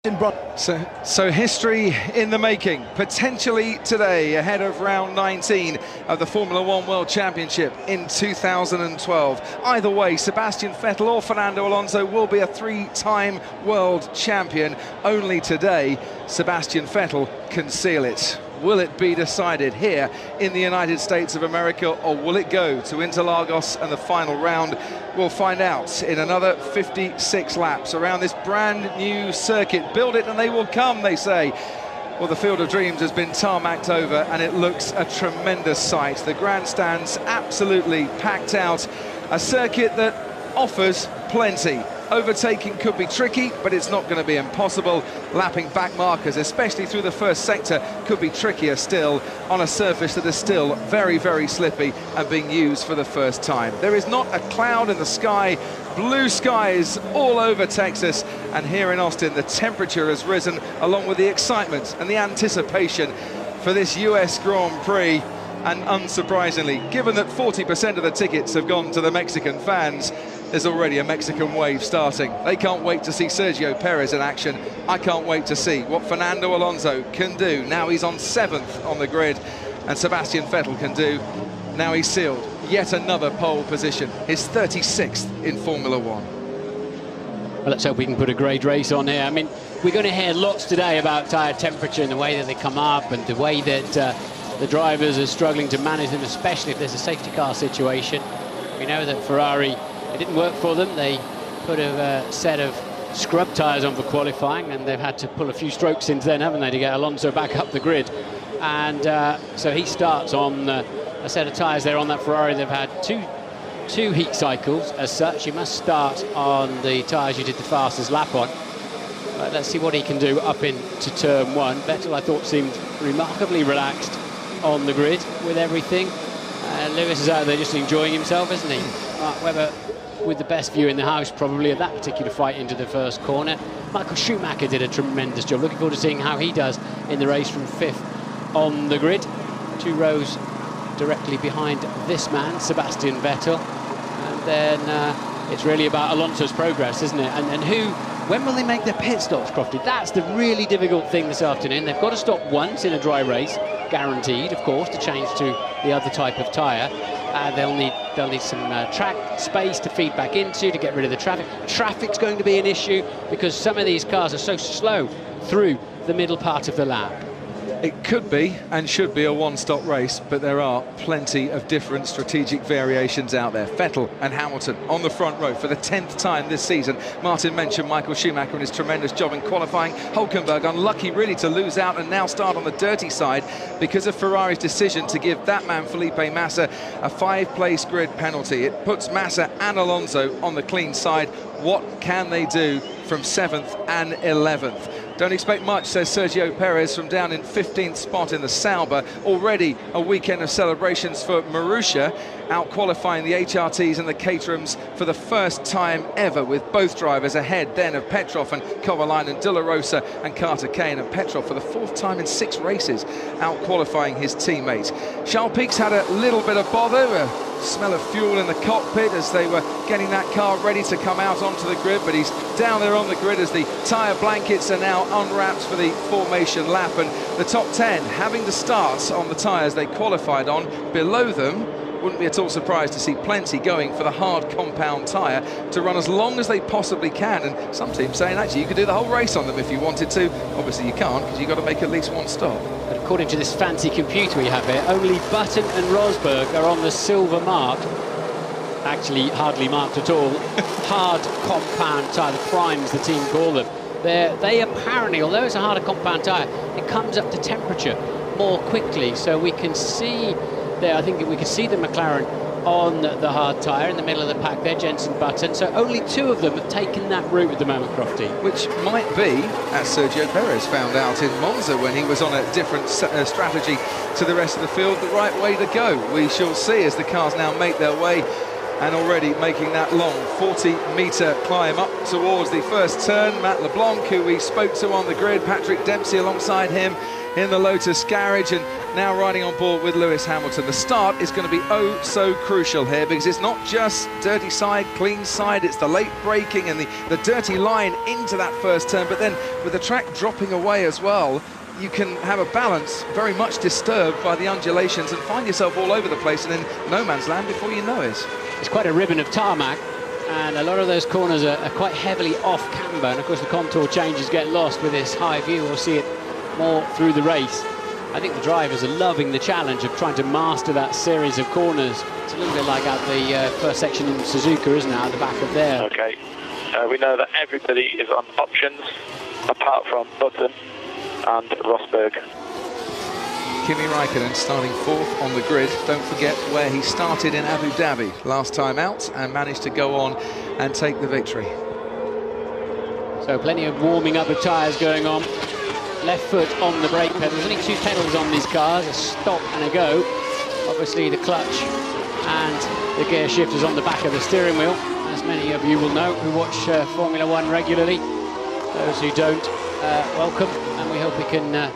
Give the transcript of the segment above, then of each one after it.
So history in the making, potentially today, ahead of round 19 of the Formula One World Championship in 2012. Either way, Sebastian Vettel or Fernando Alonso will be a three-time world champion. Only today, Sebastian Vettel can seal it. Will it be decided here in the United States of America, or will it go to Interlagos and the final round? We'll find out in another 56 laps around this brand new circuit. Build it and they will come, they say. Well, the Field of Dreams has been tarmacked over and it looks a tremendous sight. The grandstands absolutely packed out. A circuit that offers plenty. Overtaking could be tricky, but it's not going to be impossible. Lapping back markers, especially through the first sector, could be trickier still on a surface that is still very, very slippy and being used for the first time. There is not a cloud in the sky. Blue skies all over Texas, and here in Austin the temperature has risen, along with the excitement and the anticipation for this US Grand Prix. And unsurprisingly, given that 40% of the tickets have gone to the Mexican fans, there's already a Mexican wave starting. They can't wait to see Sergio Perez in action. I can't wait to see what Fernando Alonso can do. Now he's on 7th on the grid, and Sebastian Vettel can do. Now he's sealed yet another pole position, his 36th in Formula One. Well, let's hope we can put a great race on here. I mean, we're going to hear lots today about tyre temperature and the way that they come up and the way that the drivers are struggling to manage them, especially if there's a safety car situation. We know that Ferrari, it didn't work for them. They put a set of scrub tyres on for qualifying, and they've had to pull a few strokes since then, haven't they, to get Alonso back up the grid. And so he starts on a set of tyres there on that Ferrari. They've had two heat cycles as such. You must start on the tyres you did the fastest lap on. But let's see what he can do up into turn one. Vettel, I thought, seemed remarkably relaxed on the grid with everything. Lewis is out there just enjoying himself, isn't he? Mark Webber with the best view in the house probably of that particular fight into the first corner. Michael Schumacher did a tremendous job. Looking forward to seeing how he does in the race from 5th on the grid. 2 rows directly behind this man, Sebastian Vettel. And then it's really about Alonso's progress, isn't it? And when will they make their pit stops, Crofty? That's the really difficult thing this afternoon. They've got to stop once in a dry race, guaranteed, of course, to change to the other type of tyre. They'll need some track space to feed back into, to get rid of the traffic. Traffic's going to be an issue because some of these cars are so slow through the middle part of the lap. It could be and should be a one-stop race, but there are plenty of different strategic variations out there. Vettel and Hamilton on the front row for the 10th time this season. Martin mentioned Michael Schumacher and his tremendous job in qualifying. Hulkenberg unlucky really to lose out and now start on the dirty side because of Ferrari's decision to give that man Felipe Massa a 5-place grid penalty. It puts Massa and Alonso on the clean side. What can they do from 7th and 11th? Don't expect much, says Sergio Perez from down in 15th spot in the Sauber. Already a weekend of celebrations for Marussia, out qualifying the HRTs and the Caterhams for the first time ever, with both drivers ahead then of Petrov and Kovalainen, De La Rosa and Carter Kane, and Petrov for the 4th time in 6 races, out qualifying his teammate. Charles Pique's had a little bit of bother, a smell of fuel in the cockpit as they were getting that car ready to come out onto the grid, but he's down there on the grid as the tyre blankets are now unwrapped for the formation lap, and the top 10 having to start on the tyres they qualified on. Below them, wouldn't be at all surprised to see plenty going for the hard compound tyre to run as long as they possibly can, and some teams saying actually you could do the whole race on them if you wanted to. Obviously you can't, because you've got to make at least one stop. But according to this fancy computer we have here, only Button and Rosberg are on the silver mark. Actually hardly marked at all. Hard compound tyre, the primes the team call them. They apparently, although it's a harder compound tyre, it comes up to temperature more quickly, so we can see there, I think we can see the McLaren on the hard tyre in the middle of the pack there, Jenson Button. So only 2 of them have taken that route at the moment, Crofty. Which might be, as Sergio Perez found out in Monza when he was on a different strategy to the rest of the field, the right way to go. We shall see as the cars now make their way and already making that long 40-metre climb up towards the first turn. Matt LeBlanc, who we spoke to on the grid, Patrick Dempsey alongside him in the Lotus garage, and now riding on board with Lewis Hamilton. The start is going to be oh so crucial here, because it's not just dirty side, clean side, it's the late braking and the dirty line into that first turn, but then with the track dropping away as well, you can have a balance very much disturbed by the undulations and find yourself all over the place and in no man's land before you know it. It's quite a ribbon of tarmac, and a lot of those corners are quite heavily off camber, and of course the contour changes get lost with this high view. We'll see it more through the race. I think the drivers are loving the challenge of trying to master that series of corners. It's a little bit like out the first section in Suzuka, isn't it, out the back of there. Okay, we know that everybody is on options apart from Button and Rosberg. Kimi Raikkonen starting fourth on the grid. Don't forget where he started in Abu Dhabi last time out and managed to go on and take the victory. So plenty of warming up of tyres going on. Left foot on the brake pedal. There's only two pedals on these cars, a stop and a go. Obviously the clutch and the gear shift is on the back of the steering wheel, as many of you will know who watch Formula One regularly. Those who don't, welcome, and we hope we can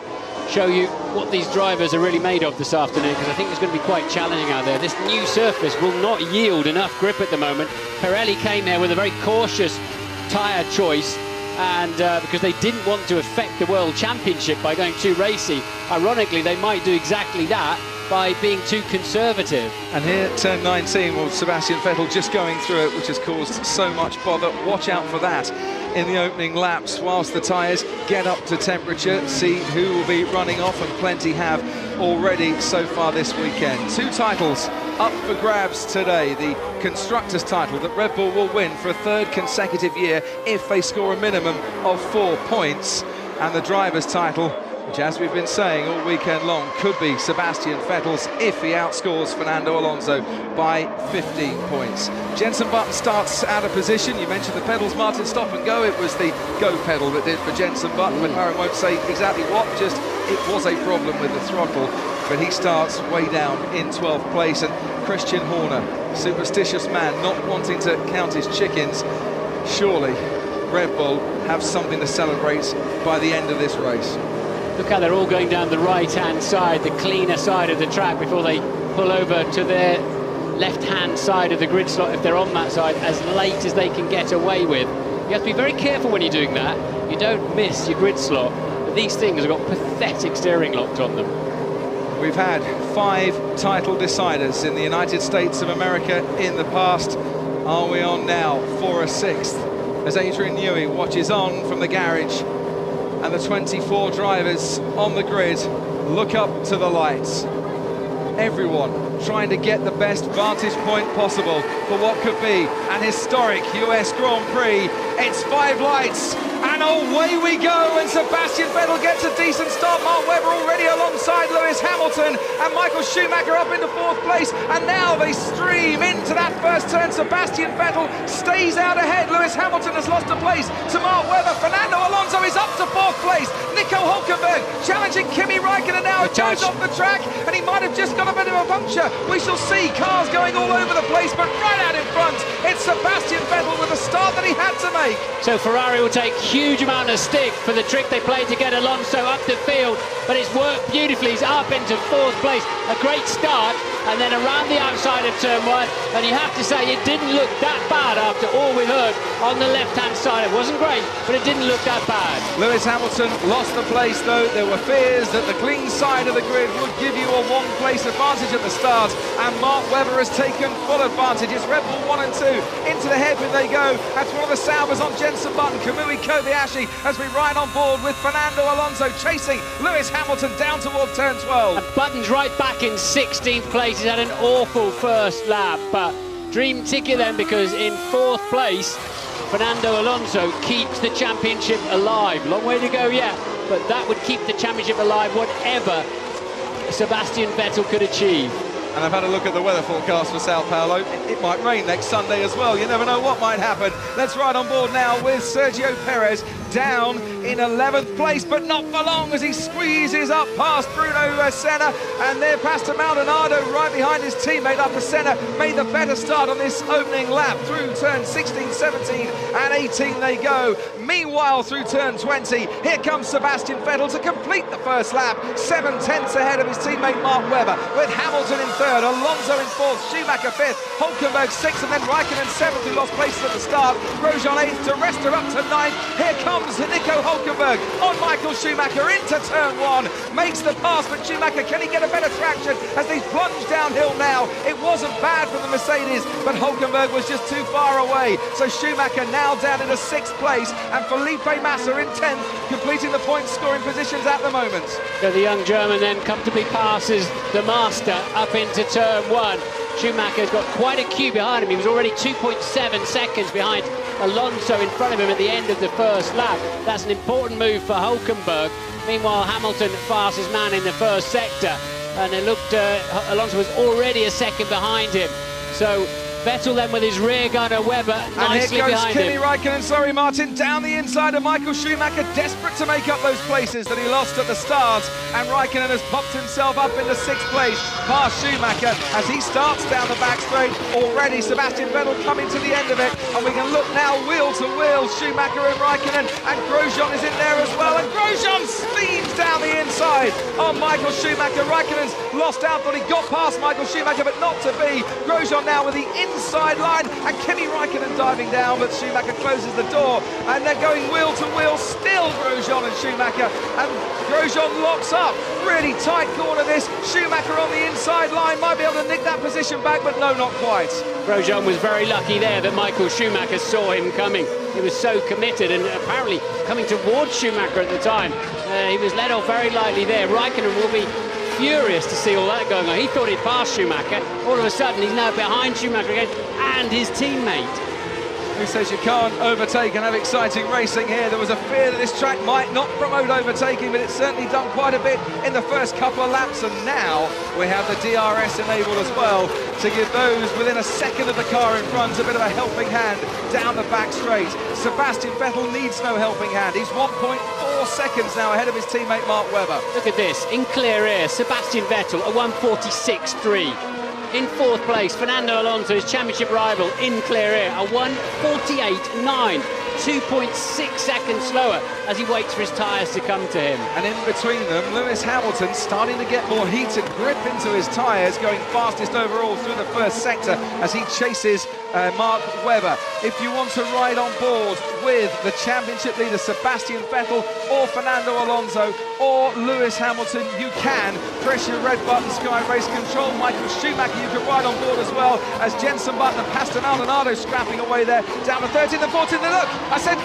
show you what these drivers are really made of this afternoon, because I think it's going to be quite challenging out there. This new surface will not yield enough grip at the moment. Pirelli came there with a very cautious tyre choice, and because they didn't want to affect the World Championship by going too racy. Ironically, they might do exactly that by being too conservative. And here, turn 19, well, Sebastian Vettel just going through it, which has caused so much bother. Watch out for that in the opening laps whilst the tyres get up to temperature. See who will be running off, and plenty have already so far this weekend. Two titles up for grabs today. The Constructors' title that Red Bull will win for a third consecutive year if they score a minimum of 4 points, and the Drivers' title, which, as we've been saying all weekend long, could be Sebastian Vettel's if he outscores Fernando Alonso by 15 points. Jenson Button starts out of position. You mentioned the pedals, Martin, stop and go. It was the go pedal that did for Jenson Button. McLaren won't say exactly what, just it was a problem with the throttle. But he starts way down in 12th place, and Christian Horner, superstitious man, not wanting to count his chickens. Surely Red Bull have something to celebrate by the end of this race. Look how they're all going down the right-hand side, the cleaner side of the track, before they pull over to their left-hand side of the grid slot, if they're on that side, as late as they can get away with. You have to be very careful when you're doing that. You don't miss your grid slot. But these things have got pathetic steering locked on them. We've had 5 title deciders in the United States of America in the past. Are we on now for a 6th? As Adrian Newey watches on from the garage, and the 24 drivers on the grid look up to the lights. Everyone trying to get the best vantage point possible for what could be an historic US Grand Prix. It's 5 lights, and away we go, and Sebastian Vettel gets a decent start. Mark Webber already alongside Lewis Hamilton, and Michael Schumacher up into 4th place, and now they stream into that first turn. Sebastian Vettel stays out ahead. Lewis Hamilton has lost a place to Mark Webber. Fernando Alonso is up to 4th place. Nico Hülkenberg challenging Kimi Raikkonen now. It goes off the track, and he might have just got a bit of a puncture. We shall see. Cars going all over the place, but right out in front, it's Sebastian Vettel with the start that he had to make. So Ferrari will take huge amount of stick for the trick they played to get Alonso up the field, but it's worked beautifully. He's up into 4th place. A great start, and then around the outside of turn 1, and you have to say it didn't look that bad after all we heard on the left-hand side. It wasn't great, but it didn't look that bad. Lewis Hamilton lost the place, though. There were fears that the clean side of the grid would give you a 1-place advantage at the start, and Mark Webber has taken full advantage. It's Red Bull 1 and 2. Into the headwind they go. That's one of the Saubers on Jenson Button. Kamui Kobayashi as we ride on board with Fernando Alonso chasing Lewis Hamilton down towards turn 12. And Button's right back in 16th place. He's had an awful first lap, but dream ticket then, because in 4th place, Fernando Alonso keeps the championship alive. Long way to go yet, but that would keep the championship alive, whatever Sebastian Vettel could achieve. And I've had a look at the weather forecast for Sao Paulo. It might rain next Sunday as well. You never know what might happen. Let's ride on board now with Sergio Perez down in 11th place, but not for long as he squeezes up past Bruno Senna, and they're past Maldonado right behind his teammate after Senna made the better start on this opening lap. Through turn 16, 17 and 18 they go. Meanwhile, through turn 20, here comes Sebastian Vettel to complete the first lap, 7/10 ahead of his teammate Mark Webber, with Hamilton in third, Alonso in fourth, Schumacher fifth, Hulkenberg sixth, and then Raikkonen seventh, who lost places at the start, Grosjean eighth, De Resta up to ninth. Here comes Nico Hulkenberg on Michael Schumacher into turn one, makes the pass, but Schumacher, can he get a better traction as they plunge downhill now? It wasn't bad for the Mercedes, but Hulkenberg was just too far away, so Schumacher now down into sixth place, and Felipe Massa in 10th, completing the point scoring positions at the moment. So the young German then comfortably passes the master up into turn one. Schumacher's got quite a queue behind him. He was already 2.7 seconds behind Alonso in front of him at the end of the first lap. That's an important move for Hulkenberg. Meanwhile, Hamilton fastest man in the first sector, and it looked Alonso was already a second behind him. So Vettel then with his rear gunner Webber nicely behind him. And here goes Kimi Raikkonen, sorry Martin, down the inside of Michael Schumacher, desperate to make up those places that he lost at the start, and Raikkonen has popped himself up into sixth place past Schumacher as he starts down the back straight. Already Sebastian Vettel coming to the end of it, and we can look now wheel to wheel, Schumacher and Raikkonen, and Grosjean is in there as well, and Grosjean steams down the inside on Michael Schumacher. Raikkonen's lost out, thought he got past Michael Schumacher, but not to be. Grosjean now with the inside line, and Kimi Raikkonen diving down, but Schumacher closes the door, and they're going wheel to wheel, still Grosjean and Schumacher, and Grosjean locks up. Really tight corner this. Schumacher on the inside line, might be able to nick that position back, but no, not quite. Grosjean was very lucky there that Michael Schumacher saw him coming. He was so committed, and apparently coming towards Schumacher at the time. He was let off very lightly there. Raikkonen will be furious to see all that going on. He thought he'd passed Schumacher. All of a sudden, he's now behind Schumacher again and his teammate. Who says you can't overtake and have exciting racing here? There was a fear that this track might not promote overtaking, but it's certainly done quite a bit in the first couple of laps, and now we have the DRS enabled as well to give those within a second of the car in front a bit of a helping hand down the back straight. Sebastian Vettel needs no helping hand. He's 1.4 seconds now ahead of his teammate Mark Webber. Look at this, in clear air, Sebastian Vettel, a 1:46.3. In fourth place, Fernando Alonso, his championship rival, in clear air, a 1:48.9, 2.6 seconds slower as he waits for his tyres to come to him. And in between them, Lewis Hamilton starting to get more heated grip into his tyres, going fastest overall through the first sector as he chases Mark Webber. If you want to ride on board with the championship leader Sebastian Vettel or Fernando Alonso or Lewis Hamilton, you can press your red button, Sky Race Control. Michael Schumacher, you can ride on board as well, as Jenson Button and Pastor Maldonado scrapping away there down to 13th and 14th. And look, I said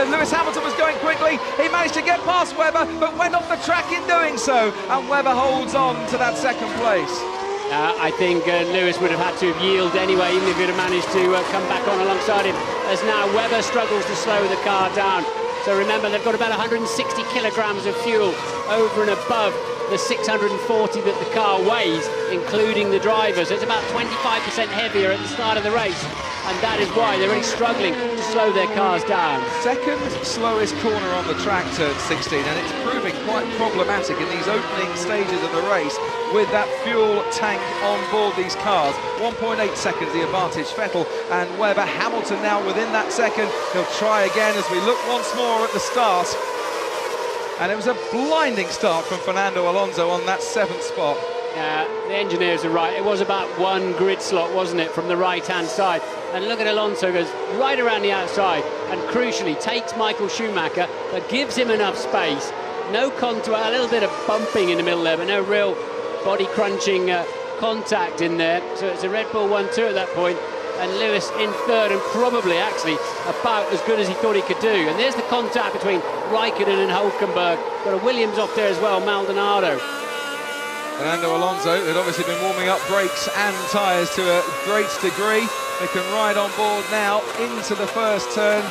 Lewis Hamilton was going quickly. He managed to get past Webber, but went off the track in doing so, and Webber holds on to that second place. I think Lewis would have had to have yielded anyway, even if he'd have managed to come back on alongside him, as now Webber struggles to slow the car down. So remember, they've got about 160 kilograms of fuel over and above the 640 that the car weighs, including the driver. So it's about 25% heavier at the start of the race, and that is why they're really struggling to slow their cars down. Second slowest corner on the track, turn 16, and it's proving quite problematic in these opening stages of the race with that fuel tank on board these cars. 1.8 seconds the advantage, Vettel and Webber. Hamilton now within that second. He'll try again as we look once more at the start. And it was a blinding start from Fernando Alonso on that 7th spot. The engineers are right. It was about one grid slot, wasn't it, from the right-hand side. And look at Alonso, goes right around the outside and crucially takes Michael Schumacher, but gives him enough space. No contour, a little bit of bumping in the middle there, but no real body-crunching contact in there. So it's a Red Bull 1-2 at that point. And Lewis in third, and probably actually about as good as he thought he could do. And there's the contact between Raikkonen and Hulkenberg. Got a Williams off there as well, Maldonado. Fernando Alonso had obviously been warming up brakes and tyres to a great degree. They can ride on board now into the first turn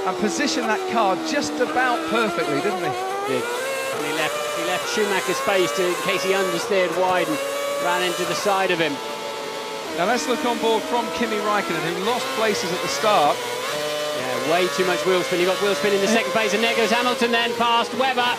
and position that car just about perfectly, didn't he? He did. And he left Schumacher space in case he understeered wide and ran into the side of him. Now let's look on board from Kimi Raikkonen, who lost places at the start. Yeah, Way too much wheel spin. You've got wheel spin in the second phase, and there goes Hamilton then past Webber.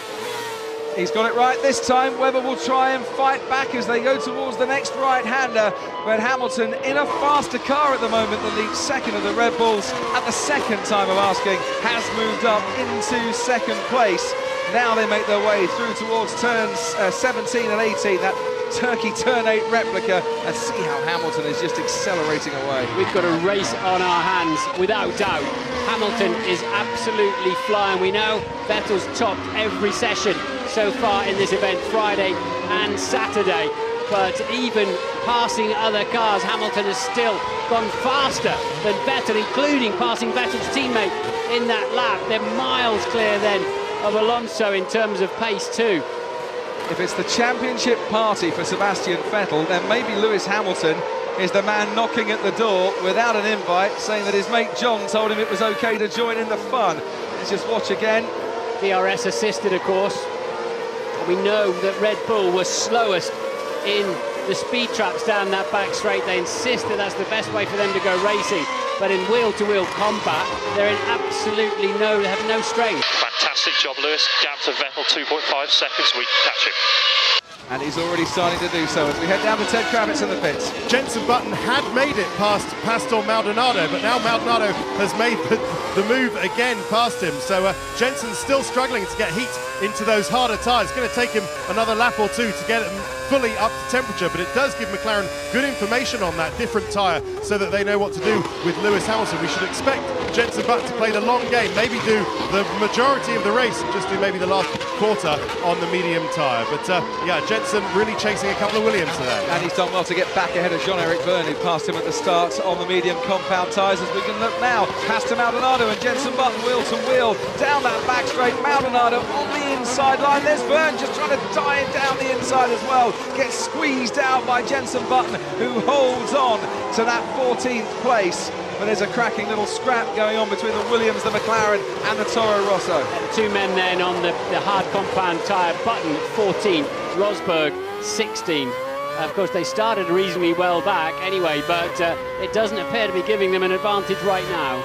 He's got it right this time. Webber will try and fight back as they go towards the next right-hander. But Hamilton, in a faster car at the moment than the second of the Red Bulls, at the second time of asking, has moved up into second place. Now they make their way through towards turns 17 and 18, that Turkey Turn 8 replica, and see how Hamilton is just accelerating away. We've got a race on our hands, without doubt. Hamilton is absolutely flying. We know Vettel's topped every session so far in this event, Friday and Saturday. But even passing other cars, Hamilton has still gone faster than Vettel, including passing Vettel's teammate in that lap. They're miles clear then of Alonso in terms of pace too. If it's the championship party for Sebastian Vettel, then maybe Lewis Hamilton is the man knocking at the door without an invite, saying that his mate John told him it was okay to join in the fun. Let's just watch again. DRS assisted, of course. We know that Red Bull was slowest in the speed traps down that back straight. They insist that that's the best way for them to go racing. But in wheel-to-wheel combat, they're in absolutely they have no strength. Fantastic job, Lewis. Gap to Vettel, 2.5 seconds. We catch him. And he's already starting to do so as we head down to Ted Kravitz in the pits. Jenson Button had made it past Pastor Maldonado, but now Maldonado has made the move again past him. So Jenson's still struggling to get heat into those harder tyres. It's going to take him another lap or two to get him fully up to temperature, but it does give McLaren good information on that different tyre so that they know what to do with Lewis Hamilton. We should expect Jenson Button to play the long game, maybe do the majority of the race, just do maybe the last quarter on the medium tyre. But yeah, Jenson really chasing a couple of Williams today. And he's done well to get back ahead of Jean-Eric Vergne, who passed him at the start on the medium compound tyres. As we can look now, past to Maldonado and Jenson Button wheel to wheel down that back straight. Maldonado on the inside line. There's Vergne just trying to dive down the inside as well. Gets squeezed out by Jenson Button, who holds on to that 14th place. But there's a cracking little scrap going on between the Williams, the McLaren and the Toro Rosso. And two men then on the hard compound tyre. Button 14th, Rosberg 16th. Of course, they started reasonably well back anyway, but it doesn't appear to be giving them an advantage right now.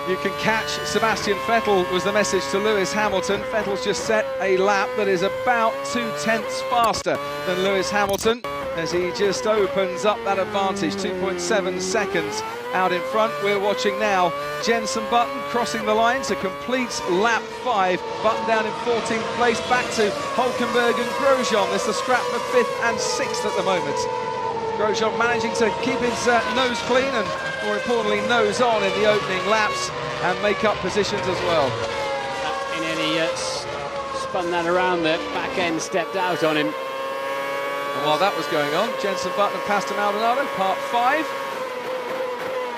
You can catch Sebastian Vettel was the message to Lewis Hamilton. Vettel's just set a lap that is about 0.2 faster than Lewis Hamilton as he just opens up that advantage, 2.7 seconds out in front. We're watching now Jenson Button crossing the line to complete lap 5. Button down in 14th place, back to Hülkenberg and Grosjean. There's a scrap for 5th and 6th at the moment. Grosjean managing to keep his nose clean and, more importantly, nose on in the opening laps and make up positions as well. In any spun that around, the back end stepped out on him. And while that was going on, Jenson Button passed to Maldonado, part 5.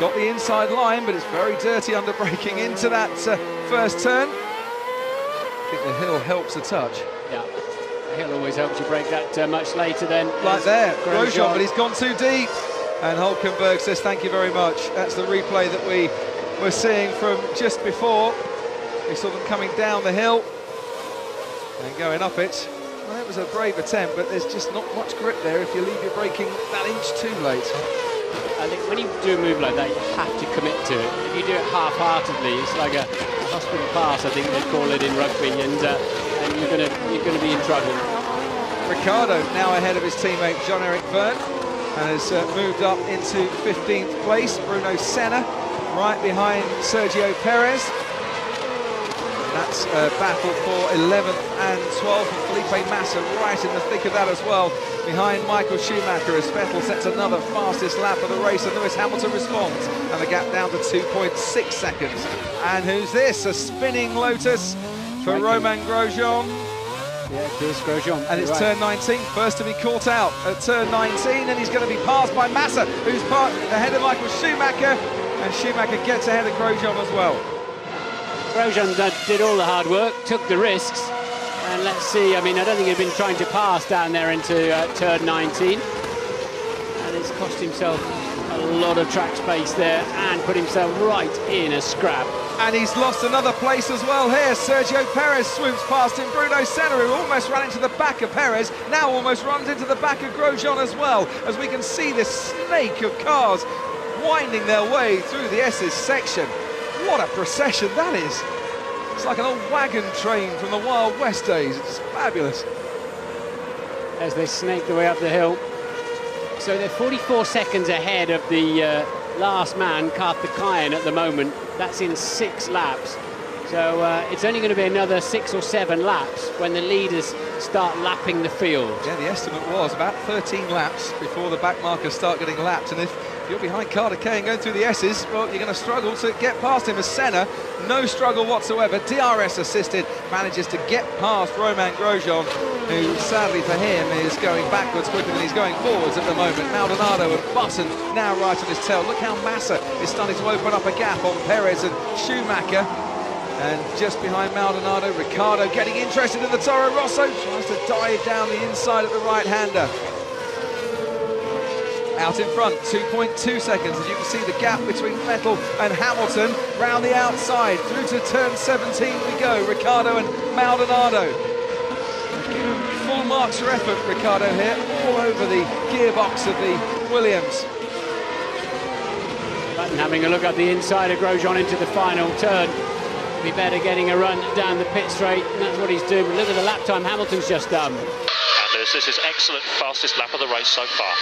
Got the inside line, but it's very dirty under braking into that first turn. I think the hill helps a touch. Yeah, the hill always helps you brake that much later then. Like there, Grosjean, but he's gone too deep. And Hülkenberg says thank you very much. That's the replay that we were seeing from just before. We saw them coming down the hill and going up it. Well, it was a brave attempt, but there's just not much grip there if you leave your braking that inch too late. I think when you do a move like that, you have to commit to it. If you do it half-heartedly, it's like a hospital pass, I think they call it in rugby, and you're going to be in trouble. Ricciardo now ahead of his teammate Jean-Eric Vergne and has moved up into 15th place. Bruno Senna right behind Sergio Perez. That's a battle for 11th and 12th. Felipe Massa right in the thick of that as well, behind Michael Schumacher as Vettel sets another fastest lap of the race, and Lewis Hamilton responds, and the gap down to 2.6 seconds. And who's this? A spinning Lotus for Romain Grosjean. Yeah, it is Grosjean. And it's turn 19, first to be caught out at turn 19, and he's going to be passed by Massa, who's ahead of Michael Schumacher, and Schumacher gets ahead of Grosjean as well. Grosjean did all the hard work, took the risks, and let's see, I mean, I don't think he'd been trying to pass down there into turn 19, and it's cost himself a lot of track space there and put himself right in a scrap. And he's lost another place as well here. Sergio Perez swoops past him. Bruno Senna, who almost ran into the back of Perez, now almost runs into the back of Grosjean as well, as we can see this snake of cars winding their way through the S's section. What a procession that is. It's like an old wagon train from the Wild West days. It's fabulous. As they snake their way up the hill. So they're 44 seconds ahead of the last man, Karthikeyan, at the moment. That's in 6 laps. So it's only going to be another 6 or 7 laps when the leaders start lapping the field. Yeah, the estimate was about 13 laps before the back markers start getting lapped. And if you're behind Karthikeyan going through the S's, well, you're going to struggle to get past him. As Senna, no struggle whatsoever. DRS assisted, manages to get past Romain Grosjean, who sadly for him is going backwards quicker than he's going forwards at the moment. Maldonado and Button now right on his tail. Look how Massa is starting to open up a gap on Perez and Schumacher. And just behind Maldonado, Ricciardo getting interested in the Toro Rosso, tries to dive down the inside of the right-hander. Out in front, 2.2 seconds, as you can see the gap between Vettel and Hamilton. Round the outside, through to turn 17 we go, Ricciardo and Maldonado. Full marks for effort, Ricciardo here, all over the gearbox of the Williams. Button having a look at the inside of Grosjean into the final turn. Be better getting a run down the pit straight, and that's what he's doing. But look at the lap time Hamilton's just done. And Lewis, this is excellent, fastest lap of the race so far.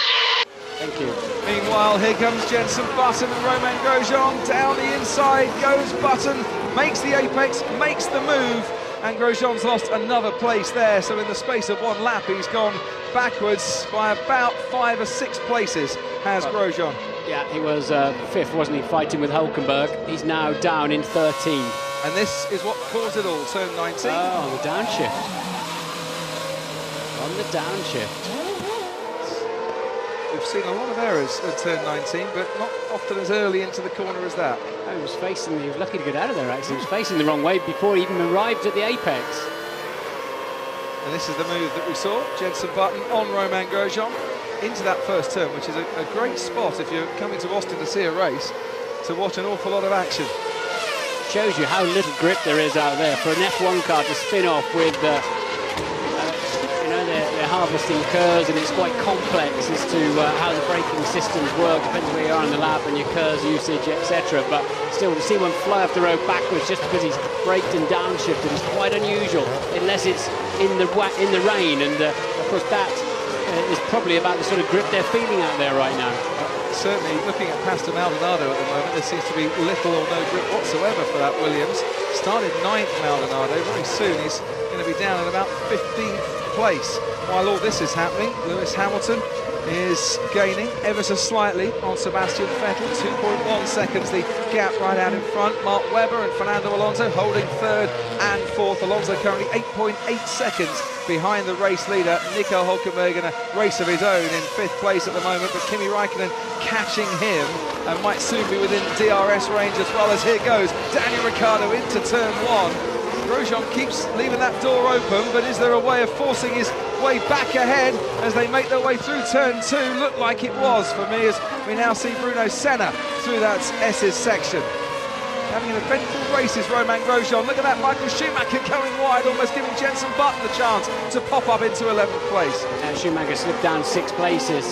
Thank you. Meanwhile, here comes Jenson Button and Romain Grosjean. Down the inside goes Button, makes the apex, makes the move, and Grosjean's lost another place there. So in the space of 1 lap, he's gone backwards by about 5 or 6 places, has Grosjean. Yeah, he was 5th, wasn't he, fighting with Hulkenberg. He's now down in 13. And this is what caused it all, turn 19. Oh, on the downshift. On the downshift. We've seen a lot of errors at turn 19, but not often as early into the corner as that. Oh, he was lucky to get out of there, actually. He was facing the wrong way before he even arrived at the apex. And this is the move that we saw, Jenson Button on Romain Grosjean into that first turn, which is a great spot if you're coming to Austin to see a race, to watch an awful lot of action. Shows you how little grip there is out there for an F1 car to spin off with, you know, they're harvesting curves, and it's quite complex as to how the braking systems work, depends where you are on the lap and your curves usage, etc. But still, to see one fly off the road backwards just because he's braked and downshifted is quite unusual, unless it's in the rain, and of course that is probably about the sort of grip they're feeling out there right now. Certainly, looking at Pastor Maldonado at the moment, there seems to be little or no grip whatsoever for that Williams. Started 9th Maldonado, very soon he's going to be down at about 15th place. While all this is happening, Lewis Hamilton is gaining ever so slightly on Sebastian Vettel, 2.1 seconds the gap right out in front. Mark Webber and Fernando Alonso holding 3rd and 4th. Alonso currently 8.8 seconds behind the race leader, Nico Hulkenberg, in a race of his own in 5th place at the moment, but Kimi Raikkonen catching him and might soon be within DRS range as well. As here goes Daniel Ricciardo into turn 1. Grosjean keeps leaving that door open, but is there a way of forcing his way back ahead as they make their way through turn 2? Looked like it was for me, as we now see Bruno Senna through that S's section. Having an eventful race is Romain Grosjean. Look at that, Michael Schumacher going wide, almost giving Jenson Button the chance to pop up into 11th place. Schumacher slipped down 6 places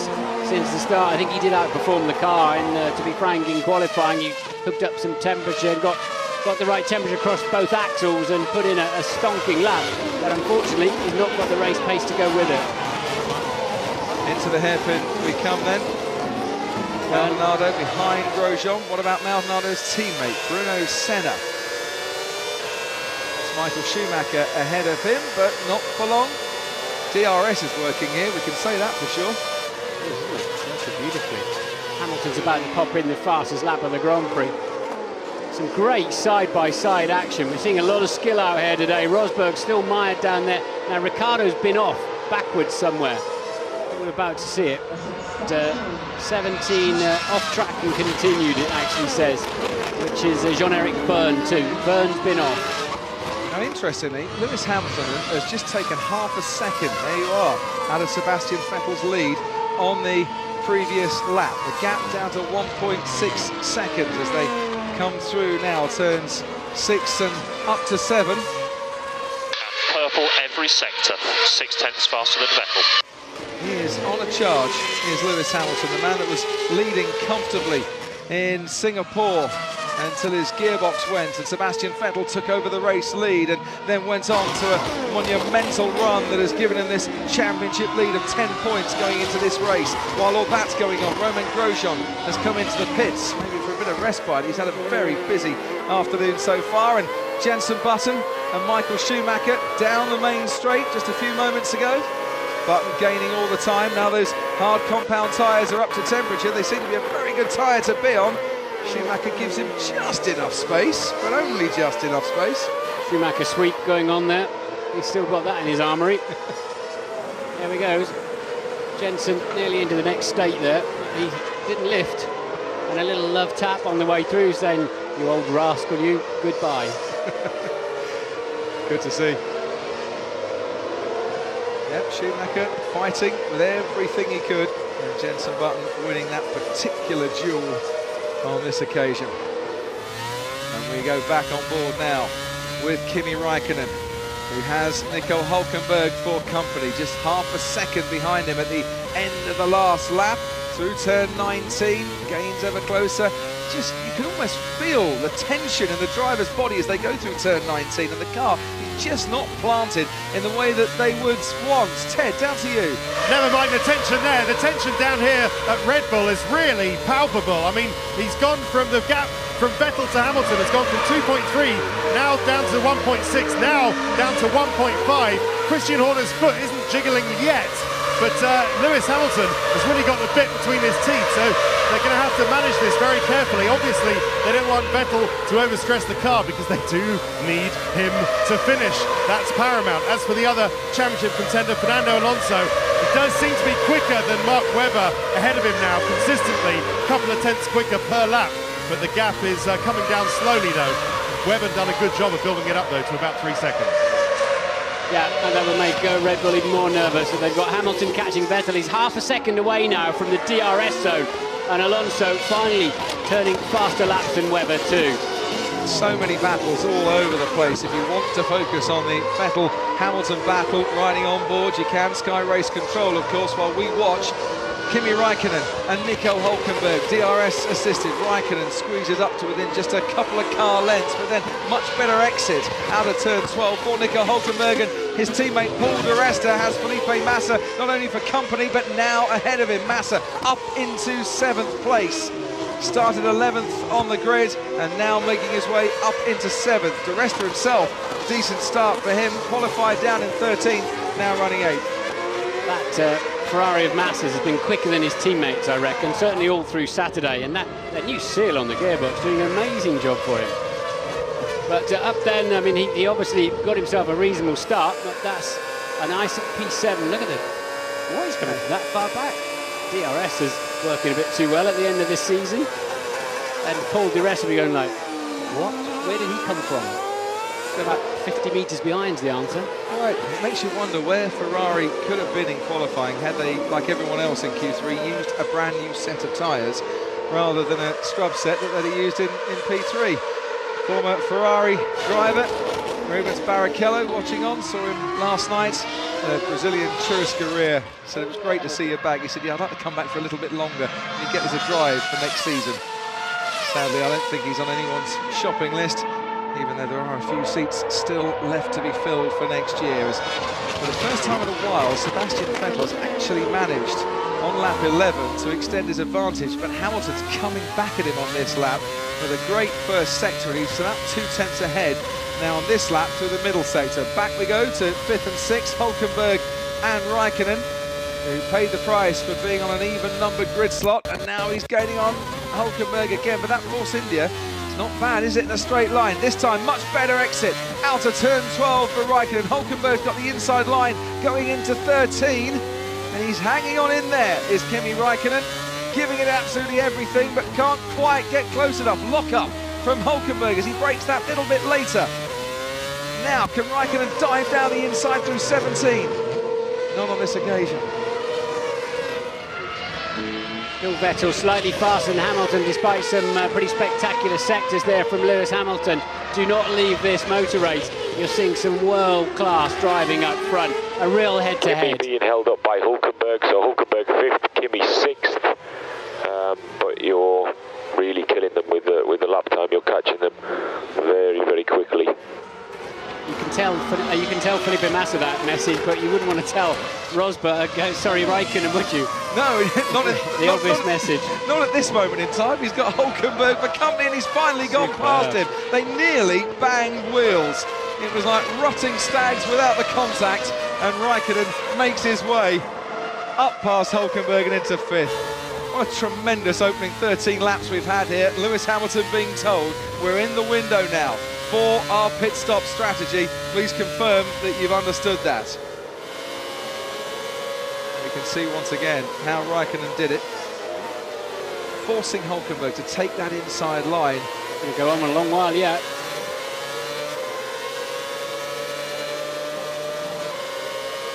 since the start. I think he did outperform the car, and to be frank, in qualifying he hooked up some temperature and got the right temperature across both axles and put in a stonking lap, but unfortunately he's not got the race pace to go with it. Into the hairpin we come then. Maldonado behind Grosjean. What about Maldonado's teammate, Bruno Senna? It's Michael Schumacher ahead of him, but not for long. DRS is working here, we can say that for sure. That's it beautifully. Hamilton's about to pop in the fastest lap of the Grand Prix. Some great side-by-side action. We're seeing a lot of skill out here today. Rosberg's still mired down there. Now Ricciardo's been off backwards somewhere. We're about to see it. 17 off track and continued, it actually says, which is Jean-Eric Byrne too. Byrne's been off. Now interestingly, Lewis Hamilton has just taken half a second, there you are, out of Sebastian Vettel's lead on the previous lap. The gap down to 1.6 seconds as they come through now, turns 6 and up to 7. And purple every sector, 6/10 faster than Vettel. He is on a charge, is Lewis Hamilton, the man that was leading comfortably in Singapore until his gearbox went, and Sebastian Vettel took over the race lead and then went on to a monumental run that has given him this championship lead of 10 points going into this race. While all that's going on, Romain Grosjean has come into the pits, maybe for a bit of respite. He's had a very busy afternoon so far, and Jenson Button and Michael Schumacher down the main straight just a few moments ago. Button gaining all the time. Now those hard compound tyres are up to temperature. They seem to be a very good tyre to be on. Schumacher gives him just enough space, but only just enough space. Schumacher sweep going on there. He's still got that in his armoury. There we go. Jenson nearly into the next state there. He didn't lift. And a little love tap on the way through saying, "You old rascal, you, goodbye." Good to see. Yep, Schumacher fighting with everything he could, and Jenson Button winning that particular duel on this occasion. And we go back on board now with Kimi Räikkönen, who has Nico Hülkenberg for company, just half a second behind him at the end of the last lap. Through turn 19, gains ever closer. Just, you can almost feel the tension in the driver's body as they go through turn 19, and the car is just not planted in the way that they would once. Ted, down to you. Never mind the tension there. The tension down here at Red Bull is really palpable. I mean, he's gone from the gap from Vettel to Hamilton, has gone from 2.3, now down to 1.6, now down to 1.5. Christian Horner's foot isn't jiggling yet, but Lewis Hamilton has really got the bit between his teeth, so they're going to have to manage this very carefully. Obviously, they don't want Vettel to overstress the car because they do need him to finish. That's paramount. As for the other championship contender, Fernando Alonso, he does seem to be quicker than Mark Webber ahead of him now, consistently, a couple of tenths quicker per lap. But the gap is coming down slowly, though. Webber done a good job of building it up, though, to about 3 seconds. Yeah, and that will make Red Bull even more nervous. So they've got Hamilton catching Vettel. He's half a second away now from the DRS zone. And Alonso finally turning faster laps than Webber too. So many battles all over the place. If you want to focus on the Vettel-Hamilton battle riding on board, you can. Sky Race Control, of course, while we watch Kimi Räikkönen and Nico Hülkenberg, DRS assisted. Räikkönen squeezes up to within just a couple of car lengths, but then much better exit out of turn 12 for Nico Hülkenberg, and his teammate Paul di Resta has Felipe Massa not only for company but now ahead of him. Massa up into 7th place. Started 11th on the grid and now making his way up into 7th. Di Resta himself, decent start for him, qualified down in 13th, now running 8th. That Ferrari of Massa's has been quicker than his teammates, I reckon, certainly all through Saturday, and that new seal on the gearbox doing an amazing job for him. But up then, I mean, he obviously got himself a reasonable start, but that's a nice P7. Look at it. Why he's coming that far back? DRS is working a bit too well at the end of this season. And Paul di Resta will be going like, what? Where did he come from? About 50 metres behind's the answer. Right, it makes you wonder where Ferrari could have been in qualifying had they, like everyone else in Q3, used a brand new set of tyres rather than a scrub set that they'd used in P3. Former Ferrari driver Rubens Barrichello watching on, saw him last night, Brazilian Churrascaria. Said it was great to see you back. He said, yeah, I'd like to come back for a little bit longer and get us a drive for next season. Sadly, I don't think he's on anyone's shopping list, even though there are a few seats still left to be filled for next year. As for the first time in a while, Sebastian Vettel has actually managed on lap 11 to extend his advantage, but Hamilton's coming back at him on this lap with a great first sector. He's about 2 tenths ahead now on this lap through the middle sector. Back we go to 5th and 6th, Hülkenberg and Räikkönen, who paid the price for being on an even numbered grid slot, and now he's gaining on Hülkenberg again. But that Force India, not bad, is it, in a straight line? This time, much better exit out of turn 12 for Räikkönen. Hülkenberg's got the inside line going into 13, and he's hanging on in there, is Kimi Räikkönen, giving it absolutely everything, but can't quite get close enough. Lock up from Hülkenberg as he breaks that little bit later. Now, can Räikkönen dive down the inside through 17? Not on this occasion. Still Vettel slightly faster than Hamilton, despite some pretty spectacular sectors there from Lewis Hamilton. Do not leave this motor race. You're seeing some world-class driving up front. A real head-to-head. Kimi being held up by Hülkenberg, so Hülkenberg 5th, Kimi 6th. but you're really killing them with the lap time. You're catching them very, very quickly. You can tell Felipe Massa that message, but you wouldn't want to tell Rosberg, sorry, Raikkonen, would you? No, the obvious message. Not at this moment in time. He's got Hulkenberg for company and he's finally gone past him. They nearly banged wheels. It was like rotting stags without the contact, and Raikkonen makes his way up past Hulkenberg and into fifth. What a tremendous opening 13 laps we've had here. Lewis Hamilton being told we're in the window now for our pit stop strategy. Please confirm that you've understood that. We can see once again how Raikkonen did it, forcing Hulkenberg to take that inside line. Going to go on a long while yet.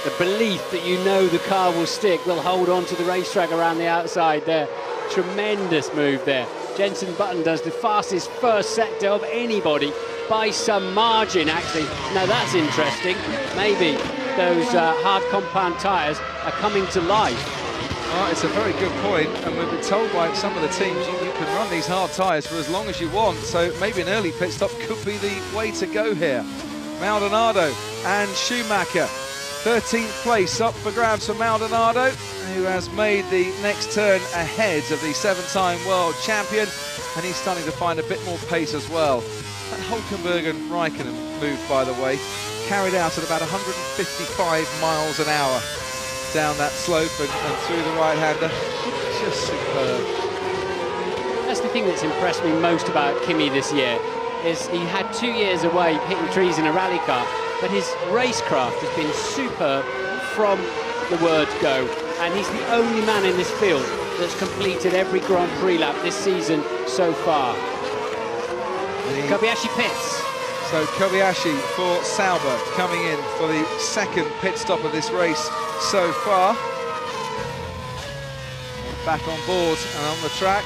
The belief that you know the car will stick, will hold on to the racetrack around the outside there. Tremendous move there. Jenson Button does the fastest first sector of anybody by some margin, actually. Now that's interesting. Maybe those hard compound tyres are coming to life. Oh, it's a very good point, and we've been told by some of the teams you can run these hard tyres for as long as you want, so maybe an early pit stop could be the way to go here. Maldonado and Schumacher. 13th place up for grabs for Maldonado, who has made the next turn ahead of the 7-time world champion, and he's starting to find a bit more pace as well. That Hulkenberg and Raikkonen move, by the way, carried out at about 155 miles an hour down that slope and through the right-hander. Just superb. That's the thing that's impressed me most about Kimi this year, is he had 2 years away hitting trees in a rally car, but his racecraft has been superb from the word go, and he's the only man in this field that's completed every Grand Prix lap this season so far. Kobayashi pits. So Kobayashi for Sauber coming in for the second pit stop of this race so far. Back on board and on the track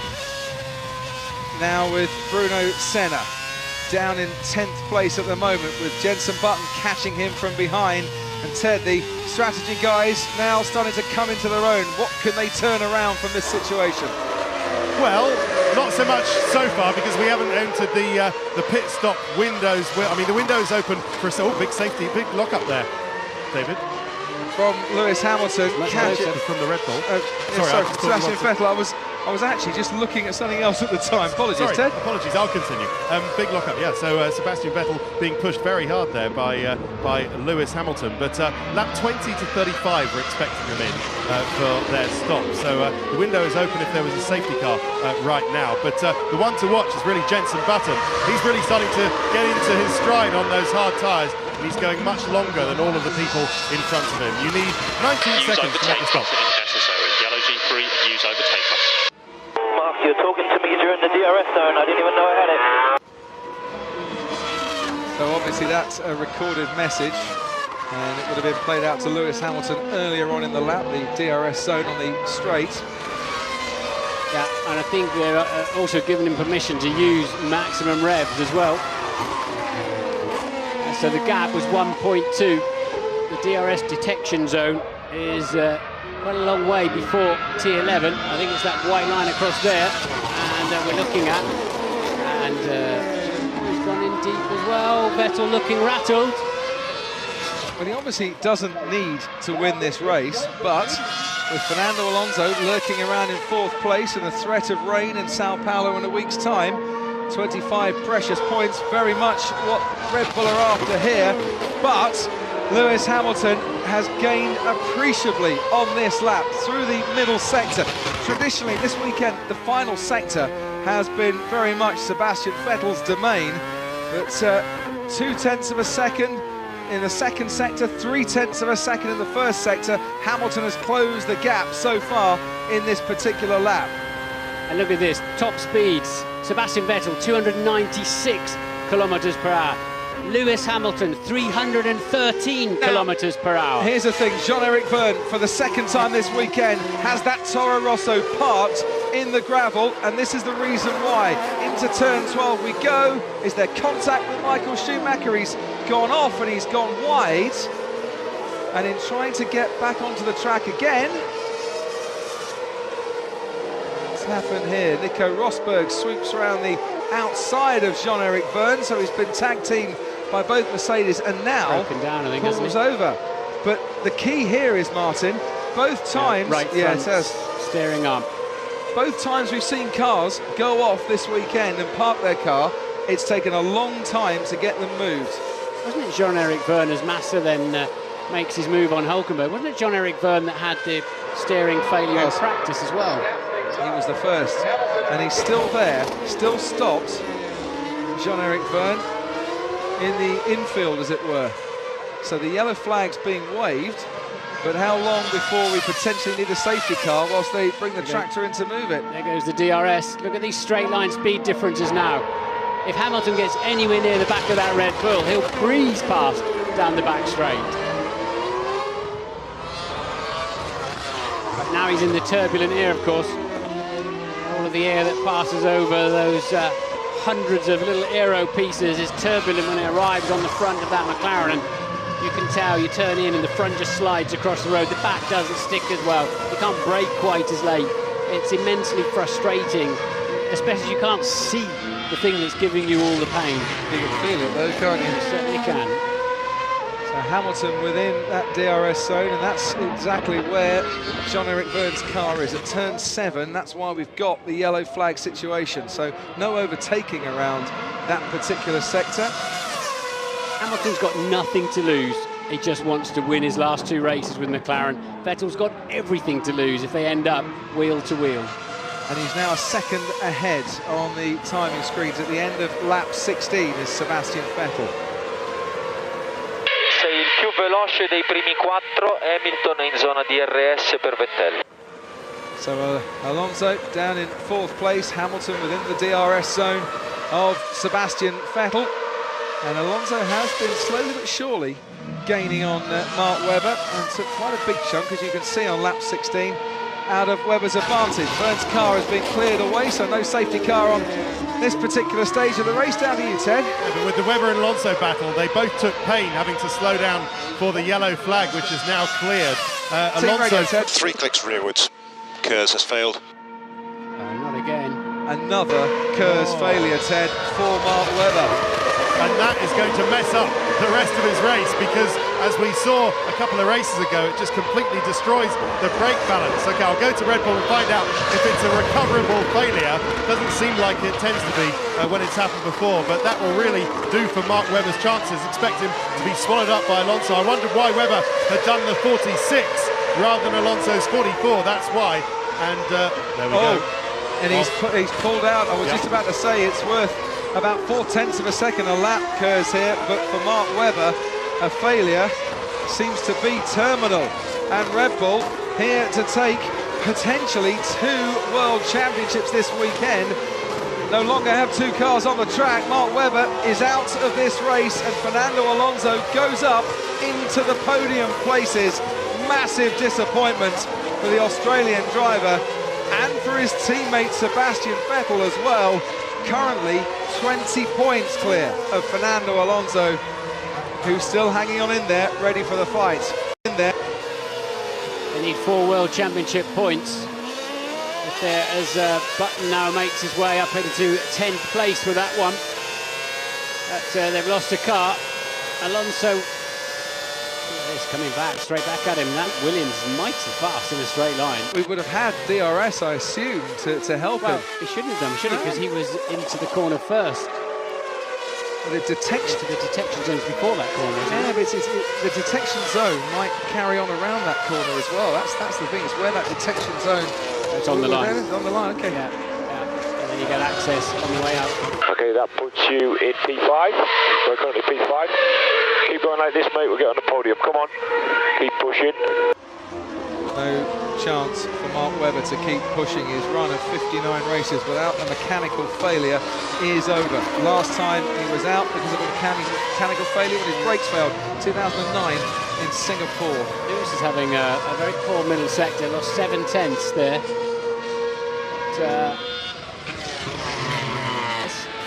now with Bruno Senna. Down in 10th place at the moment, with Jenson Button catching him from behind. And Ted, the strategy guys now starting to come into their own. What can they turn around from this situation? Well, not so much so far, because we haven't entered the pit stop windows. I mean, the window's open for us. Oh, big safety, big lock up there, David. From Lewis Hamilton, from the Red Bull. Sorry, Sebastian Vettel. I was actually just looking at something else at the time. Apologies, Ted. Apologies, I'll continue. Big lock-up, yeah. So Sebastian Vettel being pushed very hard there by Lewis Hamilton. But lap 20 to 35, we're expecting them in for their stop. So the window is open if there was a safety car right now. But the one to watch is really Jenson Button. He's really starting to get into his stride on those hard tyres. And he's going much longer than all of the people in front of him. You need 19 seconds to make the stop. Yellow G3, use overtake button. Mark, you were talking to me during the DRS zone. I didn't even know I had it. So obviously that's a recorded message, and it would have been played out to Lewis Hamilton earlier on in the lap, the DRS zone on the straight. Yeah, and I think they're also giving him permission to use maximum revs as well. So the gap was 1.2. The DRS detection zone is quite a long way before T11. I think it's that white line across there, and we're looking at. And he's gone in deep as well. Vettel looking rattled. Well, he obviously doesn't need to win this race, but with Fernando Alonso lurking around in 4th place and the threat of rain in Sao Paulo in a week's time, 25 precious points, very much what Red Bull are after here. But Lewis Hamilton has gained appreciably on this lap through the middle sector. Traditionally, this weekend, the final sector has been very much Sebastian Vettel's domain, but 0.2 of a second in the second sector, 0.3 of a second in the first sector. Hamilton has closed the gap so far in this particular lap. And look at this, top speeds. Sebastian Vettel, 296 kilometers per hour. Lewis Hamilton, 313 kilometers per hour. Here's the thing, Jean-Eric Vergne, for the second time this weekend, has that Toro Rosso parked in the gravel, and this is the reason why. Into turn 12 we go. Is there contact with Michael Schumacher? He's gone off and he's gone wide. And in trying to get back onto the track again, happened here? Nico Rosberg swoops around the outside of Jean-Eric Vergne, so he's been tag teamed by both Mercedes and now down, I think, pulls over. But the key here is, Martin, both times... right front, it says, steering up. both times we've seen cars go off this weekend and park their car, it's taken a long time to get them moved. Wasn't it Jean-Eric Vergne, as Massa then makes his move on Hulkenberg? Wasn't it Jean-Eric Vergne that had the steering failure in practice as well? He was the first, and he's still there, still stopped. Jean-Eric Vergne in the infield, as it were. So the yellow flag's being waved, but how long before we potentially need a safety car whilst they bring the tractor in to move it? There goes the DRS. Look at these straight line speed differences now. If Hamilton gets anywhere near the back of that Red Bull, he'll breeze past down the back straight. But now he's in the turbulent air, of course. All of the air that passes over those hundreds of little aero pieces is turbulent when it arrives on the front of that McLaren. And you can tell, you turn in and the front just slides across the road. The back doesn't stick as well. You can't brake quite as late. It's immensely frustrating, especially as you can't see the thing that's giving you all the pain. You can feel it though, can't you? You certainly can. So Hamilton within that DRS zone, and that's exactly where Jean-Eric Vergne's car is, at turn 7. That's why we've got the yellow flag situation. So no overtaking around that particular sector. Hamilton's got nothing to lose. He just wants to win his last 2 races with McLaren. Vettel's got everything to lose if they end up wheel to wheel. And he's now a second ahead on the timing screens at the end of lap 16 is Sebastian Vettel. Sei il più veloce dei primi 4, Hamilton in zona DRS per Vettel. So Alonso down in 4th place, Hamilton within the DRS zone of Sebastian Vettel. And Alonso has been slowly but surely gaining on Mark Webber, and took quite a big chunk, as you can see on lap 16, out of Webber's advantage. Vergne's car has been cleared away, so no safety car on this particular stage of the race. Down to you, Ted. Yeah, but with the Webber and Alonso battle, they both took pain having to slow down for the yellow flag, which is now cleared. Alonso, Ted. 3 clicks rearwards. Kers has failed. Not again. Another Kers failure, Ted, for Mark Webber. And that is going to mess up the rest of his race, because as we saw a couple of races ago, it just completely destroys the brake balance. Okay, I'll go to Red Bull and find out if it's a recoverable failure. Doesn't seem like it tends to be when it's happened before, but that will really do for Mark Webber's chances. Expect him to be swallowed up by Alonso. I wondered why Webber had done the 46 rather than Alonso's 44, that's why. And there we go. And he's pulled out. I was just about to say it's worth about 0.4 of a second a lap, Kers here, but for Mark Webber, a failure seems to be terminal. And Red Bull here to take potentially 2 World Championships this weekend. No longer have 2 cars on the track. Mark Webber is out of this race, and Fernando Alonso goes up into the podium places. Massive disappointment for the Australian driver and for his teammate Sebastian Vettel as well. Currently 20 points clear of Fernando Alonso, who's still hanging on in there, ready for the fight. In there. They need 4 World Championship points. If they're, as Button now makes his way up into 10th place with that one. But they've lost a car. Alonso is coming back, straight back at him. That Williams is mighty fast in a straight line. We would have had DRS, I assume, to help him. He shouldn't have done, should he? Because he was into the corner first. But it detects to the detection zones before that corner. Yeah, but the detection zone might carry on around that corner as well. That's the thing. It's where that detection zone. It's on the line. It's on the line. Okay. Yeah. And then you get access on the way out. Okay, that puts you in P5. We're currently P5. Keep going like this, mate. We'll get on the podium. Come on. Keep pushing. No chance for Mark Webber to keep pushing. His run of 59 races without a mechanical failure is over. Last time he was out because of a mechanical failure when his brakes failed, 2009 in Singapore. Lewis is having a very poor middle sector, lost 7/10 there. But,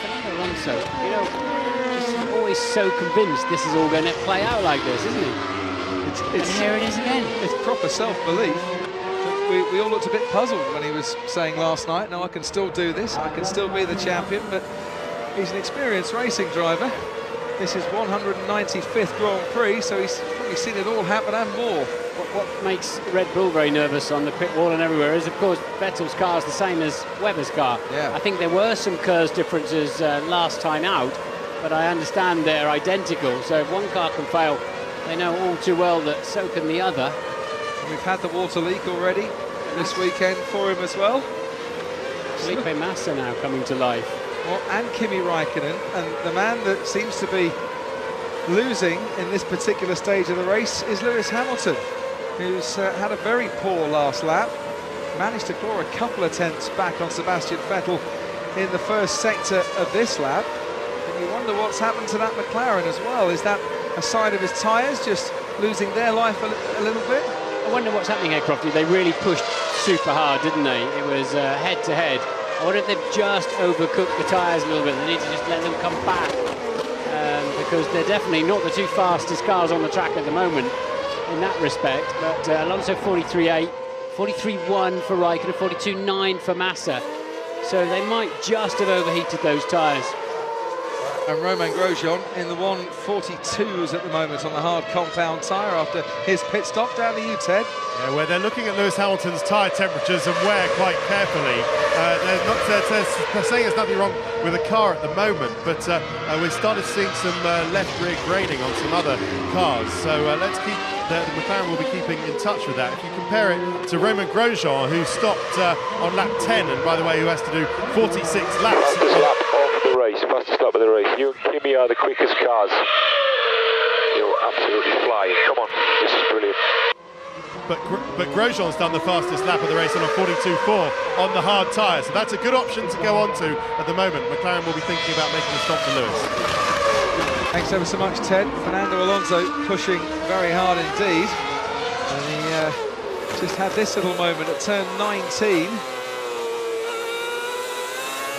Fernando Alonso, you know, he's always so convinced this is all going to play out like this, isn't he? And here it is again. It's proper self-belief. we all looked a bit puzzled when he was saying last night, no, I can still do this, I can still be the champion, but he's an experienced racing driver. This is 195th Grand Prix, so he's probably seen it all happen and more. What makes Red Bull very nervous on the pit wall and everywhere is, of course, Vettel's car is the same as Webber's car. Yeah. I think there were some KERS differences last time out, but I understand they're identical. So if one car can fail, they know all too well that so can the other. We've had the water leak already this weekend for him as well. Felipe Massa now coming to life. Well, and Kimi Räikkönen, and the man that seems to be losing in this particular stage of the race is Lewis Hamilton, who's had a very poor last lap, managed to claw a couple of tenths back on Sebastian Vettel in the first sector of this lap. And you wonder what's happened to that McLaren as well. Is that a side of his tyres just losing their life a little bit? I wonder what's happening here, Crofty. They really pushed super hard, didn't they? It was head-to-head. I wonder if they've just overcooked the tyres a little bit. They need to just let them come back because they're definitely not the two fastest cars on the track at the moment in that respect. But Alonso 43.8, 43.1 for Räikkönen, 42.9 for Massa. So they might just have overheated those tyres. And Romain Grosjean in the 142s at the moment on the hard compound tyre after his pit stop. Down to you, Ted. Yeah, where they're looking at Lewis Hamilton's tyre temperatures and wear quite carefully. They're saying there's nothing wrong with the car at the moment, but we've started seeing some left rear graining on some other cars. So let's keep, the McLaren will be keeping in touch with that. If you compare it to Romain Grosjean, who stopped on lap 10, and by the way, who has to do 46 laps. Fastest lap of the race, fastest lap of the race. You and Kimi are the quickest cars. You're absolutely flying. Come on, this is brilliant. But Grosjean's done the fastest lap of the race on a 42.4 on the hard tyre, so that's a good option to go on to at the moment. McLaren will be thinking about making a stop for Lewis. Thanks ever so much, Ted. Fernando Alonso pushing very hard indeed. And he just had this little moment at turn 19.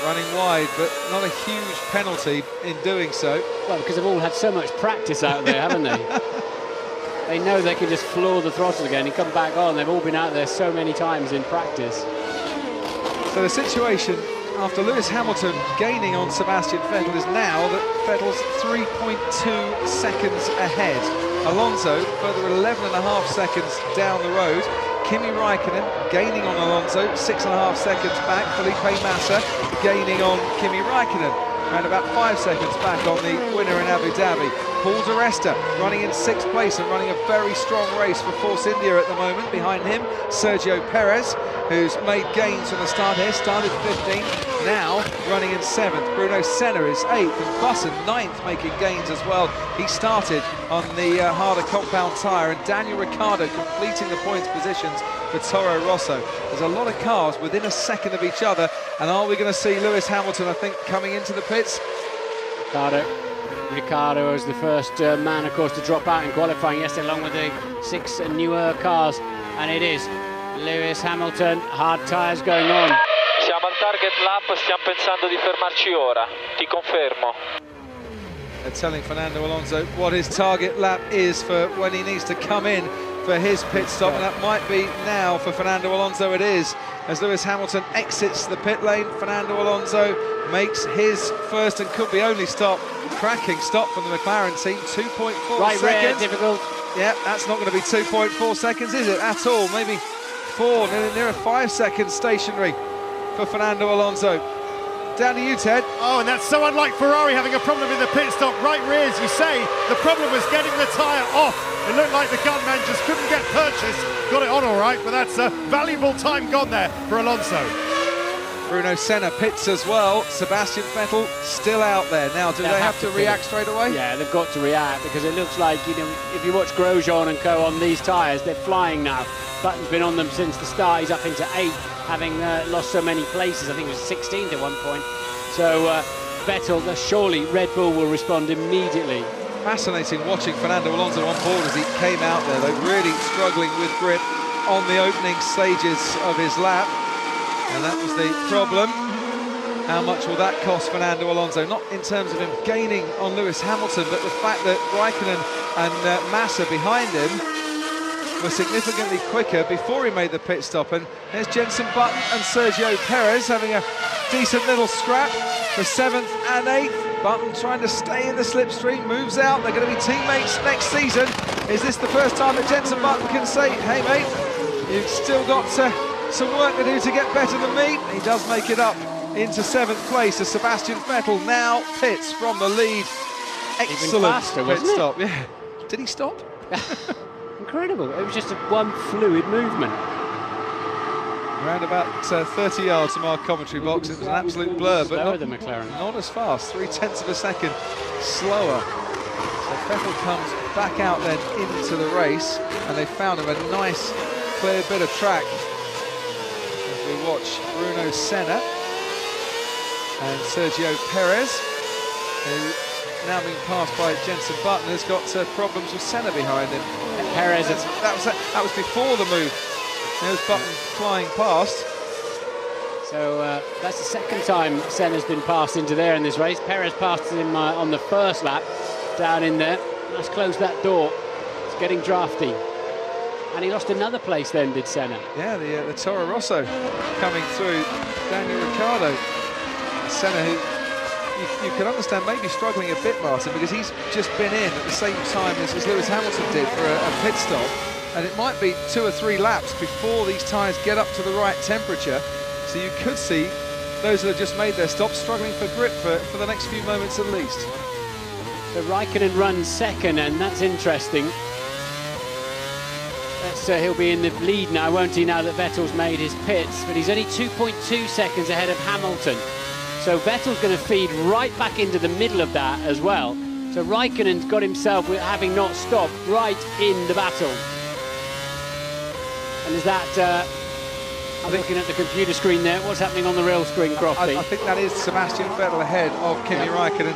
Running wide, but not a huge penalty in doing so. Well, because they've all had so much practice out there, haven't they? They know they can just floor the throttle again and come back on. They've all been out there so many times in practice. So the situation after Lewis Hamilton gaining on Sebastian Vettel is now that Vettel's 3.2 seconds ahead. Alonso further 11.5 seconds down the road. Kimi Räikkönen gaining on Alonso, 6.5 seconds back. Felipe Massa gaining on Kimi Räikkönen, around about 5 seconds back on the winner in Abu Dhabi. Paul di Resta running in 6th place and running a very strong race for Force India at the moment. Behind him, Sergio Perez, who's made gains from the start here, started 15th, now running in 7th. Bruno Senna is 8th and Button 9th, making gains as well. He started on the harder compound tyre, and Daniel Ricciardo completing the points positions for Toro Rosso. There's a lot of cars within a second of each other, and are we going to see Lewis Hamilton, I think, coming into the pits? Ricciardo was the first man, of course, to drop out in qualifying yesterday, along with the 6 newer cars, and it is Lewis Hamilton, hard tyres going on. Siamo al target lap, stiamo pensando di fermarci ora, ti confermo. They're telling Fernando Alonso what his target lap is for when he needs to come in for his pit stop, and that might be now for Fernando Alonso. It is, as Lewis Hamilton exits the pit lane. Fernando Alonso makes his first and could be only stop. Cracking stop from the McLaren team, 2.4 seconds. Rear, difficult. Yeah, that's not going to be 2.4 seconds, is it, at all? Maybe 4, near 5 seconds stationary for Fernando Alonso. Down to you, Ted. Oh, and that's so unlike Ferrari having a problem in the pit stop. Right rear, as you say, the problem was getting the tyre off. It looked like the gunman just couldn't get purchased. Got it on all right, but that's valuable time gone there for Alonso. Bruno Senna pits as well. Sebastian Vettel still out there. Now, do they have to react straight away? Yeah, they've got to react, because it looks like, you know, if you watch Grosjean and co on these tyres, they're flying now. Button's been on them since the start. He's up into 8th, having lost so many places. I think it was 16th at one point. So Vettel, surely Red Bull will respond immediately. Fascinating watching Fernando Alonso on board as he came out there. They're really struggling with grip on the opening stages of his lap. And that was the problem. How much will that cost Fernando Alonso? Not in terms of him gaining on Lewis Hamilton, but the fact that Räikkönen and Massa behind him was significantly quicker before he made the pit stop. And there's Jenson Button and Sergio Perez having a decent little scrap for 7th and 8th. Button trying to stay in the slipstream, moves out. They're going to be teammates next season. Is this the first time that Jenson Button can say, hey mate, you've still got some work to do to get better than me? He does make it up into 7th place as Sebastian Vettel now pits from the lead. Excellent faster, pit stop. Yeah. Did he stop? Incredible. It was just one fluid movement. Around about 30 yards from our commentary box, it was an absolute blur, but slower than McLaren. Not as fast, 0.3 of a second slower. So Vettel comes back out then into the race, and they found him a nice, clear bit of track. As we watch Bruno Senna and Sergio Perez, who now being passed by Jenson Button, has got problems with Senna behind him. Perez, that was before the move. There's Button flying past. So that's the second time Senna's been passed into there in this race. Perez passed him on the first lap down in there. Let's close that door. It's getting drafty. And he lost another place then, did Senna? Yeah, the Toro Rosso coming through Daniel Ricciardo. Senna, who you can understand maybe struggling a bit, Martin, because he's just been in at the same time as Lewis Hamilton did for a pit stop. And it might be 2 or 3 laps before these tyres get up to the right temperature. So you could see those that have just made their stop struggling for grip for the next few moments at least. So Raikkonen runs second, and that's interesting. He'll be in the lead now, won't he, now that Vettel's made his pits? But he's only 2.2 seconds ahead of Hamilton. So Vettel's going to feed right back into the middle of that as well. So Raikkonen's got himself, having not stopped, right in the battle. And is that, I'm looking at the computer screen there, what's happening on the real screen, Crofty? I think that is Sebastian Vettel ahead of Kimi Raikkonen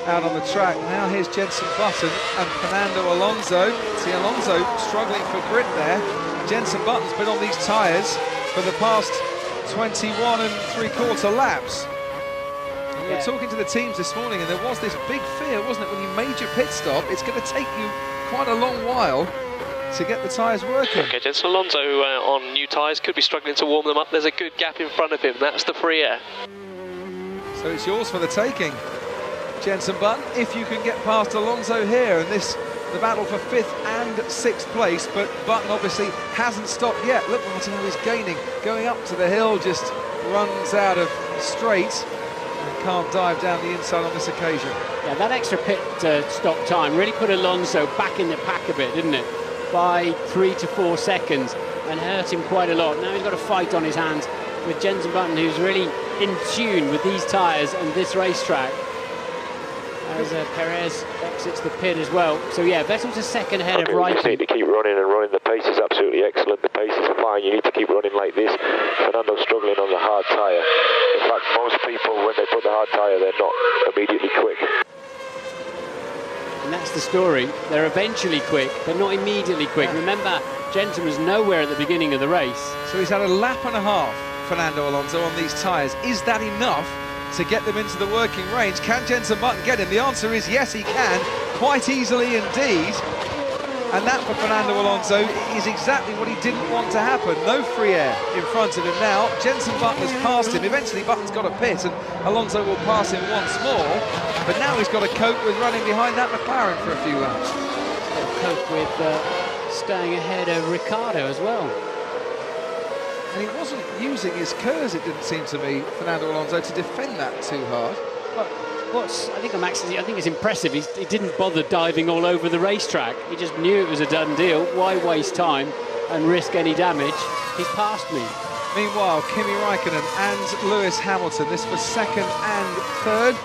out on the track. Now here's Jenson Button and Fernando Alonso. See Alonso struggling for grip there. Jenson Button's been on these tyres for the past 21 3/4 laps. We were talking to the teams this morning, and there was this big fear, wasn't it, when you made your pit stop, it's going to take you quite a long while to get the tyres working. Okay, Jenson Alonso on new tyres could be struggling to warm them up. There's a good gap in front of him. That's the free air. So it's yours for the taking, Jenson Button, if you can get past Alonso here. And the battle for 5th and 6th place, but Button obviously hasn't stopped yet. Look, Martin, how he's gaining, going up to the hill, just runs out of straight and can't dive down the inside on this occasion. Yeah, that extra pit stop time really put Alonso back in the pack a bit, didn't it? By 3 to 4 seconds, and hurt him quite a lot. Now he's got a fight on his hands with Jenson Button, who's really in tune with these tyres and this racetrack, as Perez exits the pit as well. So yeah, Vettel's a second ahead of Raikkonen. You just need to keep running and running. The pace is absolutely excellent. The pace is fine. You need to keep running like this. Fernando's struggling on the hard tyre. In fact, most people, when they put the hard tyre, they're not immediately quick. And that's the story. They're eventually quick, but not immediately quick. Remember, Jenson was nowhere at the beginning of the race. So he's had a lap and a half, Fernando Alonso, on these tyres. Is that enough to get them into the working range? Can Jenson Button get him? The answer is yes, he can, quite easily indeed. And that, for Fernando Alonso, is exactly what he didn't want to happen. No free air in front of him now. Jenson Button has passed him. Eventually, Button's got a pit, and Alonso will pass him once more. But now he's got to cope with running behind that McLaren for a few laps. He's got to cope with staying ahead of Ricciardo as well. And he wasn't using his curves, it didn't seem to me, Fernando Alonso, to defend that too hard. Well, I think it's impressive. He didn't bother diving all over the racetrack. He just knew it was a done deal. Why waste time and risk any damage? He's passed me. Meanwhile, Kimi Raikkonen and Lewis Hamilton, this for 2nd and 3rd.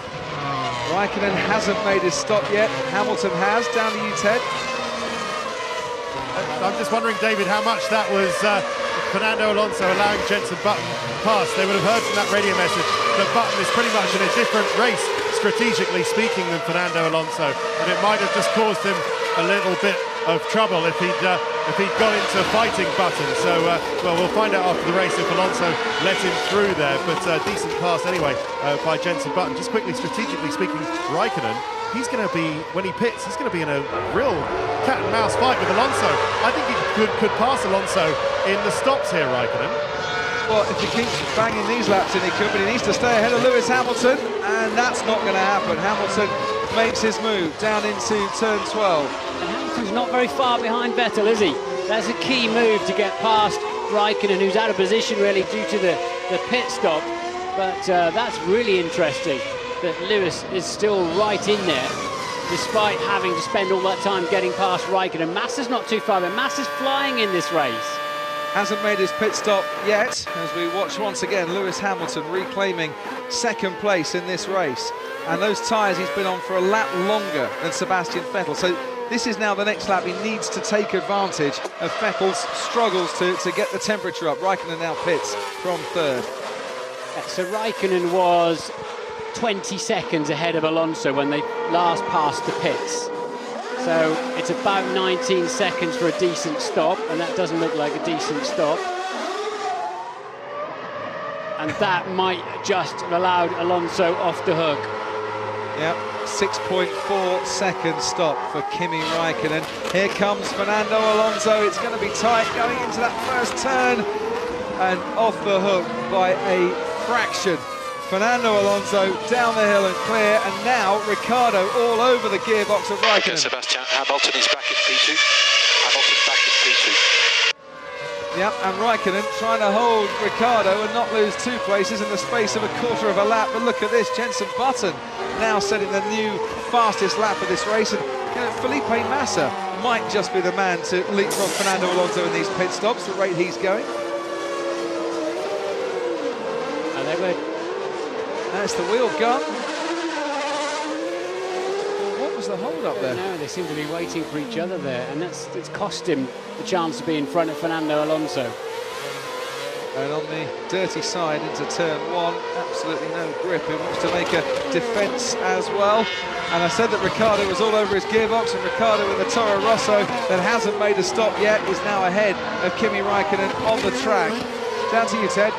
Raikkonen hasn't made his stop yet. Hamilton has. Down to you, Ted. I'm just wondering, David, how much that was Fernando Alonso allowing Jenson Button past. They would have heard from that radio message that Button is pretty much in a different race, strategically speaking, than Fernando Alonso, and it might have just caused him a little bit of trouble if he'd gone into fighting Button. So, well, we'll find out after the race if Alonso let him through there, but decent pass anyway by Jenson Button. Just quickly, strategically speaking, Raikkonen he's going to be, when he pits, he's going to be in a real cat and mouse fight with Alonso. I think he could pass Alonso in the stops here, Raikkonen. Well, if he keeps banging these laps in, he could, but he needs to stay ahead of Lewis Hamilton, and that's not going to happen. Hamilton makes his move down into turn 12. And Hamilton's not very far behind Vettel, is he? That's a key move to get past Raikkonen, who's out of position really due to the pit stop. But that's really interesting that Lewis is still right in there, despite having to spend all that time getting past Raikkonen. Massa's not too far, but Massa's flying in this race. Hasn't made his pit stop yet, as we watch once again Lewis Hamilton reclaiming second place in this race. And those tyres he's been on for a lap longer than Sebastian Vettel. So this is now the next lap. He needs to take advantage of Vettel's struggles to get the temperature up. Raikkonen now pits from third. So Raikkonen was 20 seconds ahead of Alonso when they last passed the pits. So it's about 19 seconds for a decent stop, and that doesn't look like a decent stop. And that might just have allowed Alonso off the hook. Yep, 6.4 second stop for Kimi Raikkonen. Here comes Fernando Alonso. It's going to be tight going into that first turn, and off the hook by a fraction. Fernando Alonso down the hill and clear, and now Ricciardo all over the gearbox of Raikkonen. Sebastian Hamilton is back in P2. Hamilton back in P2. Yep, and Raikkonen trying to hold Ricciardo and not lose 2 places in the space of a quarter of a lap. But look at this, Jenson Button now setting the new fastest lap of this race. And you know, Felipe Massa might just be the man to leapfrog Fernando Alonso in these pit stops, the rate he's going. And they were... That's the wheel gun. What was the hold up there? No, they seem to be waiting for each other there, and it's cost him the chance to be in front of Fernando Alonso. And on the dirty side into turn 1, absolutely no grip. He wants to make a defence as well. And I said that Ricciardo was all over his gearbox, and Ricciardo with the Toro Rosso that hasn't made a stop yet is now ahead of Kimi Raikkonen on the track. Down to you, Ted.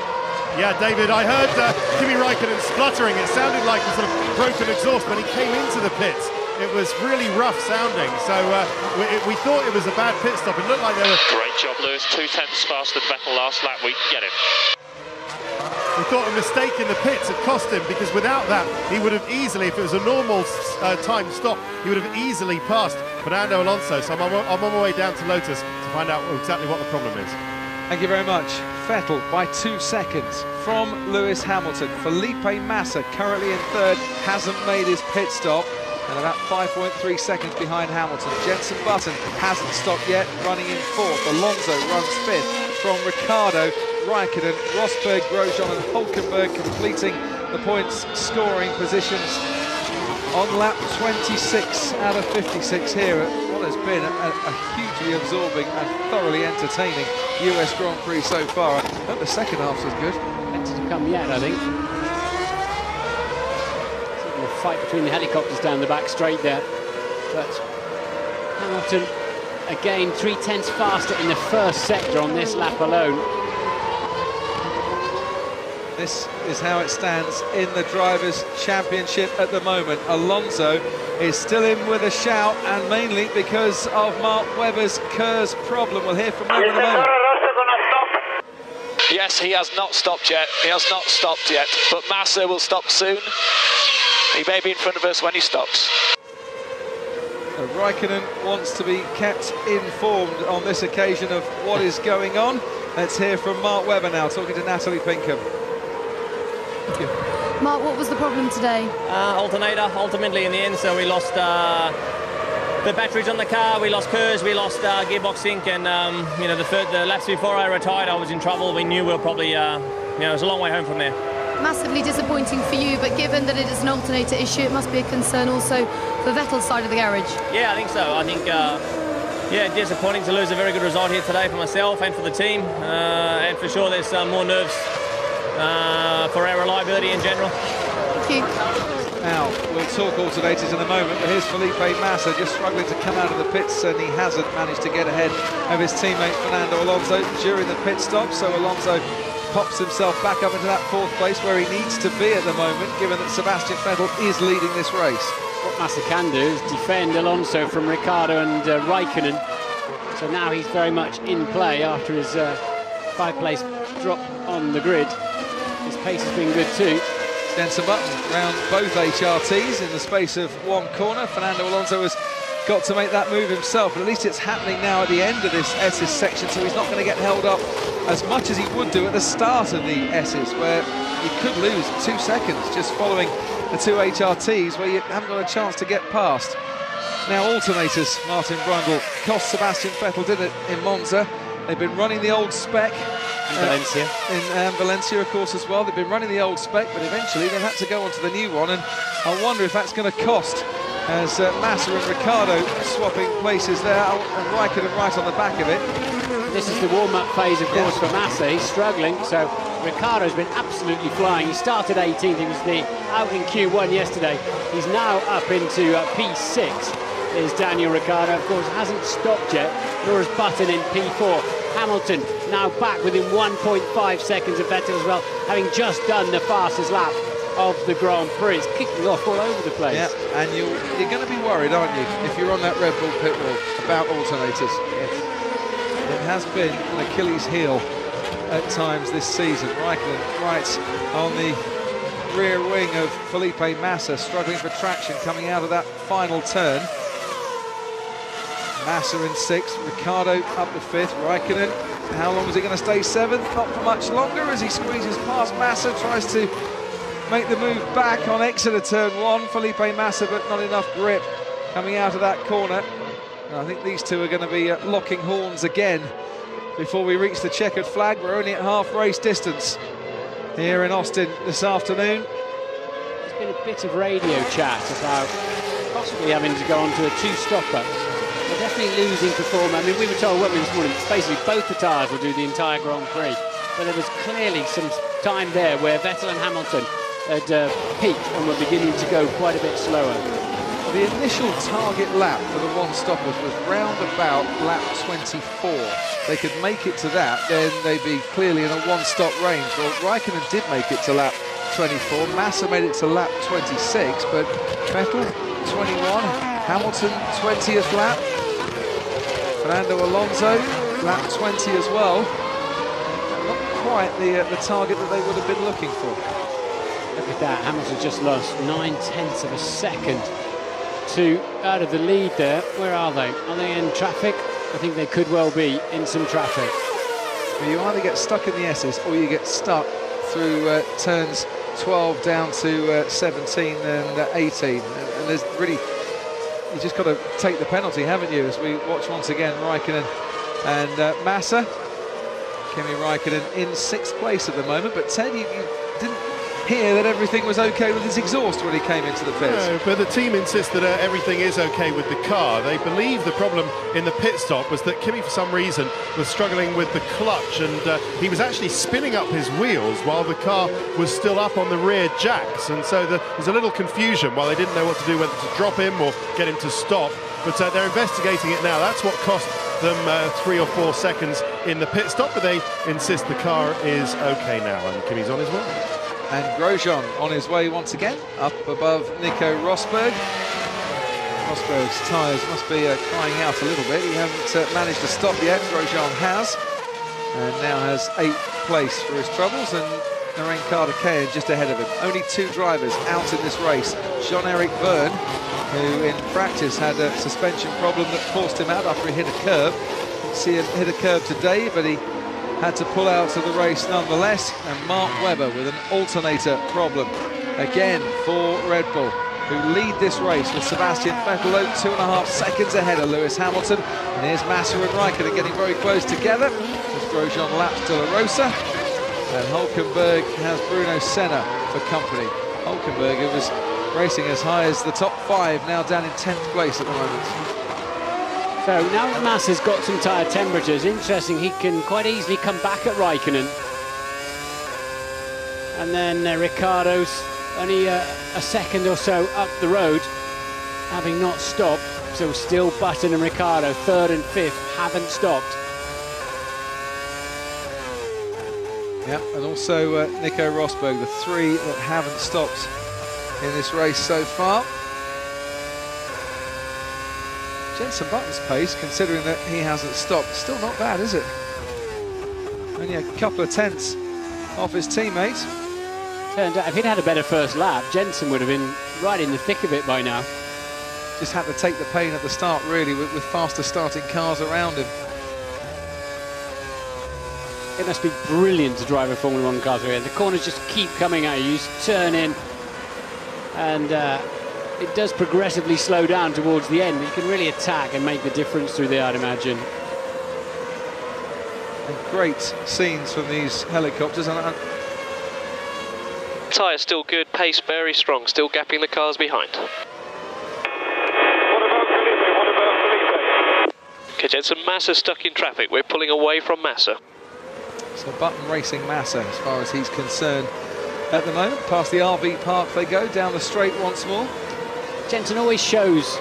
Yeah, David, I heard Kimi Raikkonen spluttering. It sounded like a sort of broken exhaust when he came into the pits. It was really rough sounding, so we thought it was a bad pit stop. It looked like they were... Great job, Lewis. 2 tenths faster than Vettel last lap. We get him. We thought a mistake in the pits had cost him, because without that, he would have easily, if it was a normal time stop, he would have easily passed Fernando Alonso. So I'm on my way down to Lotus to find out exactly what the problem is. Thank you very much. Vettel by 2 seconds from Lewis Hamilton. Felipe Massa currently in third, hasn't made his pit stop, and about 5.3 seconds behind Hamilton. Jenson Button hasn't stopped yet, running in fourth. Alonso runs fifth from Ricciardo, Raikkonen, Rosberg, Grosjean and Hulkenberg completing the points scoring positions on lap 26 out of 56 here at what has been a hugely absorbing and thoroughly entertaining US Grand Prix so far. I hope the second half's as good. Better to come yet, I think. The fight between the helicopters down the back straight there. But Hamilton, again, 3 tenths faster in the first sector on this lap alone. This is how it stands in the Drivers' Championship at the moment. Alonso is still in with a shout, and mainly because of Mark Webber's KERS problem. We'll hear from Webber in a moment. Yes, he has not stopped yet. He has not stopped yet, but Massa will stop soon. He may be in front of us when he stops. Raikkonen wants to be kept informed on this occasion of what is going on. Let's hear from Mark Webber now, talking to Natalie Pinkham. Mark, what was the problem today? Alternator, ultimately in the end, so we lost the batteries on the car, we lost KERS, we lost gearbox sync, and you know, the laps before I retired I was in trouble. We knew we were probably, you know, it was a long way home from there. Massively disappointing for you, but given that it is an alternator issue, it must be a concern also for Vettel's side of the garage. Yeah, I think so. I think, yeah, disappointing to lose a very good result here today for myself and for the team, and for sure there's more nerves for our reliability in general. Thank you. Now, we'll talk alternators in a moment, but here's Felipe Massa just struggling to come out of the pits, and he hasn't managed to get ahead of his teammate Fernando Alonso during the pit stop, so Alonso pops himself back up into that fourth place where he needs to be at the moment, given that Sebastian Vettel is leading this race. what Massa can do is defend Alonso from Ricciardo and Raikkonen. So now he's very much in play after his 5-place drop on the grid. His pace has been good too. Jenson Button round both HRTs in the space of one corner. Fernando Alonso has got to make that move himself, but at least it's happening now at the end of this S's section, so he's not going to get held up as much as he would do at the start of the S's, where he could lose 2 seconds just following the 2 HRTs where you haven't got a chance to get past. Now alternators, Martin Brundle, cost Sebastian Vettel, did it in Monza. They've been running the old spec. And Valencia. In Valencia, of course, as well. They've been running the old spec, but eventually they've had to go on to the new one, and I wonder if that's going to cost, as Massa and Ricciardo swapping places there, and Raikkonen right on the back of it. This is the warm-up phase, of course, for Massa. He's struggling, so Ricciardo's been absolutely flying. He started 18th, he was out in Q1 yesterday. He's now up into P6. There's Daniel Ricciardo, of course, hasn't stopped yet, nor has Button in P4. Hamilton now back within 1.5 seconds of Vettel as well, having just done the fastest lap of the Grand Prix. It's kicking off all over the place. Yeah, and you're going to be worried, aren't you, if you're on that Red Bull pit wall about alternators. Yes. It has been an Achilles heel at times this season. Raikkonen right on the rear wing of Felipe Massa, struggling for traction coming out of that final turn. Massa in 6th, Ricciardo up to 5th, Raikkonen, how long is he going to stay 7th? Not for much longer as he squeezes past Massa, tries to make the move back on exit of turn 1, Felipe Massa, but not enough grip coming out of that corner. And I think these two are going to be locking horns again before we reach the checkered flag. We're only at half race distance here in Austin this afternoon. There's been a bit of radio chat about possibly having to go on to a 2-stopper. They're definitely losing performance. I mean, we were told this morning, basically both the tyres will do the entire Grand Prix, but there was clearly some time there where Vettel and Hamilton had peaked and were beginning to go quite a bit slower. The initial target lap for the one-stoppers was round about lap 24. They could make it to that, then they'd be clearly in a one-stop range. Well, Raikkonen did make it to lap 24, Massa made it to lap 26, but Vettel 21, Hamilton 20th lap, Fernando Alonso lap 20 as well. Not quite the target that they would have been looking for. Look at that, Hamilton just lost 9/10 of a second out of the lead there. Where are they? Are they in traffic? I think they could well be in some traffic. Well, you either get stuck in the S's or you get stuck through turns 12 down to 17 and 18. And there's really, you just got to take the penalty, haven't you, as we watch once again Raikkonen and Massa. Kimi Raikkonen in 6th place at the moment, but Ted, you didn't hear that everything was okay with his exhaust when he came into the pits. No, but the team insists that everything is okay with the car. They believe the problem in the pit stop was that Kimi, for some reason, was struggling with the clutch, and he was actually spinning up his wheels while the car was still up on the rear jacks, and so there's a little confusion while they didn't know what to do, whether to drop him or get him to stop. But they're investigating it now. That's what cost them 3 or 4 seconds in the pit stop, but they insist the car is okay now, and Kimi's on his way. And Grosjean on his way once again, up above Nico Rosberg. Rosberg's tyres must be crying out a little bit. He hasn't managed to stop yet, Grosjean has. And now has 8th place for his troubles, and Narain Kardakayan just ahead of him. Only 2 drivers out in this race. Jean-Eric Vergne, who in practice had a suspension problem that forced him out after he hit a curb. Didn't see him hit a curb today, but he had to pull out of the race nonetheless. And Mark Webber with an alternator problem again for Red Bull, who lead this race with Sebastian Vettel 2.5 seconds ahead of Lewis Hamilton. And here's Massa and Raikkonen getting very close together as Grosjean laps De La Rosa, and Hülkenberg has Bruno Senna for company. Hülkenberg, who was racing as high as the top 5, now down in 10th place at the moment. So now that Massa's got some tyre temperatures, interesting, he can quite easily come back at Raikkonen. And then Ricciardo's only a second or so up the road, having not stopped. So still Button and Ricciardo, 3rd and 5th, haven't stopped. Yeah, and also Nico Rosberg, the 3 that haven't stopped in this race so far. Jenson Button's pace, considering that he hasn't stopped, still not bad, is it? Only a couple of tenths off his teammate. Turned out, if he'd had a better first lap, Jenson would have been right in the thick of it by now. Just had to take the pain at the start, really, with faster starting cars around him. It must be brilliant to drive a Formula 1 car through here. The corners just keep coming at you. You just turn in, and it does progressively slow down towards the end. You can really attack and make the difference through there, I'd imagine. And great scenes from these helicopters. Tyre still good, pace very strong, still gapping the cars behind. Okay, Jenson, Massa stuck in traffic. We're pulling away from Massa. So Button racing Massa as far as he's concerned at the moment. Past the RV park they go, down the straight once more. Jenson always shows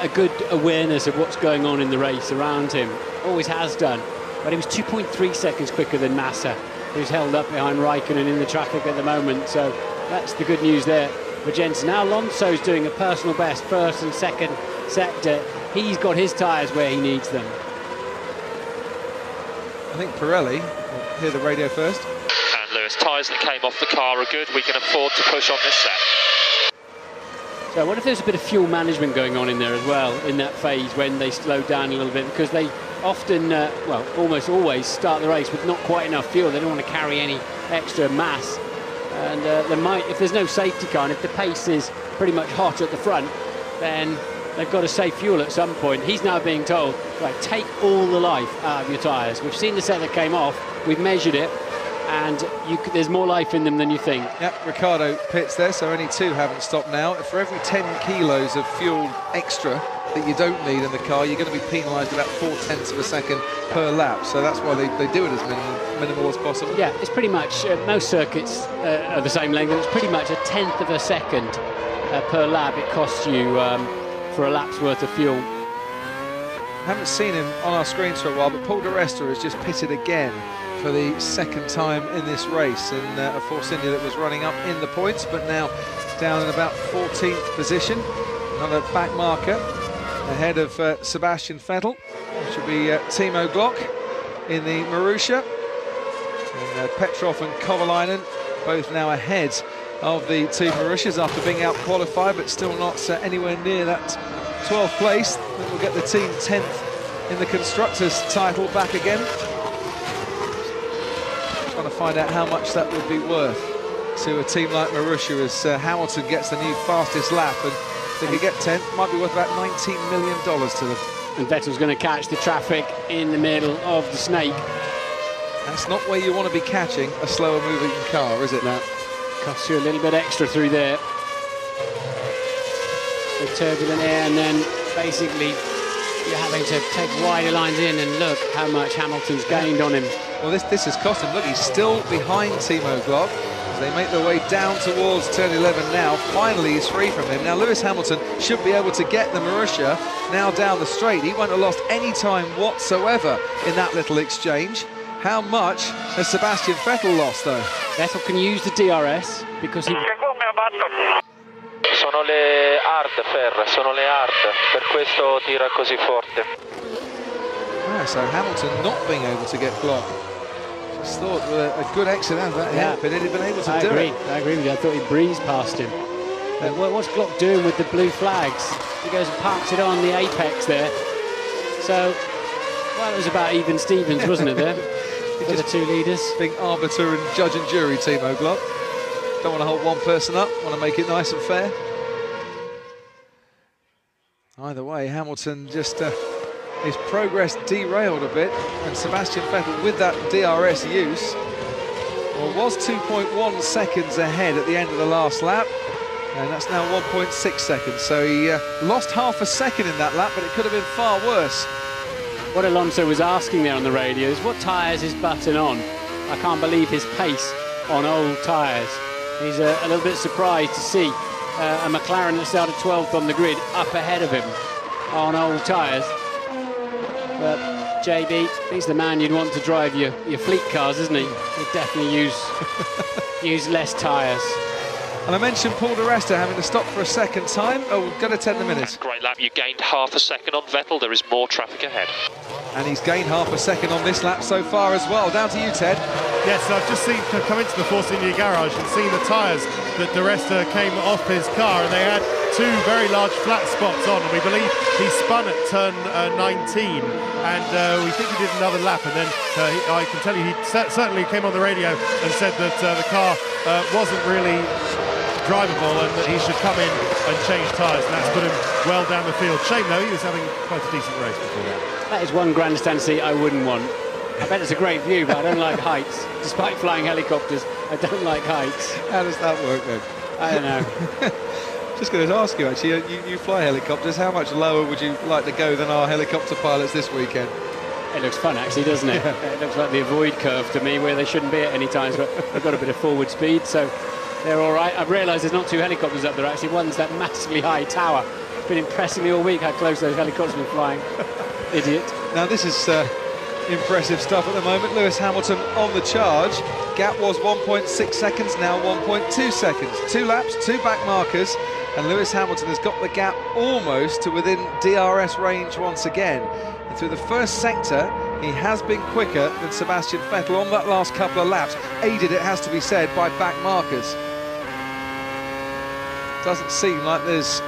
a good awareness of what's going on in the race around him. Always has done. But he was 2.3 seconds quicker than Massa, who's held up behind Raikkonen in the traffic at the moment. So that's the good news there for Jenson. Now Alonso's doing a personal best, first and second sector. He's got his tyres where he needs them. I think Pirelli will hear the radio first. And Lewis, tyres that came off the car are good. We can afford to push on this set. So I wonder if there's a bit of fuel management going on in there as well in that phase when they slow down a little bit, because they often, well, almost always start the race with not quite enough fuel. They don't want to carry any extra mass. And there might, if there's no safety car and if the pace is pretty much hot at the front, then they've got to save fuel at some point. He's now being told, right, take all the life out of your tyres. We've seen the set that came off, we've measured it, and there's more life in them than you think. Yep, Ricciardo pits there, so only 2 haven't stopped now. For every 10 kilos of fuel extra that you don't need in the car, you're going to be penalised about 0.4 of a second per lap. So that's why they do it as minimal as possible. Yeah, it's pretty much, most circuits are the same length, and it's pretty much 1/10 of a second per lap it costs you for a lap's worth of fuel. Haven't seen him on our screens for a while, but Paul di Resta has just pitted again for the second time in this race in a Force India that was running up in the points, but now down in about 14th position. Another back marker ahead of Sebastian Vettel. It should be Timo Glock in the Marussia. And Petrov and Kovalainen both now ahead of the two Marussias after being out qualified, but still not anywhere near that 12th place. That will get the team 10th in the Constructors' title back again. Trying to find out how much that would be worth to a team like Marussia as Hamilton gets the new fastest lap, and if they could get 10th, might be worth about $19 million to them. And Vettel's going to catch the traffic in the middle of the snake. That's not where you want to be catching a slower moving car, is it? No. Costs you a little bit extra through there. The turbulent air, and then basically you're having to take wider lines in, and look how much Hamilton's gained on him. Well, this has cost him. Look, he's still behind Timo Glock as they make their way down towards turn 11 now. Finally, he's free from him. Now, Lewis Hamilton should be able to get the Marussia now down the straight. He won't have lost any time whatsoever in that little exchange. How much has Sebastian Vettel lost, though? Vettel can use the DRS because he... Sono le hard, Fer, sono le hard, per questo tira così forte. So Hamilton not being able to get Glock. Just thought with a good exit out of that hairpin, he'd have been able to do it. I agree with you. I thought he breezed past him. What's Glock doing with the blue flags? He goes and parks it on the apex there. So, well, it was about even Stevens, wasn't it, there? For the two leaders. Being arbiter and judge and jury, Timo Glock. Don't want to hold one person up, want to make it nice and fair. Either way, Hamilton just his progress derailed a bit, and Sebastian Vettel with that DRS use was 2.1 seconds ahead at the end of the last lap, and that's now 1.6 seconds. So he lost half a second in that lap, but it could have been far worse. What Alonso was asking there on the radio is what tyres is Button on? I can't believe his pace on old tyres. He's a little bit surprised to see a McLaren that started 12th on the grid up ahead of him on old tyres. But JB, he's the man you'd want to drive your fleet cars, isn't he? He'd definitely use less tyres. And I mentioned Paul di Resta having to stop for a second time. Oh, we've got to 10 the minute. Great lap. You gained half a second on Vettel. There is more traffic ahead. And he's gained half a second on this lap so far as well. Down to you, Ted. Yes, I've just seen come into the Force India garage and seen the tyres that di Resta came off his car, and they had two very large flat spots on, and we believe he spun at turn 19, and we think he did another lap, and then I can tell you he certainly came on the radio and said that the car wasn't really drivable and that he should come in and change tyres, and that's put him well down the field. Shame though, he was having quite a decent race before that. That is one grandstand seat I wouldn't want. I bet it's a great view, but I don't like heights. Despite flying helicopters, I don't like heights. How does that work then? I don't know. Just going to ask you actually, you fly helicopters, how much lower would you like to go than our helicopter pilots this weekend? It looks fun actually, doesn't it? Yeah. It looks like the avoid curve to me, where they shouldn't be at any times, but they've got a bit of forward speed, so they're all right. I've realised there's not two helicopters up there actually. One's that massively high tower. Been impressing me all week how close those helicopters have been flying. Idiot. Now this is impressive stuff at the moment. Lewis Hamilton on the charge. Gap was 1.6 seconds, now 1.2 seconds. 2 laps, 2 back markers, and Lewis Hamilton has got the gap almost to within DRS range once again. And through the first sector, he has been quicker than Sebastian Vettel on that last couple of laps, aided, it has to be said, by back markers. Doesn't seem like there's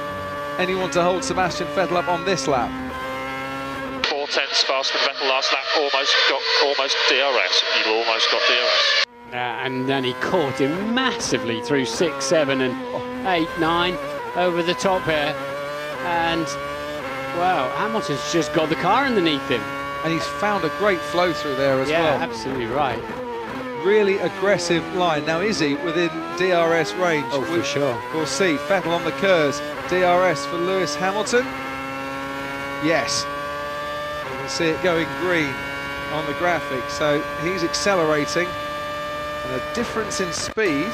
anyone to hold Sebastian Vettel up on this lap. 4/10 faster than Vettel last lap. Almost DRS. You almost got DRS. And then he caught him massively through 6, 7 and 8, 9 over the top here. And wow, Hamilton's just got the car underneath him. And he's found a great flow through there as well. Yeah, absolutely right. Really aggressive line. Now, is he within DRS range? Oh, for sure. We'll see. Vettel on the curves. DRS for Lewis Hamilton. Yes. You can see it going green on the graphic. So he's accelerating. And a difference in speed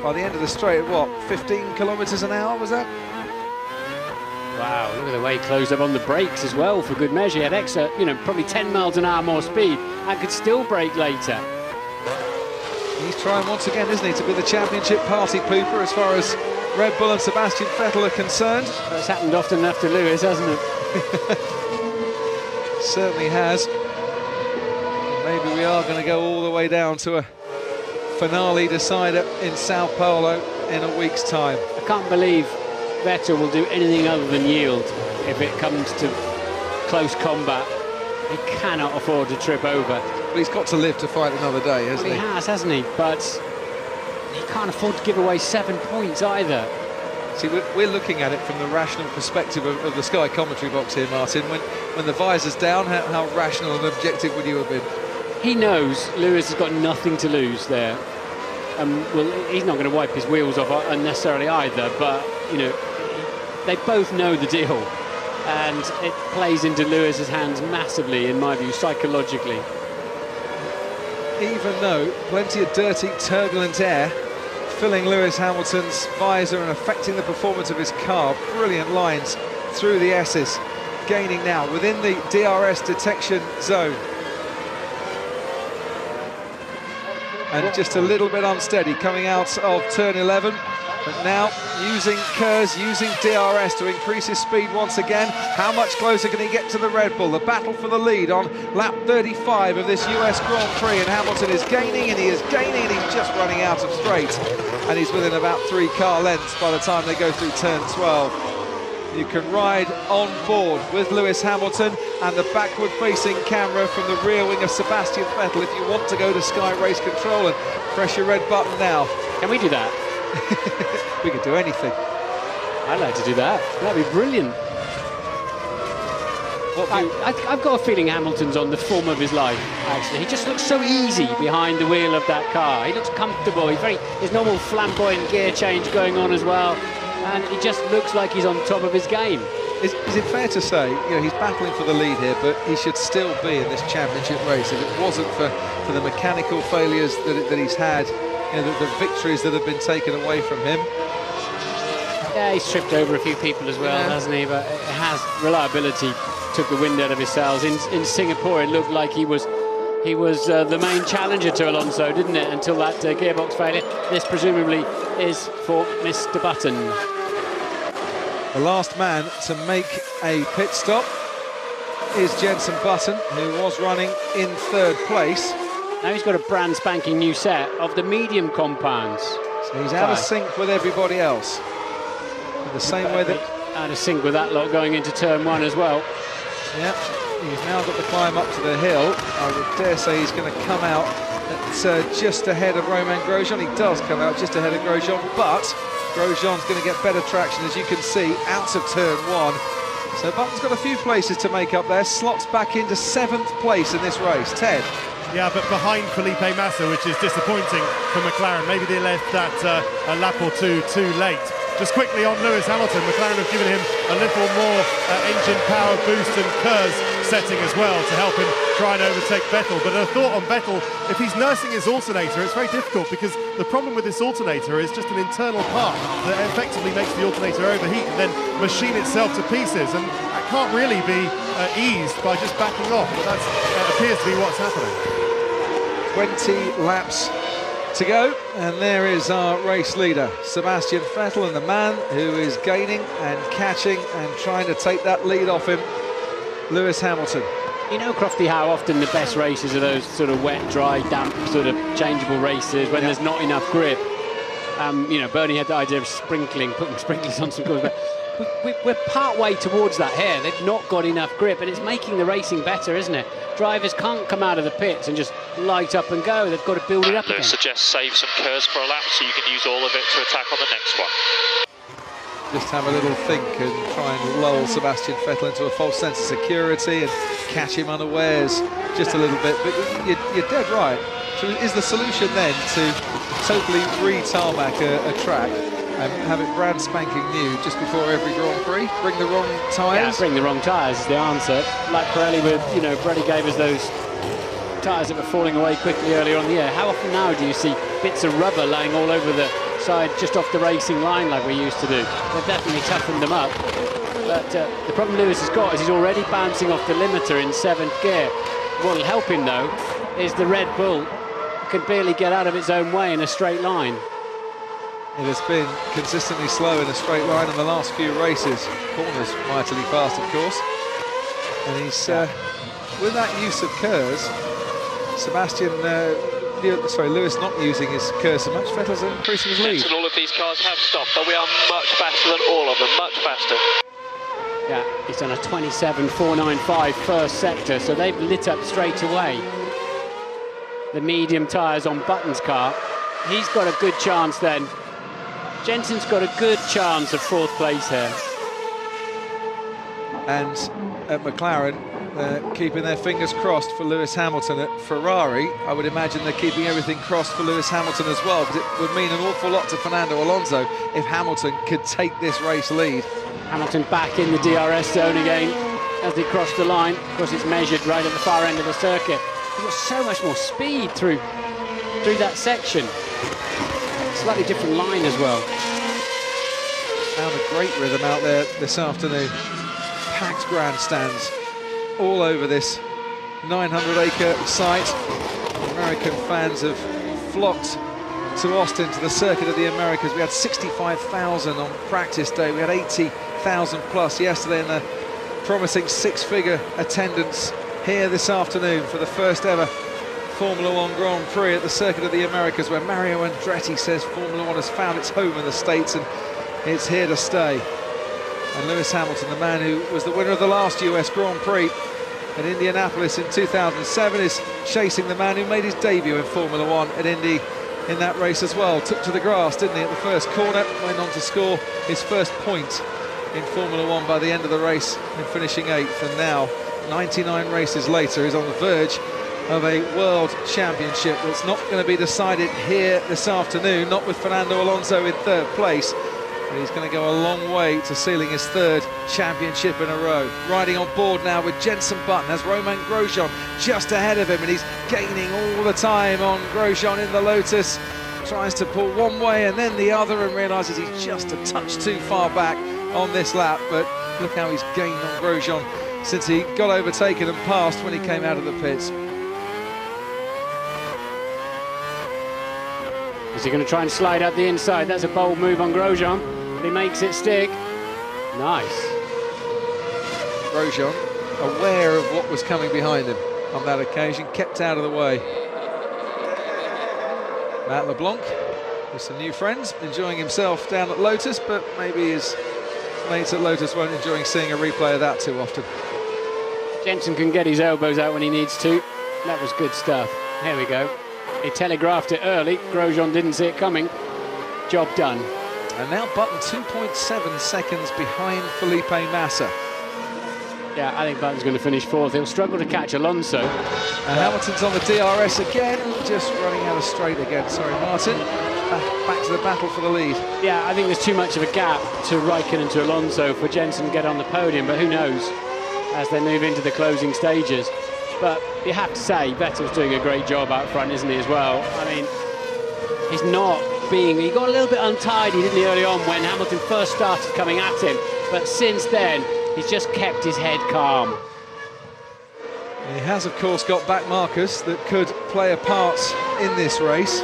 by the end of the straight at what, 15 kilometres an hour, was that? Wow, look at the way he closed up on the brakes as well, for good measure. He had extra, probably 10 miles an hour more speed and could still brake later. He's trying once again, isn't he, to be the championship party pooper as far as Red Bull and Sebastian Vettel are concerned. That's happened often enough to Lewis, hasn't it? Certainly has. Maybe we are going to go all the way down to a finale decider in Sao Paulo in a week's time. I can't believe Vettel will do anything other than yield if it comes to close combat. He cannot afford to trip over. But he's got to live to fight another day, hasn't he? He has, hasn't he? But he can't afford to give away 7 points either. See, we're looking at it from the rational perspective of the Sky commentary box here, Martin. When the visor's down, how rational and objective would you have been? He knows Lewis has got nothing to lose there. Well, he's not going to wipe his wheels off unnecessarily either, but, they both know the deal. And it plays into Lewis's hands massively, in my view, psychologically. Even though plenty of dirty, turbulent air filling Lewis Hamilton's visor and affecting the performance of his car. Brilliant lines through the S's. Gaining now within the DRS detection zone. And just a little bit unsteady coming out of turn 11. But now using KERS, using DRS to increase his speed once again. How much closer can he get to the Red Bull? The battle for the lead on lap 35 of this US Grand Prix, and Hamilton is gaining, and he is gaining, and he's just running out of straight. And he's within about 3 car lengths by the time they go through turn 12. You can ride on board with Lewis Hamilton and the backward-facing camera from the rear wing of Sebastian Vettel if you want to go to Sky Race Control and press your red button now. Can we do that? We could do anything. I'd like to do that. That'd be brilliant. I've got a feeling Hamilton's on the form of his life, actually. He just looks so easy behind the wheel of that car. He looks comfortable. His normal flamboyant gear change going on as well. And he just looks like he's on top of his game. Is it fair to say, he's battling for the lead here, but he should still be in this championship race if it wasn't for the mechanical failures that he's had, the victories that have been taken away from him. Yeah, he's tripped over a few people as well, hasn't he? But reliability took the wind out of his sails. In Singapore, it looked like he was he was the main challenger to Alonso, didn't it, until that gearbox failure. This presumably is for Mr. Button. The last man to make a pit stop is Jenson Button, who was running in 3rd place. Now he's got a brand spanking new set of the medium compounds. So he's out of sync with everybody else. In the same way that... Out of sync with that lot going into turn 1 as well. Yeah, he's now got the climb up to the hill. I would dare say he's going to come out at, just ahead of Romain Grosjean. He does come out just ahead of Grosjean, but Grosjean's going to get better traction, as you can see, out of turn 1. So Button's got a few places to make up there. Slots back into 7th place in this race. Ted. Yeah, but behind Felipe Massa, which is disappointing for McLaren. Maybe they left that a lap or two too late. Just quickly on Lewis Hamilton, McLaren have given him a little more engine power boost and KERS setting as well to help him try and overtake Vettel. But a thought on Vettel, if he's nursing his alternator, it's very difficult because the problem with this alternator is just an internal part that effectively makes the alternator overheat and then machine itself to pieces. And that can't really be eased by just backing off, but that appears to be what's happening. 20 laps to go, and there is our race leader, Sebastian Vettel, and the man who is gaining and catching and trying to take that lead off him, Lewis Hamilton. You know, Crofty, how often the best races are those sort of wet, dry, damp, sort of changeable races when there's not enough grip. You know, Bernie had the idea of putting sprinklers on some cars, but we're part way towards that here. They've not got enough grip, and it's making the racing better, isn't it? Drivers can't come out of the pits and just light up and go. They've got to build it up again. Lewis suggests save some KERS for a lap so you can use all of it to attack on the next one. Just have a little think and try and lull Sebastian Vettel into a false sense of security and catch him unawares just a little bit. But you're dead right. So is the solution then to totally re-tarmac a track and have it brand spanking new just before every Grand Prix? Bring the wrong tyres? Yeah, bring the wrong tyres is the answer. Like Pirelli with, you know, Pirelli gave us those tyres that were falling away quickly earlier on the year. How often now do you see bits of rubber laying all over the side just off the racing line like we used to do? They've definitely toughened them up. But the problem Lewis has got is he's already bouncing off the limiter in 7th gear. What will help him, though, is the Red Bull can barely get out of its own way in a straight line. It has been consistently slow in a straight line in the last few races. Corners mightily fast, of course. And he's, with that use of KERS, Lewis not using his KERS so much, Vettel's increasing his lead. All of these cars have stopped, but we are much faster than all of them, much faster. Yeah, he's on a 27.495 first sector, so they've lit up straight away. The medium tyres on Button's car. He's got a good chance then. Jenson's got a good chance of 4th place here. And at McLaren, keeping their fingers crossed for Lewis Hamilton. At Ferrari, I would imagine they're keeping everything crossed for Lewis Hamilton as well, because it would mean an awful lot to Fernando Alonso if Hamilton could take this race lead. Hamilton back in the DRS zone again as they cross the line. Of course, it's measured right at the far end of the circuit. He's got so much more speed through that section. Slightly different line as well. Found a great rhythm out there this afternoon. Packed grandstands all over this 900-acre site. American fans have flocked to Austin, to the Circuit of the Americas. We had 65,000 on practice day. We had 80,000 plus yesterday, and a promising 6-figure attendance here this afternoon for the first ever Formula One Grand Prix at the Circuit of the Americas, where Mario Andretti says Formula One has found its home in the States and it's here to stay. And Lewis Hamilton, the man who was the winner of the last US Grand Prix at Indianapolis in 2007, is chasing the man who made his debut in Formula One at Indy in that race as well. Took to the grass, didn't he, at the first corner, went on to score his first point in Formula One by the end of the race and finishing 8th. And now, 99 races later, he's on the verge of a world championship that's not going to be decided here this afternoon, not with Fernando Alonso in 3rd place, but he's going to go a long way to sealing his 3rd championship in a row. Riding on board now with Jenson Button as Romain Grosjean just ahead of him, and he's gaining all the time on Grosjean in the Lotus. Tries to pull one way and then the other, and realises he's just a touch too far back on this lap, but look how he's gained on Grosjean since he got overtaken and passed when he came out of the pits. Is he going to try and slide out the inside? That's a bold move on Grosjean, but he makes it stick. Nice. Grosjean, aware of what was coming behind him on that occasion, kept out of the way. Matt LeBlanc with some new friends, enjoying himself down at Lotus, but maybe his mates at Lotus won't enjoy seeing a replay of that too often. Jensen can get his elbows out when he needs to. That was good stuff. Here we go. He telegraphed it early. Grosjean didn't see it coming. Job done. And now Button 2.7 seconds behind Felipe Massa. Yeah, I think Button's going to finish fourth. He'll struggle to catch Alonso. And Hamilton's on the DRS again, just running out of straight again. Sorry, Martin. Back to the battle for the lead. Yeah, I think there's too much of a gap to Raikkonen and to Alonso for Jensen to get on the podium, but who knows as they move into the closing stages. But you have to say, Vettel's doing a great job out front, isn't he, as well? I mean, he's not being... He got a little bit untidy, didn't he, early on when Hamilton first started coming at him. But since then, he's just kept his head calm. He has, of course, got back markers that could play a part in this race.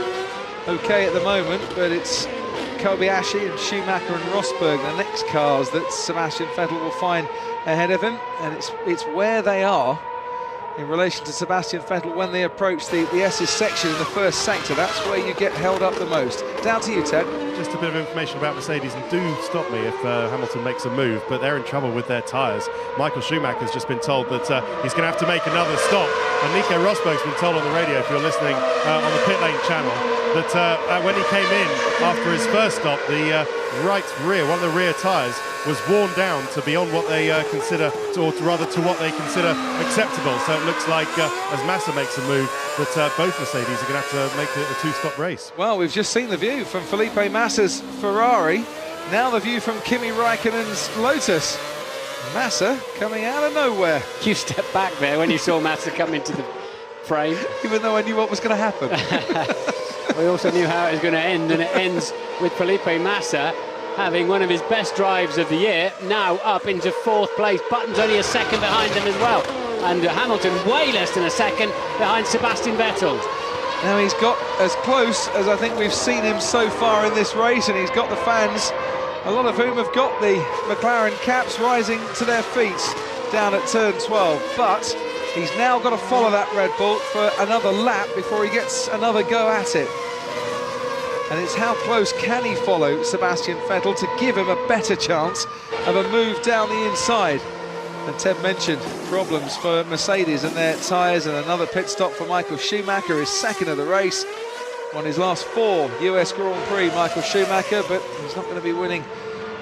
Okay at the moment, but it's Kobayashi and Schumacher and Rosberg, the next cars that Sebastian Vettel will find ahead of him. And it's where they are in relation to Sebastian Vettel when they approach the S's section in the first sector. That's where you get held up the most. Down to you, Ted. Just a bit of information about Mercedes, and do stop me if Hamilton makes a move, but they're in trouble with their tyres. Michael Schumacher's just been told that he's going to have to make another stop, and Nico Rosberg's been told on the radio, if you're listening on the pit lane channel, that when he came in after his first stop, the right rear, one of the rear tyres, was worn down to beyond what they consider, or rather to what they consider acceptable. So it looks like as Massa makes a move, that both Mercedes are going to have to make a two-stop race. Well, we've just seen the view from Felipe Massa's Ferrari. Now the view from Kimi Raikkonen's Lotus. Massa coming out of nowhere. You stepped back there when you saw Massa come into the frame. Even though I knew what was going to happen. We also knew how it was going to end, and it ends with Felipe Massa having one of his best drives of the year, now up into fourth place. Button's only a second behind him as well. And Hamilton way less than a second behind Sebastian Vettel. Now he's got as close as I think we've seen him so far in this race, and he's got the fans, a lot of whom have got the McLaren caps, rising to their feet down at turn 12. But he's now got to follow that Red Bull for another lap before he gets another go at it. And it's how close can he follow Sebastian Vettel to give him a better chance of a move down the inside. And Ted mentioned problems for Mercedes and their tyres, and another pit stop for Michael Schumacher, his second of the race. Won his last 4 US Grand Prix, Michael Schumacher, but he's not going to be winning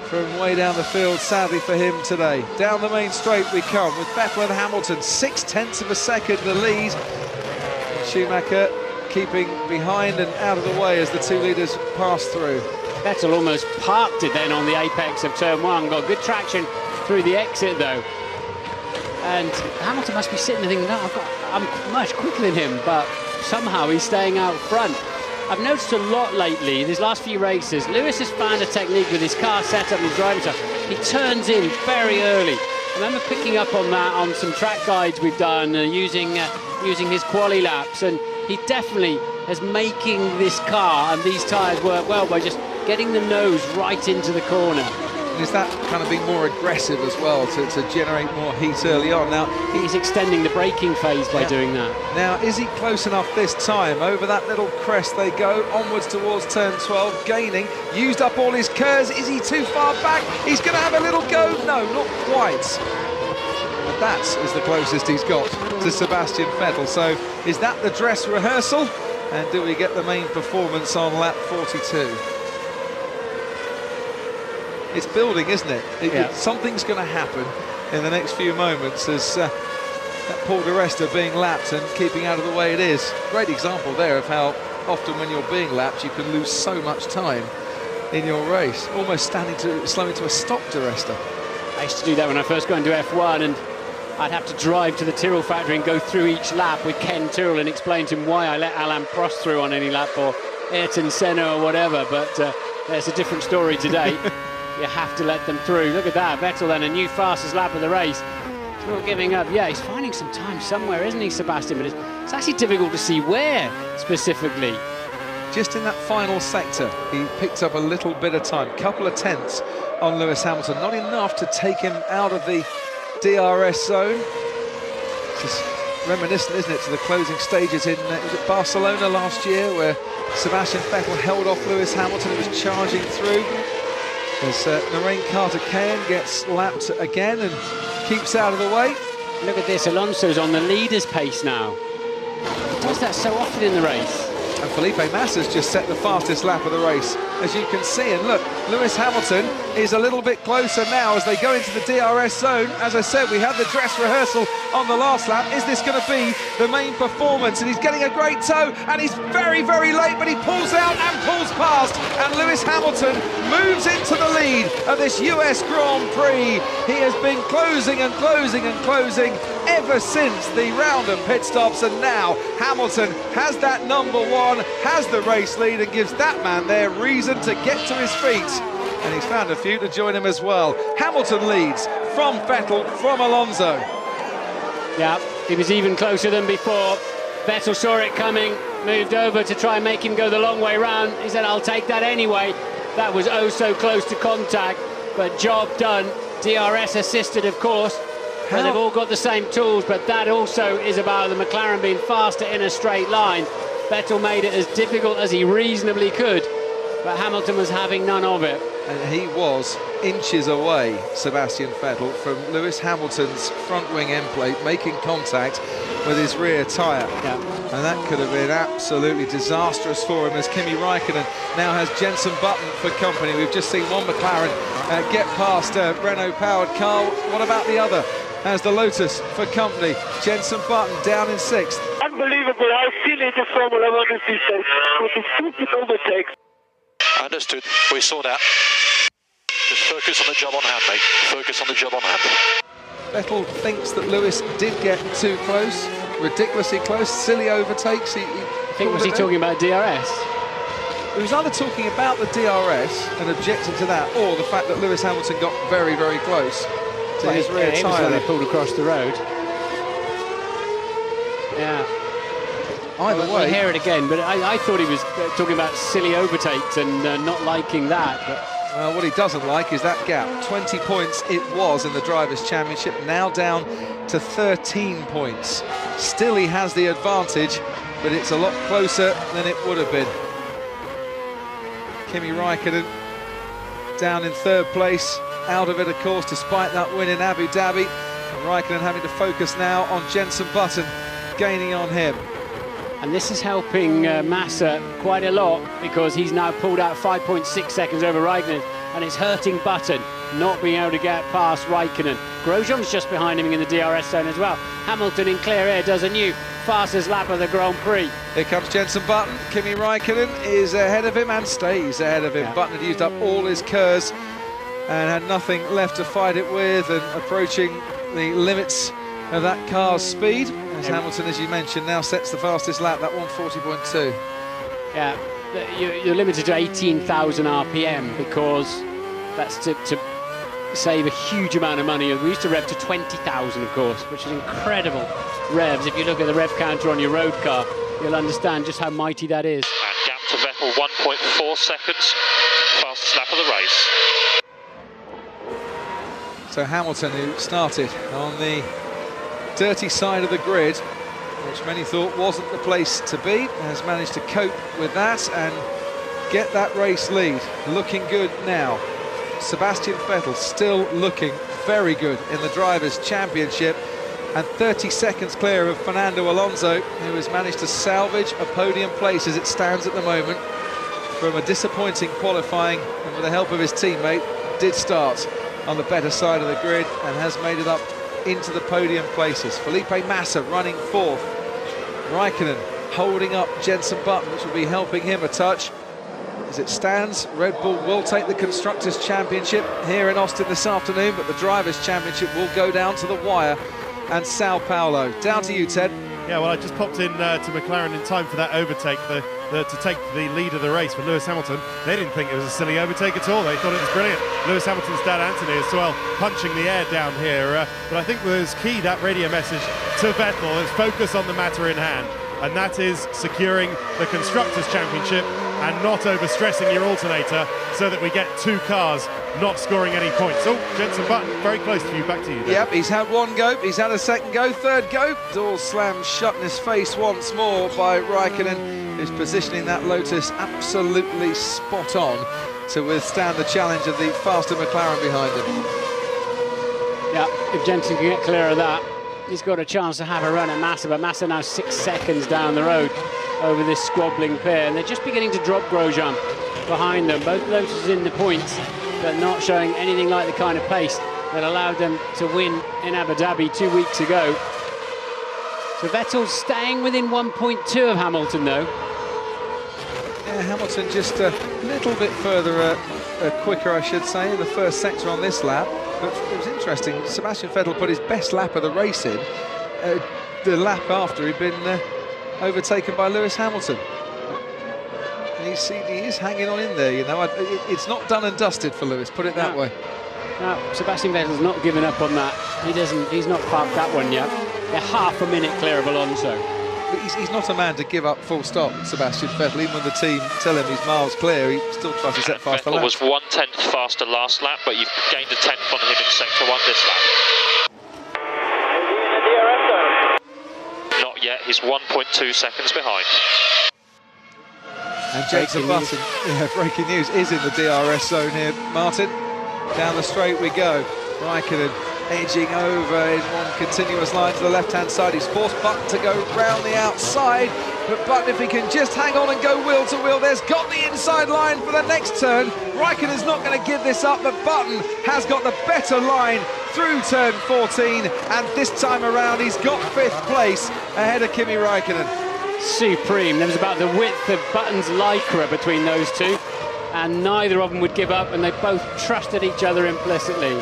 from way down the field, sadly for him today. Down the main straight we come with Vettel and Hamilton, 0.6 of a second the lead. And Schumacher keeping behind and out of the way as the two leaders pass through. Vettel almost parked it then on the apex of turn 1, got good traction through the exit though. And Hamilton must be sitting there thinking, no, I'm much quicker than him, but somehow he's staying out front. I've noticed a lot lately, these last few races, Lewis has found a technique with his car setup and his driving stuff. He turns in very early. I remember picking up on that on some track guides we've done, using his quali laps, and he definitely is making this car and these tyres work well by just getting the nose right into the corner. And is that kind of being more aggressive as well to generate more heat early on? Now he's extending the braking phase by doing that. Now, is he close enough this time? Over that little crest they go, onwards towards turn 12, gaining, used up all his curves. Is he too far back? He's going to have a little go. No, not quite. But that is the closest he's got to Sebastian Vettel. So is that the dress rehearsal? And do we get the main performance on lap 42? It's building, isn't it? Something's going to happen in the next few moments as that Paul di Resta being lapped and keeping out of the way it is. Great example there of how often when you're being lapped you can lose so much time in your race. Almost slowing to a stop, di Resta. I used to do that when I first got into F1, and I'd have to drive to the Tyrrell factory and go through each lap with Ken Tyrrell and explain to him why I let Alain Prost through on any lap, or Ayrton Senna or whatever, but there's a different story today. You have to let them through. Look at that, Vettel then, a new fastest lap of the race. He's not giving up. Yeah, he's finding some time somewhere, isn't he, Sebastian? But it's actually difficult to see where specifically. just in that final sector, he picked up a little bit of time, couple of tenths on Lewis Hamilton, not enough to take him out of the DRS zone. It's reminiscent, isn't it, to the closing stages in was it Barcelona last year, where Sebastian Vettel held off Lewis Hamilton, who was charging through. As Narain Carter-Cayan gets lapped again and keeps out of the way. Look at this, Alonso's on the leader's pace now. He does that so often in the race. And Felipe Massa's just set the fastest lap of the race, as you can see. And look, Lewis Hamilton is a little bit closer now as they go into the DRS zone. As I said, we had the dress rehearsal on the last lap. Is this going to be the main performance? And he's getting a great tow, and he's very, very late, but he pulls out and pulls past. And Lewis Hamilton moves into the lead of this US Grand Prix. He has been closing and closing and closing ever since the round and pit stops, and now Hamilton has that #1, has the race lead, and gives that man there reason to get to his feet. And he's found a few to join him as well. Hamilton leads from Vettel, from Alonso. Yeah, he was even closer than before. Vettel saw it coming, moved over to try and make him go the long way round. He said, I'll take that anyway. That was oh so close to contact, but job done. DRS assisted, of course. But they've all got the same tools, but that also is about the McLaren being faster in a straight line. Vettel made it as difficult as he reasonably could, but Hamilton was having none of it. And he was inches away, Sebastian Vettel, from Lewis Hamilton's front wing end plate, making contact with his rear tyre. Yeah. And that could have been absolutely disastrous for him, as Kimi Raikkonen now has Jenson Button for company. We've just seen one McLaren get past a Renault-powered car. What about the other? As the Lotus for company. Jenson Button down in 6th. Unbelievable. I've seen it in Formula 1 in these days with the stupid overtakes. Understood. We saw that. Just focus on the job on hand, mate. Focus on the job on hand. Vettel thinks that Lewis did get too close, ridiculously close, silly overtakes. I think, was he talking about DRS? He was either talking about the DRS and objecting to that, or the fact that Lewis Hamilton got very, very close to his rear tyre. When they pulled across the road. Yeah. Either way. We'll hear it again, but I thought he was talking about silly overtakes and not liking that. But well, what he doesn't like is that gap. 20 points it was in the Drivers' Championship, now down to 13 points. Still he has the advantage, but it's a lot closer than it would have been. Kimi Raikkonen down in 3rd place, out of it, of course, despite that win in Abu Dhabi. And Raikkonen having to focus now on Jenson Button, gaining on him. And this is helping Massa quite a lot, because he's now pulled out 5.6 seconds over Raikkonen, and it's hurting Button not being able to get past Raikkonen. Grosjean's just behind him in the DRS zone as well. Hamilton in clear air does a new fastest lap of the Grand Prix. Here comes Jenson Button. Kimi Raikkonen is ahead of him and stays ahead of him. Yeah. Button had used up all his KERS and had nothing left to fight it with, and approaching the limits of that car's speed. As Hamilton, as you mentioned, now sets the fastest lap, that 140.2. Yeah, you're limited to 18,000 RPM, because that's to save a huge amount of money. We used to rev to 20,000, of course, which is incredible revs. If you look at the rev counter on your road car, you'll understand just how mighty that is. And gap to Vettel, 1.4 seconds, fastest lap of the race. So Hamilton, who started on the dirty side of the grid, which many thought wasn't the place to be, has managed to cope with that and get that race lead. Looking good now. Sebastian Vettel still looking very good in the Drivers' Championship, and 30 seconds clear of Fernando Alonso, who has managed to salvage a podium place as it stands at the moment from a disappointing qualifying, and with the help of his teammate did start on the better side of the grid and has made it up into the podium places. Felipe Massa running 4th. Raikkonen holding up Jenson Button, which will be helping him a touch. As it stands, Red Bull will take the Constructors' Championship here in Austin this afternoon, but the Drivers' Championship will go down to the wire and Sao Paulo. Down to you, Ted. Yeah, well, I just popped in to McLaren in time for that overtake, to take the lead of the race for Lewis Hamilton. They didn't think it was a silly overtake at all. They thought it was brilliant. Lewis Hamilton's dad, Anthony, as well, punching the air down here. But I think was key, that radio message to Vettel, is focus on the matter in hand. and that is securing the Constructors' Championship and not overstressing your alternator so that we get 2 cars not scoring any points. Oh, Jenson Button, very close to you. Back to you, David. Yep, he's had 1 go, he's had a 2nd go, 3rd go. Door slammed shut in his face once more by Raikkonen, who's positioning that Lotus absolutely spot on to withstand the challenge of the faster McLaren behind him. Yeah, if Jenson can get clear of that, he's got a chance to have a run at Massa, but Massa now 6 seconds down the road over this squabbling pair, and they're just beginning to drop Grosjean behind them. Both Lotus in the points, but not showing anything like the kind of pace that allowed them to win in Abu Dhabi 2 weeks ago. So Vettel's staying within 1.2 of Hamilton, though. Yeah, Hamilton just a little bit further quicker, I should say, in the first sector on this lap. But it was interesting, Sebastian Vettel put his best lap of the race in, the lap after he'd been overtaken by Lewis Hamilton. And he is hanging on in there, you know. It's not done and dusted for Lewis, put it that way. No, Sebastian Vettel's not given up on that. He's not parked that one yet. They're half a minute clear of Alonso. But he's not a man to give up full stop, Sebastian Vettel. Even when the team tell him he's miles clear, he still tries to set faster laps. Vettel was 1/10 faster last lap, but you've gained a 10th on him in sector 1 this lap. Not yet, he's 1.2 seconds behind. And Jenson Button, breaking news, is in the DRS zone here. Martin, down the straight we go. Raikkonen edging over in one continuous line to the left-hand side. He's forced Button to go round the outside, but Button, if he can just hang on and go wheel to wheel, there's got the inside line for the next turn. Raikkonen's not going to give this up, but Button has got the better line through turn 14, and this time around he's got 5th place ahead of Kimi Raikkonen. Supreme. There was about the width of Button's lycra between those two, and neither of them would give up, and they both trusted each other implicitly.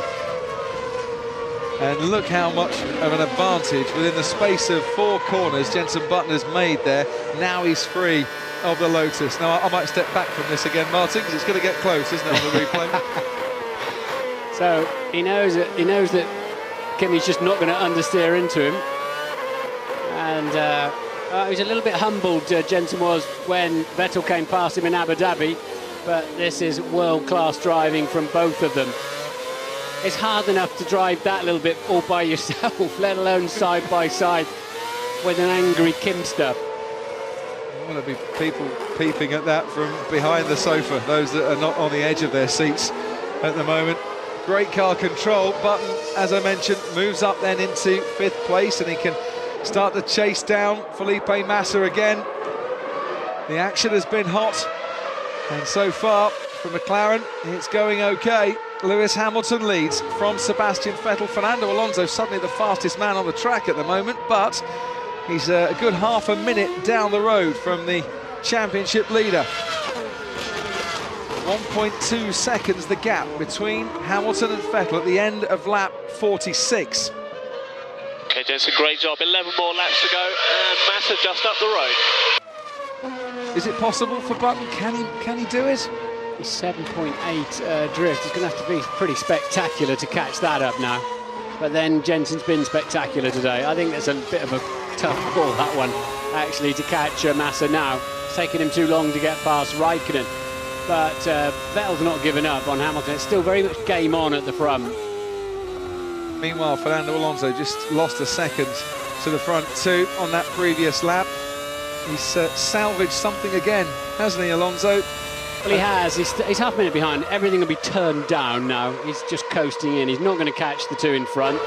And look how much of an advantage within the space of 4 corners Jenson Button has made there. Now he's free of the Lotus. Now I might step back from this again, Martin, because it's going to get close, isn't it, on the replay? So he knows that Kimi's just not going to understeer into him, and he was a little bit humbled, Jenson was, when Vettel came past him in Abu Dhabi, but this is world-class driving from both of them. It's hard enough to drive that little bit all by yourself, let alone side by side with an angry Kimster. Well, there'll be people peeping at that from behind the sofa, those that are not on the edge of their seats at the moment. Great car control. Button, as I mentioned, moves up then into 5th place, and he can start to chase down Felipe Massa again. The action has been hot, and so far for McLaren it's going okay. Lewis Hamilton leads from Sebastian Vettel. Fernando Alonso suddenly the fastest man on the track at the moment, but he's a good half a minute down the road from the championship leader. 1.2 seconds the gap between Hamilton and Vettel at the end of lap 46. Okay, Jenson, great job. 11 more laps to go, and Massa just up the road. Is it possible for Button? Can he do it? 7.8 drift. He's going to have to be pretty spectacular to catch that up now. But then Jenson's been spectacular today. I think that's a bit of a tough call, that one, actually, to catch Massa now. It's taken him too long to get past Raikkonen. But Vettel's not given up on Hamilton. It's still very much game on at the front. Meanwhile, Fernando Alonso just lost a second to the front two on that previous lap. He's salvaged something again, hasn't he, Alonso? Well, he has. He's half a minute behind. Everything will be turned down now. He's just coasting in. He's not going to catch the 2 in front.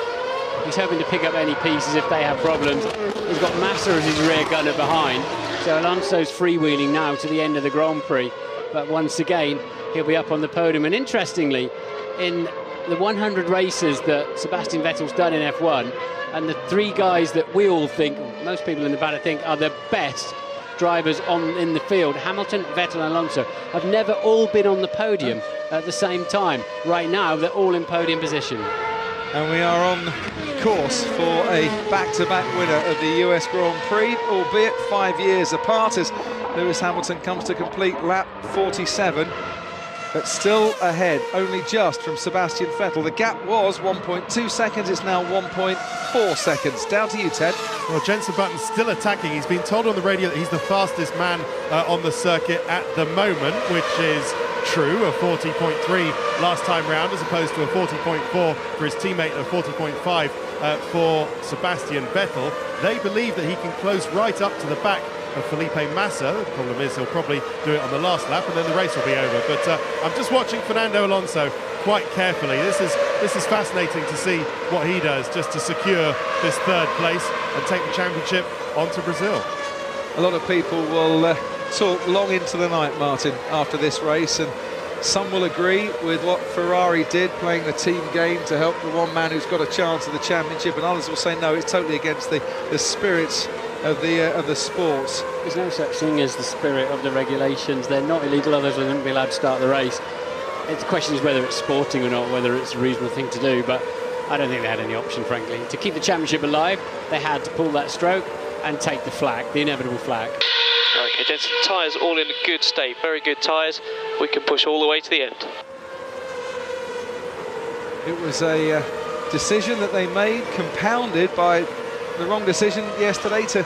He's hoping to pick up any pieces if they have problems. He's got Massa as his rear gunner behind. So Alonso's freewheeling now to the end of the Grand Prix. But once again, he'll be up on the podium. And interestingly, in the 100 races that Sebastian Vettel's done in F1, and the 3 guys that we all think, most people in Nevada think, are the best drivers in the field, Hamilton, Vettel and Alonso, have never all been on the podium at the same time. Right now, they're all in podium position. And we are on course for a back-to-back winner of the US Grand Prix, albeit 5 years apart, as Lewis Hamilton comes to complete lap 47. but still ahead, only just from Sebastian Vettel. The gap was 1.2 seconds, it's now 1.4 seconds. Down to you, Ted. Well, Jenson Button's still attacking. He's been told on the radio that he's the fastest man on the circuit at the moment, which is true, a 40.3 last time round as opposed to a 40.4 for his teammate, a 40.5 for Sebastian Vettel. They believe that he can close right up to the back of Felipe Massa. The problem is he'll probably do it on the last lap and then the race will be over. But I'm just watching Fernando Alonso quite carefully. This is fascinating to see what he does just to secure this third place and take the championship on to Brazil. A lot of people will talk long into the night, Martin, after this race, and some will agree with what Ferrari did, playing the team game to help the one man who's got a chance of the championship, and others will say no, it's totally against the spirits of the sports. There's no such thing as the spirit of the regulations. They're not illegal, others wouldn't be allowed to start the race. The question is whether it's sporting or not, whether it's a reasonable thing to do, but I don't think they had any option, frankly. To keep the championship alive, they had to pull that stroke and take the flag, the inevitable flag. Okay, Jenson, tyres all in a good state, very good tyres. We can push all the way to the end. It was a decision that they made, compounded by the wrong decision yesterday to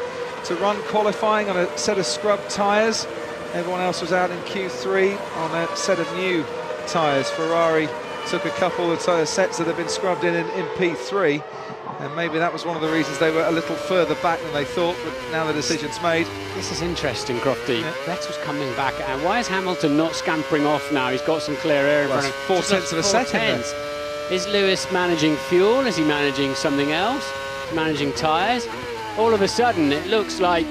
run qualifying on a set of scrub tyres. Everyone else was out in Q3 on a set of new tyres. Ferrari took a couple of sets that have been scrubbed in P3, and maybe that was one of the reasons they were a little further back than they thought, but now the decision's made. This is interesting, Crofty. Vettel's coming back, and why is Hamilton not scampering off now? He's got some clear air in front of him. 4 tenths of a second. Is Lewis managing fuel? Is he managing something else? Managing tyres? All of a sudden, it looks like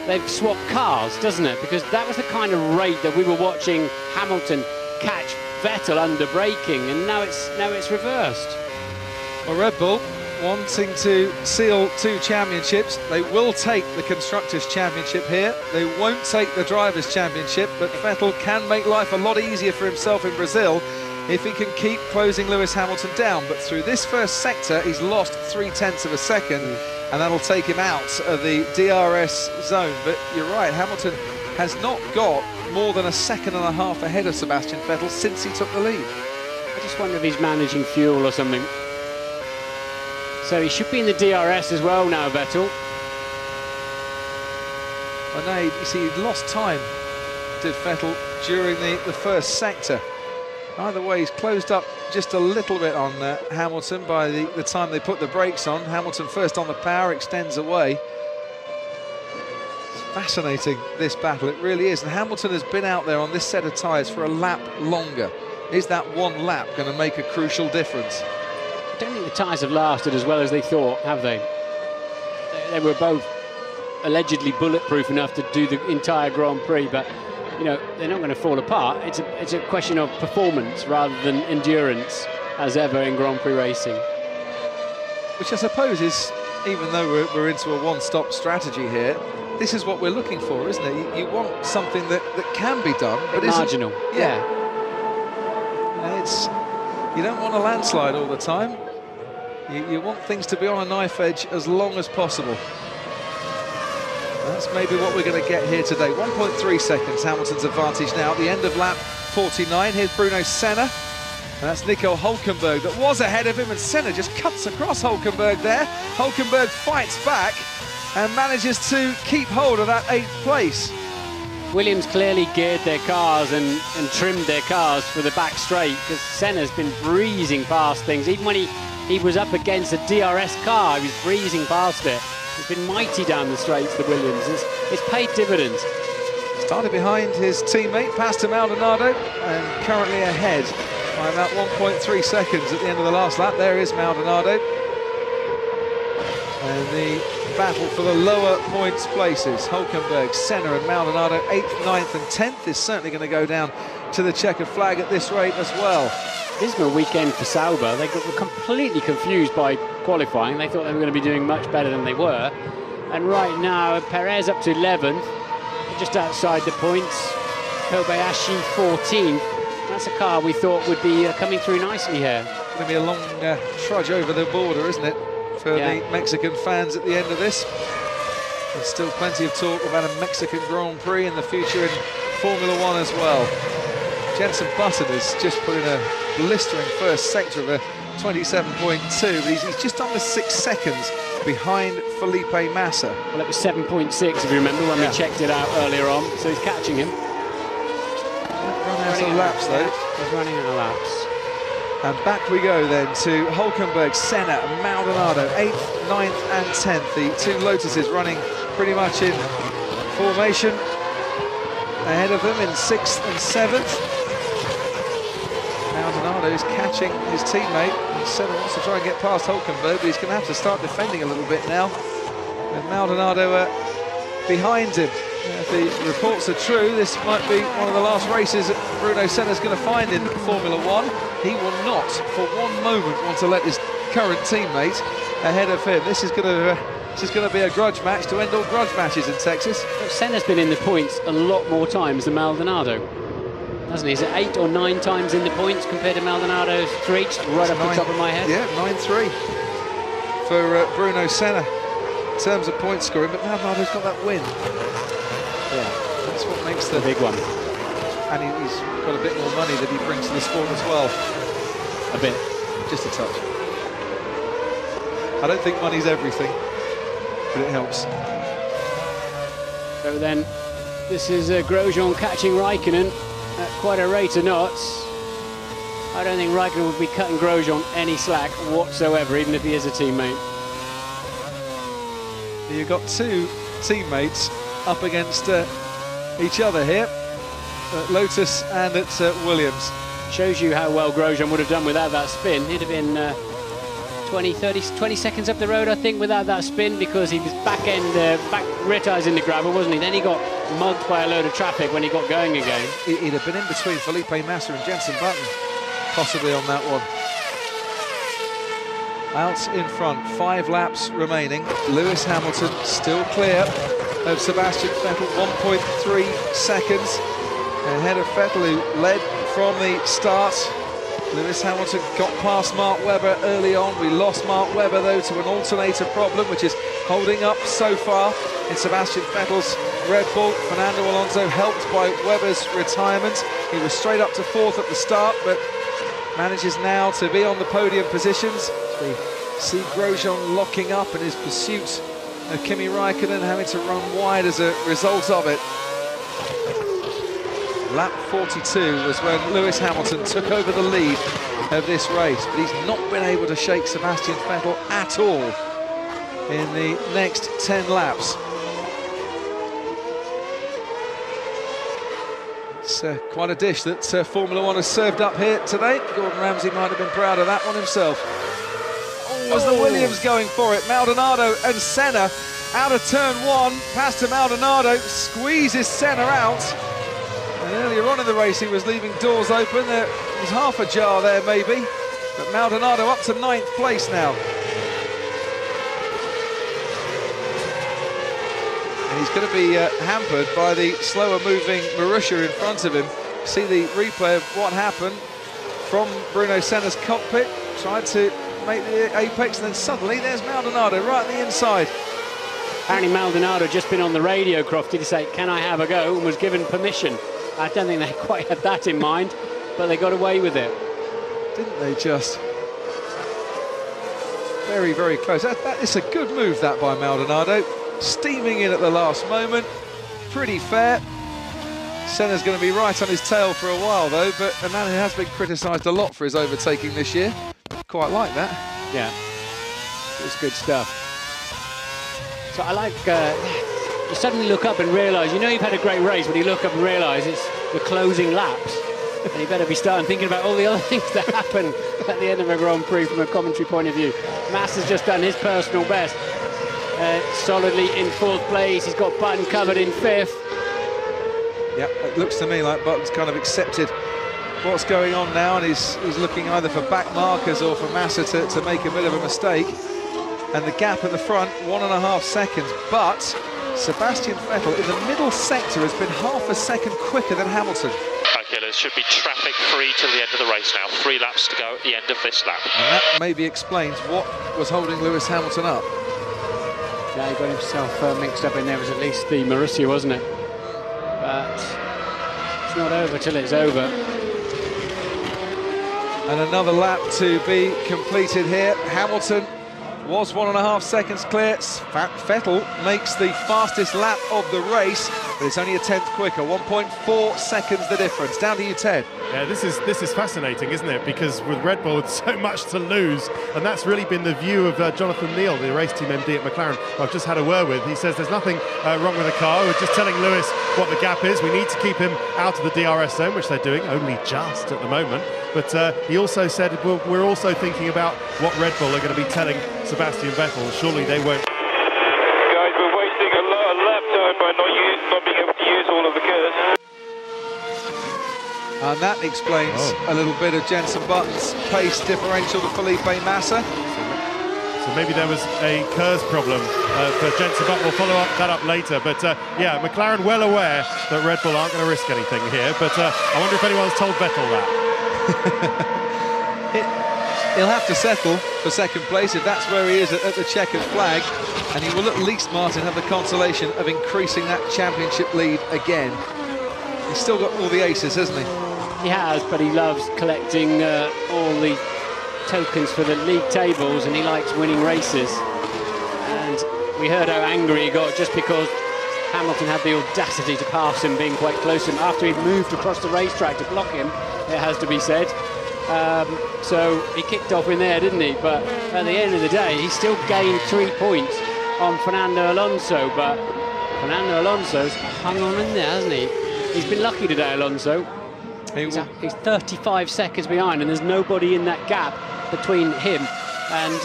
they've swapped cars, doesn't it? Because that was the kind of rate that we were watching Hamilton catch Vettel under braking, and now it's reversed. Well, Red Bull wanting to seal 2 championships. They will take the Constructors' Championship here. They won't take the Drivers' Championship, but Vettel can make life a lot easier for himself in Brazil if he can keep closing Lewis Hamilton down. But through this first sector, he's lost 3 tenths of a second, and that'll take him out of the DRS zone. But you're right, Hamilton has not got more than a second and a half ahead of Sebastian Vettel since he took the lead. I just wonder if he's managing fuel or something. So he should be in the DRS as well now, Vettel. Well, no, you see, he lost time, did Vettel, during the first sector. Either way, he's closed up just a little bit on Hamilton by the time they put the brakes on. Hamilton first on the power, extends away. It's fascinating, this battle, it really is. And Hamilton has been out there on this set of tyres for a lap longer. Is that one lap going to make a crucial difference? I don't think the tyres have lasted as well as they thought, have they? They were both allegedly bulletproof enough to do the entire Grand Prix, but you know, they're not going to fall apart. It's a question of performance rather than endurance, as ever in Grand Prix racing. Which I suppose is, even though we're into a one-stop strategy here, this is what we're looking for, isn't it? You want something that can be done, but isn't marginal. Yeah. You don't want a landslide all the time. You want things to be on a knife edge as long as possible. That's maybe what we're going to get here today. 1.3 seconds, Hamilton's advantage now at the end of lap 49. Here's Bruno Senna. And that's Nico Hülkenberg that was ahead of him, and Senna just cuts across Hülkenberg there. Hülkenberg fights back and manages to keep hold of that 8th place. Williams clearly geared their cars and trimmed their cars for the back straight, because Senna's been breezing past things. Even when he was up against a DRS car, he was breezing past it. He's been mighty down the straights, the Williams. It's paid dividends. Started behind his teammate, passed to Maldonado, and currently ahead by about 1.3 seconds at the end of the last lap. There is Maldonado. And the battle for the lower points places, Hülkenberg, Senna and Maldonado, 8th, 9th and 10th, is certainly going to go down to the checkered flag at this rate as well. Dismal weekend for Sauber. They got completely confused by qualifying. They thought they were going to be doing much better than they were. And right now, Perez up to 11th, just outside the points. Kobayashi 14th. That's a car we thought would be coming through nicely here. It's going to be a long trudge over the border, isn't it, for the Mexican fans at the end of this. There's still plenty of talk about a Mexican Grand Prix in the future in Formula One as well. Jenson Button has just put in a blistering first sector of a 27.2, but he's just under 6 seconds behind Felipe Massa. Well, it was 7.6 if you remember when we checked it out earlier on, so he's catching him. Running out of laps though. He's running out of laps. And back we go then to Hulkenberg, Senna and Maldonado, 8th, 9th and 10th. The two Lotuses running pretty much in formation. Ahead of them in 6th and 7th. Maldonado is catching his teammate. Senna wants to try and get past Hulkenberg, but he's going to have to start defending a little bit now. With Maldonado behind him. If the reports are true, this might be one of the last races that Bruno Senna's going to find in Formula One. He will not, for one moment, want to let his current teammate ahead of him. This is going to be a grudge match to end all grudge matches in Texas. Well, Senna's been in the points a lot more times than Maldonado, hasn't he? Is it 8 or 9 times in the points compared to Maldonado's 3? Right up the top of my head. Yeah, 9-3 for Bruno Senna in terms of point scoring, but Maldonado's got that win. Yeah, that's what makes the big one. And he's got a bit more money that he brings to the sport as well. A bit. Just a touch. I don't think money's everything, but it helps. So then, this is Grosjean catching Raikkonen at quite a rate of knots. I don't think Raikkonen would be cutting Grosjean any slack whatsoever, even if he is a teammate. You've got two teammates up against each other here, at Lotus and at Williams. Shows you how well Grosjean would have done without that spin. He'd have been 20 seconds up the road, I think, without that spin, because he was back rear tyres in the gravel, wasn't he? Then he got mugged by a load of traffic when he got going again. He'd have been in between Felipe Massa and Jenson Button, possibly on that one. Out in front, 5 laps remaining. Lewis Hamilton still clear of Sebastian Vettel, 1.3 seconds ahead of Vettel, who led from the start. Lewis Hamilton got past Mark Webber early on. We lost Mark Webber though to an alternator problem, which is holding up so far in Sebastian Vettel's Red Bull. Fernando Alonso helped by Webber's retirement. He was straight up to 4th at the start, but manages now to be on the podium positions. We see Grosjean locking up in his pursuit of Kimi Raikkonen, having to run wide as a result of it. Lap 42 was when Lewis Hamilton took over the lead of this race, but he's not been able to shake Sebastian Vettel at all in the next 10 laps. It's quite a dish that Formula One has served up here today. Gordon Ramsay might have been proud of that one himself. Was the Williams going for it? Maldonado and Senna out of turn 1, past to Maldonado, squeezes Senna out. And earlier on in the race he was leaving doors open. There was half a jar there maybe, but Maldonado up to 9th place now. And he's going to be hampered by the slower moving Marussia in front of him. See the replay of what happened from Bruno Senna's cockpit. Tried to make the apex, and then suddenly there's Maldonado right on the inside. Apparently Maldonado had just been on the radio, Crofty, to say, can I have a go, and was given permission. I don't think they quite had that in mind, but they got away with it. Didn't they just? Very, very close. It's a good move, that, by Maldonado. Steaming in at the last moment. Pretty fair. Senna's going to be right on his tail for a while, though, but a man who has been criticised a lot for his overtaking this year. Quite like that. Yeah, it's good stuff. So I like, you suddenly look up and realise, you know you've had a great race, when you look up and realise it's the closing laps. And you better be starting thinking about all the other things that happen at the end of a Grand Prix from a commentary point of view. Massa's just done his personal best. Solidly in 4th place, he's got Button covered in 5th. Yeah, it looks to me like Button's kind of accepted what's going on now, and he's looking either for back markers or for Massa to make a bit of a mistake. And the gap at the front, 1.5 seconds, but Sebastian Vettel in the middle sector has been half a second quicker than Hamilton. Okay, there should be traffic free till the end of the race now. 3 laps to go at the end of this lap. And that maybe explains what was holding Lewis Hamilton up. Yeah, he got himself mixed up in there. It was at least the Marussia, wasn't it? But it's not over till it's over. And another lap to be completed here. Hamilton was 1.5 seconds clear. Vettel makes the fastest lap of the race, but it's only a tenth quicker. 1.4 seconds the difference. Down to you, Ted. Yeah, this is fascinating, isn't it? Because with Red Bull, it's so much to lose, and that's really been the view of Jonathan Neal, the race team MD at McLaren, who I've just had a word with. He says there's nothing wrong with the car. We're just telling Lewis what the gap is. We need to keep him out of the DRS zone, which they're doing, only just at the moment. But he also said we're also thinking about what Red Bull are going to be telling Sebastian Vettel. Surely they won't. Guys, we're wasting a lot of lap time by not being able to use all of the curves. And that explains a little bit of Jenson Button's pace differential to Felipe Massa. So maybe there was a KERS problem for Jenson Button. We'll follow that up later. But yeah, McLaren well aware that Red Bull aren't going to risk anything here. But I wonder if anyone's told Vettel that. He'll have to settle for second place if that's where he is at the checkered flag, and he will at least, Martin, have the consolation of increasing that championship lead again. He's still got all the aces, hasn't he? He has, but he loves collecting all the tokens for the league tables, and he likes winning races. And we heard how angry he got just because Hamilton had the audacity to pass him, being quite close to him after he'd moved across the racetrack to block him, it has to be said. So he kicked off in there, didn't he? But at the end of the day, he still gained 3 points on Fernando Alonso. But Fernando Alonso's hung on in there, hasn't he? He's been lucky today, Alonso. He's 35 seconds behind, and there's nobody in that gap between him and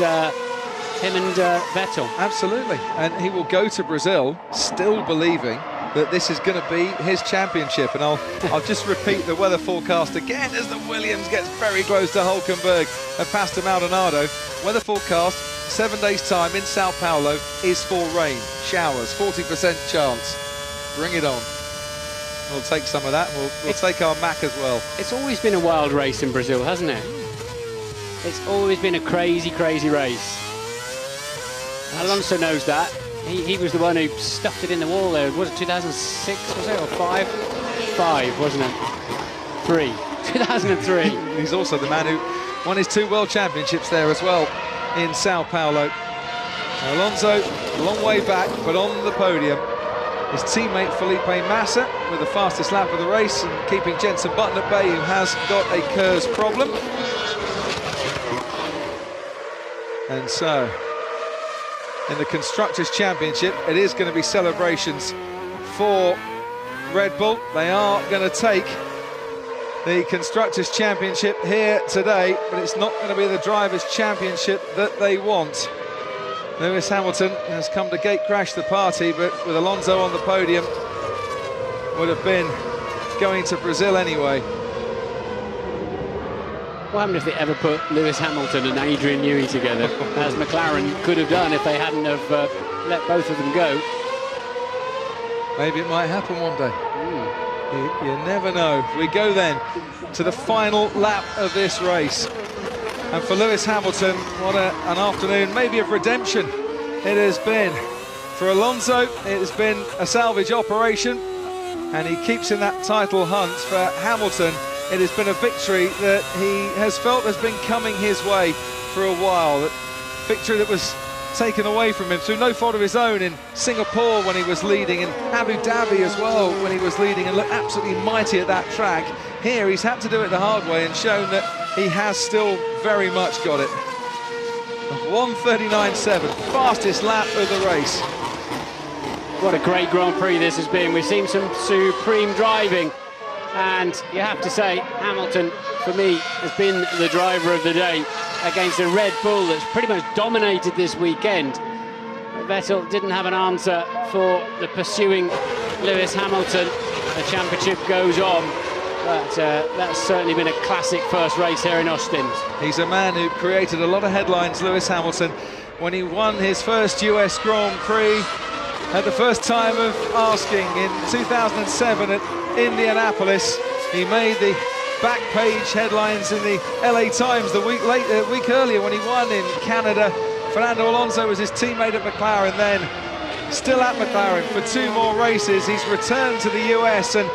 Vettel. Absolutely, and he will go to Brazil still believing that this is going to be his championship. And I'll just repeat the weather forecast again as the Williams gets very close to Hulkenberg and past to Maldonado. Weather forecast, 7 days' time in Sao Paulo is for rain, showers, 40% chance. Bring it on. We'll take some of that. We'll take our Mac as well. It's always been a wild race in Brazil, hasn't it? It's always been a crazy, crazy race. Alonso knows that. He was the one who stuffed it in the wall there. Was it 2006, was it, or 5? 5, wasn't it? 3. 2003. He's also the man who won his 2 World Championships there as well in Sao Paulo. Alonso, a long way back, but on the podium. His teammate Felipe Massa with the fastest lap of the race and keeping Jenson Button at bay, who has got a KERS problem. And so, in the Constructors' Championship, it is going to be celebrations for Red Bull. They are going to take the Constructors' Championship here today, but it's not going to be the Drivers' Championship that they want. Lewis Hamilton has come to gate crash the party, but with Alonso on the podium, would have been going to Brazil anyway. What happened if they ever put Lewis Hamilton and Adrian Newey together, as McLaren could have done if they hadn't have let both of them go? Maybe it might happen one day. You never know. We go then to the final lap of this race. And for Lewis Hamilton, what an afternoon, maybe of redemption it has been. For Alonso, it has been a salvage operation, and he keeps in that title hunt. For Hamilton, it has been a victory that he has felt has been coming his way for a while. That victory that was taken away from him through no fault of his own in Singapore when he was leading, in Abu Dhabi as well when he was leading, and looked absolutely mighty at that track. Here he's had to do it the hard way and shown that he has still very much got it. 1:39.7, fastest lap of the race. What a great Grand Prix this has been. We've seen some supreme driving, and you have to say Hamilton, for me, has been the driver of the day against a Red Bull that's pretty much dominated this weekend. Vettel didn't have an answer for the pursuing Lewis Hamilton. The championship goes on, but that's certainly been a classic first race here in Austin. He's a man who created a lot of headlines, Lewis Hamilton, when he won his first US Grand Prix at the first time of asking in 2007 at Indianapolis. He made the back page headlines in the LA Times the week earlier when he won in Canada. Fernando Alonso was his teammate at McLaren then. Still at McLaren for 2 more races. He's returned to the US, and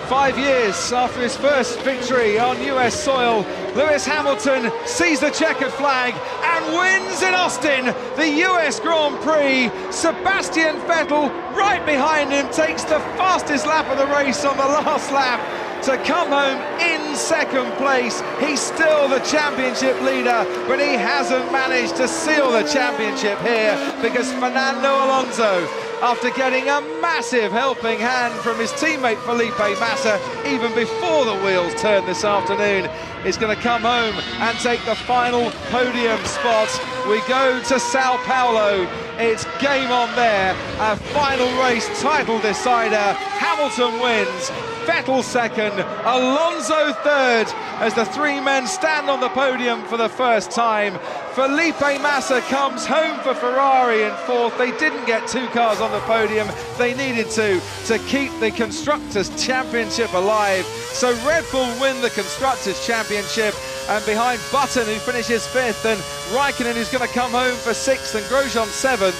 5 years after his first victory on US soil, Lewis Hamilton sees the checkered flag and wins in Austin the US Grand Prix. Sebastian Vettel right behind him takes the fastest lap of the race on the last lap to come home in second place. He's still the championship leader, but he hasn't managed to seal the championship here because Fernando Alonso, after getting a massive helping hand from his teammate Felipe Massa even before the wheels turned this afternoon, is going to come home and take the final podium spot. We go to Sao Paulo. It's game on there. A final race title decider. Hamilton wins. Vettel second, Alonso third, as the three men stand on the podium for the first time. Felipe Massa comes home for Ferrari in fourth. They didn't get two cars on the podium. They needed to keep the Constructors' Championship alive. So Red Bull win the Constructors' Championship, and behind Button, who finishes fifth, and Raikkonen, who's going to come home for sixth, and Grosjean seventh.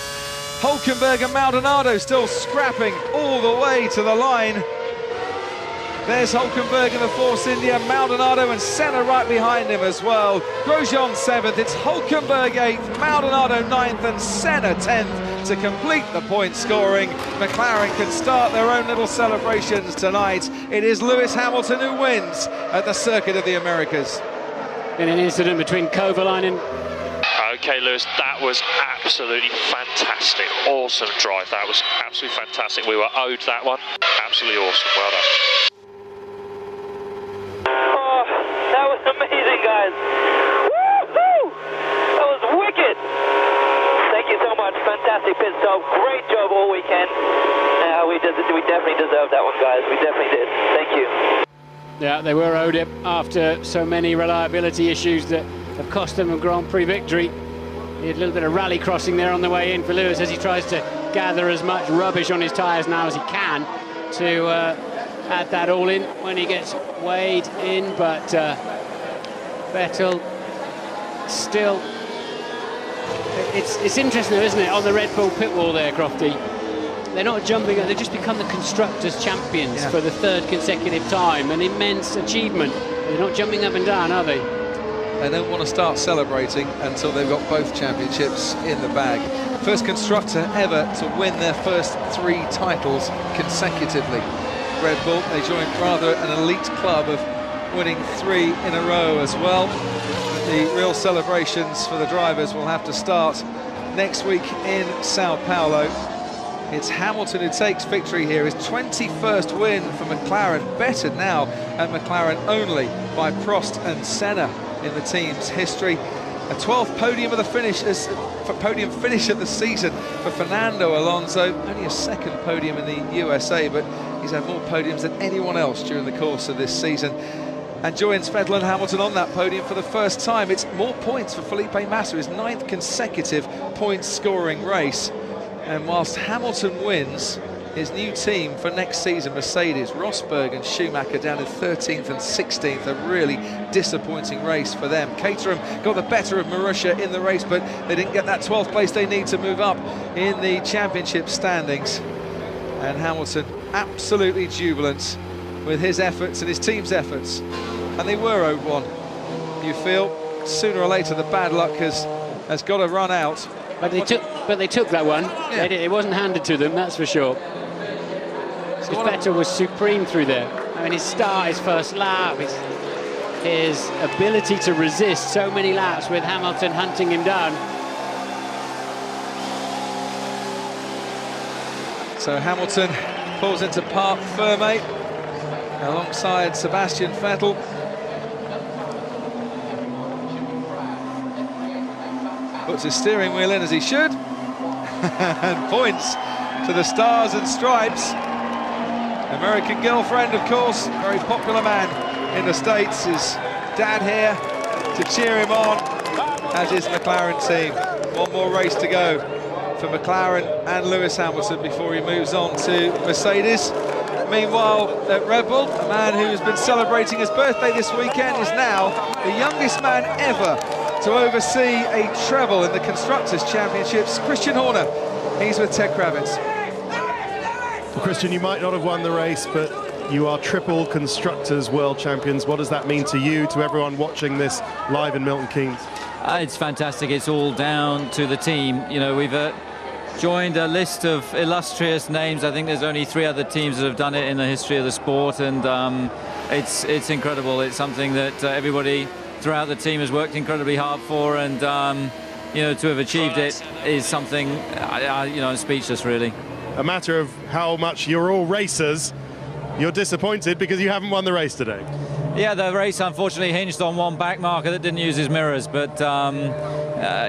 Hülkenberg and Maldonado still scrapping all the way to the line. There's Hülkenberg in the Force India, Maldonado and Senna right behind him as well. Grosjean seventh, it's Hülkenberg eighth, Maldonado ninth and Senna 10th to complete the point scoring. McLaren can start their own little celebrations tonight. It is Lewis Hamilton who wins at the Circuit of the Americas. In an incident between Kovalainen. Okay, Lewis, that was absolutely fantastic. Awesome drive. That was absolutely fantastic. We were owed that one. Absolutely awesome. Well done. Oh, that was amazing, guys. Woo-hoo! That was wicked. Thank you so much. Fantastic pit stop. Great job all weekend. We definitely deserved that one, guys. We definitely did. Thank you. Yeah, they were owed it after so many reliability issues that have cost them a Grand Prix victory. He had a little bit of rally crossing there on the way in for Lewis as he tries to gather as much rubbish on his tyres now as he can to add that all in when he gets weighed in. But Vettel still... It's interesting though, isn't it, on the Red Bull pit wall there, Crofty. They're not jumping, they've just become the Constructors' Champions for the third consecutive time. An immense achievement. They're not jumping up and down, are they? They don't want to start celebrating until they've got both championships in the bag. First constructor ever to win their first three titles consecutively. Red Bull, they joined rather an elite club of winning three in a row as well. The real celebrations for the drivers will have to start next week in Sao Paulo. It's Hamilton who takes victory here, his 21st win for McLaren, better now at McLaren only by Prost and Senna in the team's history. A 12th podium of the podium finish of the season for Fernando Alonso. Only a second podium in the USA, but he's had more podiums than anyone else during the course of this season. And joins Vettel and Hamilton on that podium for the first time. It's more points for Felipe Massa, his 9th consecutive point-scoring race. And whilst Hamilton wins, his new team for next season, Mercedes, Rosberg and Schumacher down in 13th and 16th, a really disappointing race for them. Caterham got the better of Marussia in the race, but they didn't get that 12th place they need to move up in the championship standings. And Hamilton absolutely jubilant with his efforts and his team's efforts. And they were owed one. You feel sooner or later the bad luck has got to run out. But they took that one. Yeah. It wasn't handed to them, that's for sure. So Vettel was supreme through there. I mean, his start, his first lap, his ability to resist so many laps with Hamilton hunting him down. So Hamilton pulls into Parc Fermé alongside Sebastian Vettel. Puts his steering wheel in as he should and points to the stars and stripes. American girlfriend, of course, very popular man in the States. His dad here to cheer him on, as is McLaren team. One more race to go for McLaren and Lewis Hamilton before he moves on to Mercedes. Meanwhile, at Red Bull, a man who has been celebrating his birthday this weekend is now the youngest man ever to oversee a treble in the Constructors' Championships. Christian Horner, he's with Ted Kravitz. Well, Christian, you might not have won the race, but you are triple Constructors World Champions. What does that mean to you, to everyone watching this live in Milton Keynes? It's fantastic. It's all down to the team. You know, we've joined a list of illustrious names. I think there's only 3 other teams that have done it in the history of the sport, and it's incredible. It's something that everybody throughout the team has worked incredibly hard for, and you know, to have achieved it is something, you know, I'm speechless, really. A matter of how much you're all racers. You're disappointed because you haven't won the race today. Yeah, the race unfortunately hinged on one back marker that didn't use his mirrors, but you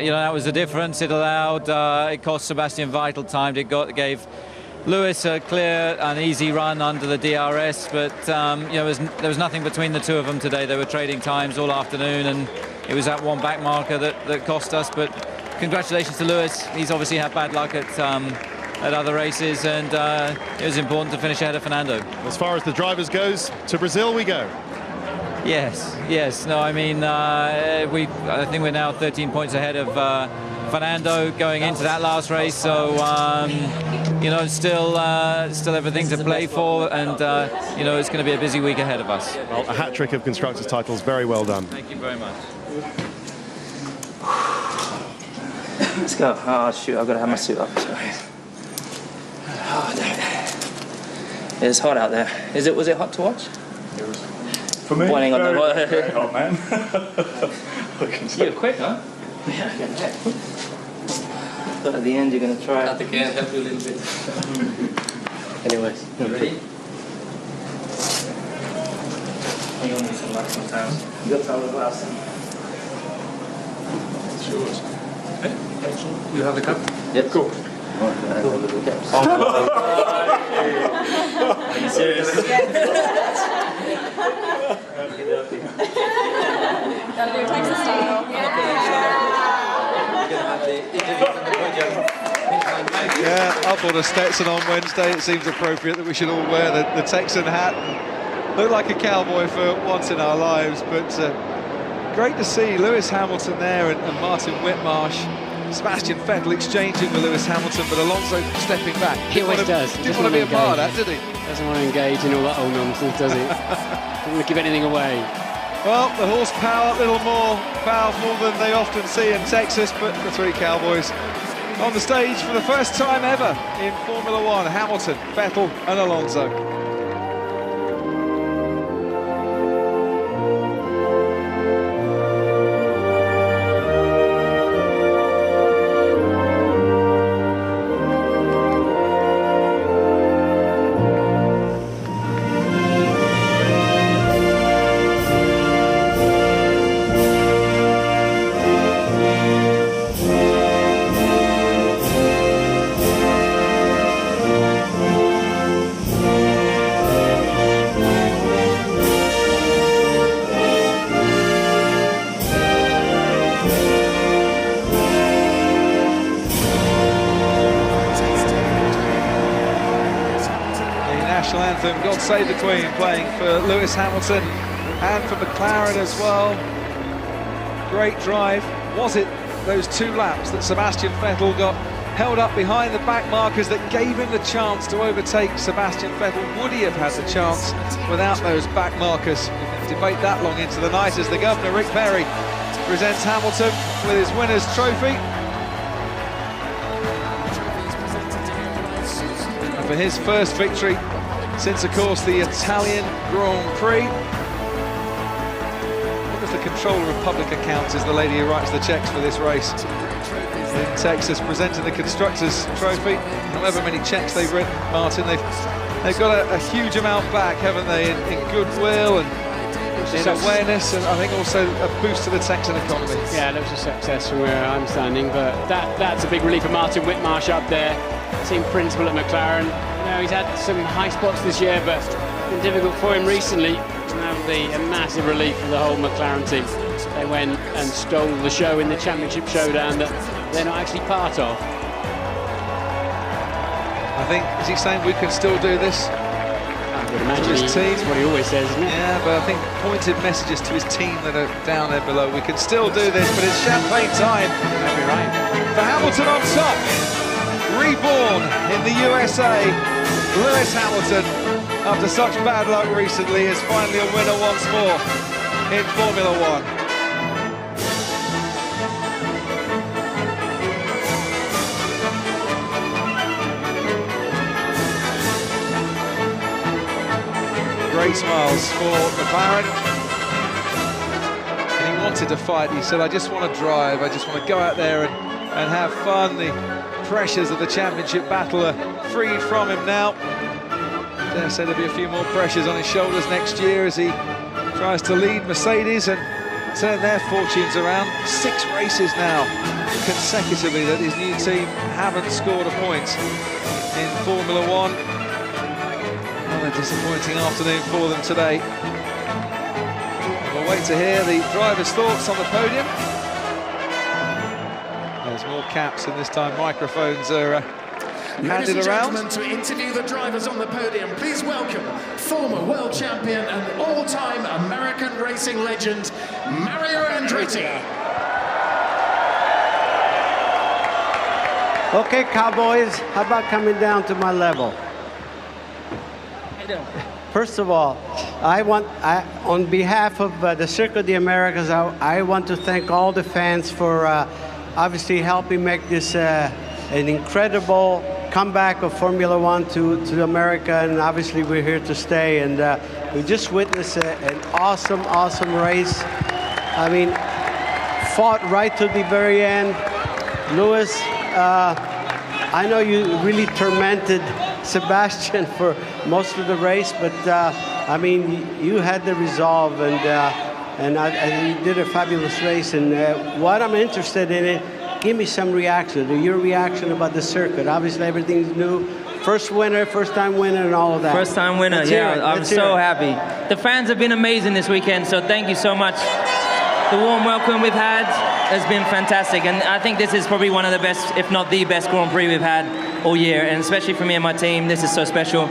know, that was the difference. It allowed, it cost Sebastian Vettel time. It gave Lewis a clear and easy run under the DRS, but you know, there was nothing between the two of them today. They were trading times all afternoon, and it was that one back marker that cost us. But congratulations to Lewis. He's obviously had bad luck at other races, and it was important to finish ahead of Fernando. As far as the drivers goes, to Brazil we go. Yes. No, I mean, I think we're now 13 points ahead of Fernando going into that last race. So, you know, still everything to play for, and you know, it's going to be a busy week ahead of us. Well, a hat-trick of Constructors titles, very well done. Thank you very much. Let's go. Oh shoot, I've got to have my suit up. Sorry. Oh, damn it. It's hot out there. Was it hot to watch? It was. For me, very hot, man. You were quick, huh? Yeah, getting hit. But at the end, you're going to try. I think I can help you a little bit. Anyways, you ready? You'll need some luck sometimes. You got time with last time. It's yours. Hey? You have the cup? Yep. Cool. Are you serious? Gotta do Texas style. Yeah, I bought a Stetson on Wednesday. It seems appropriate that we should all wear the Texan hat and look like a cowboy for once in our lives. But great to see Lewis Hamilton there and Martin Whitmarsh. Sebastian Vettel exchanging with Lewis Hamilton, but Alonso stepping back. He always does. Didn't want to be a part of that, did he? Doesn't want to engage in all that old nonsense, does he? Doesn't want to give anything away. Well, the horsepower, a little more powerful than they often see in Texas, but the 3 Cowboys on the stage for the first time ever in Formula One. Hamilton, Vettel and Alonso. Anthem, God Save the Queen, playing for Lewis Hamilton and for McLaren as well. Great drive. Was it those 2 laps that Sebastian Vettel got held up behind the back markers that gave him the chance to overtake Sebastian Vettel? Would he have had the chance without those back markers? We can debate that long into the night as the Governor, Rick Perry, presents Hamilton with his winner's trophy. And for his first victory since, of course, the Italian Grand Prix. What if the controller of public accounts is the lady who writes the checks for this race in Texas, presenting the Constructors' trophy? However many checks they've written, Martin, they've got a huge amount back, haven't they, in goodwill and in awareness, and I think also a boost to the Texan economy. Yeah, it was a success from where I'm standing, but that's a big relief for Martin Whitmarsh up there, team principal at McLaren. You know, he's had some high spots this year, but it's been difficult for him recently. And that would be a massive relief for the whole McLaren team. They went and stole the show in the championship showdown that they're not actually part of. I think, is he saying we can still do this? I would imagine his team. That's what he always says, isn't it? Yeah, but I think pointed messages to his team that are down there below. We can still do this, but it's champagne time. That'd be right. For Hamilton on top. Reborn in the USA, Lewis Hamilton after such bad luck recently, is finally a winner once more in Formula One. Great smiles for McLaren. And he wanted to fight. He said, I just want to drive. I just want to go out there and have fun. The pressures of the championship battle are freed from him now. Dare say there'll be a few more pressures on his shoulders next year as he tries to lead Mercedes and turn their fortunes around. 6 races now consecutively that his new team haven't scored a point in Formula One. Another disappointing afternoon for them today. We'll wait to hear the drivers' thoughts on the podium. There's more caps, and this time microphones are handed around. Ladies and gentlemen, to interview the drivers on the podium, please welcome former world champion and all-time American racing legend, Mario Andretti. Okay, cowboys, how about coming down to my level? First of all, on behalf of the Circuit of the Americas, I want to thank all the fans for obviously helping make this an incredible comeback of Formula One to America, and obviously we're here to stay. And we just witnessed an awesome, awesome race. I mean, fought right to the very end. Lewis, I know you really tormented Sebastian for most of the race, but I mean, you had the resolve, and you did a fabulous race. And what I'm interested in it, give me some reaction, your reaction about the circuit. Obviously, everything's new. First winner, first time winner, and all of that. First time winner, yeah, I'm so happy. The fans have been amazing this weekend, so thank you so much. The warm welcome we've had has been fantastic, and I think this is probably one of the best, if not the best Grand Prix we've had all year, and especially for me and my team, this is so special.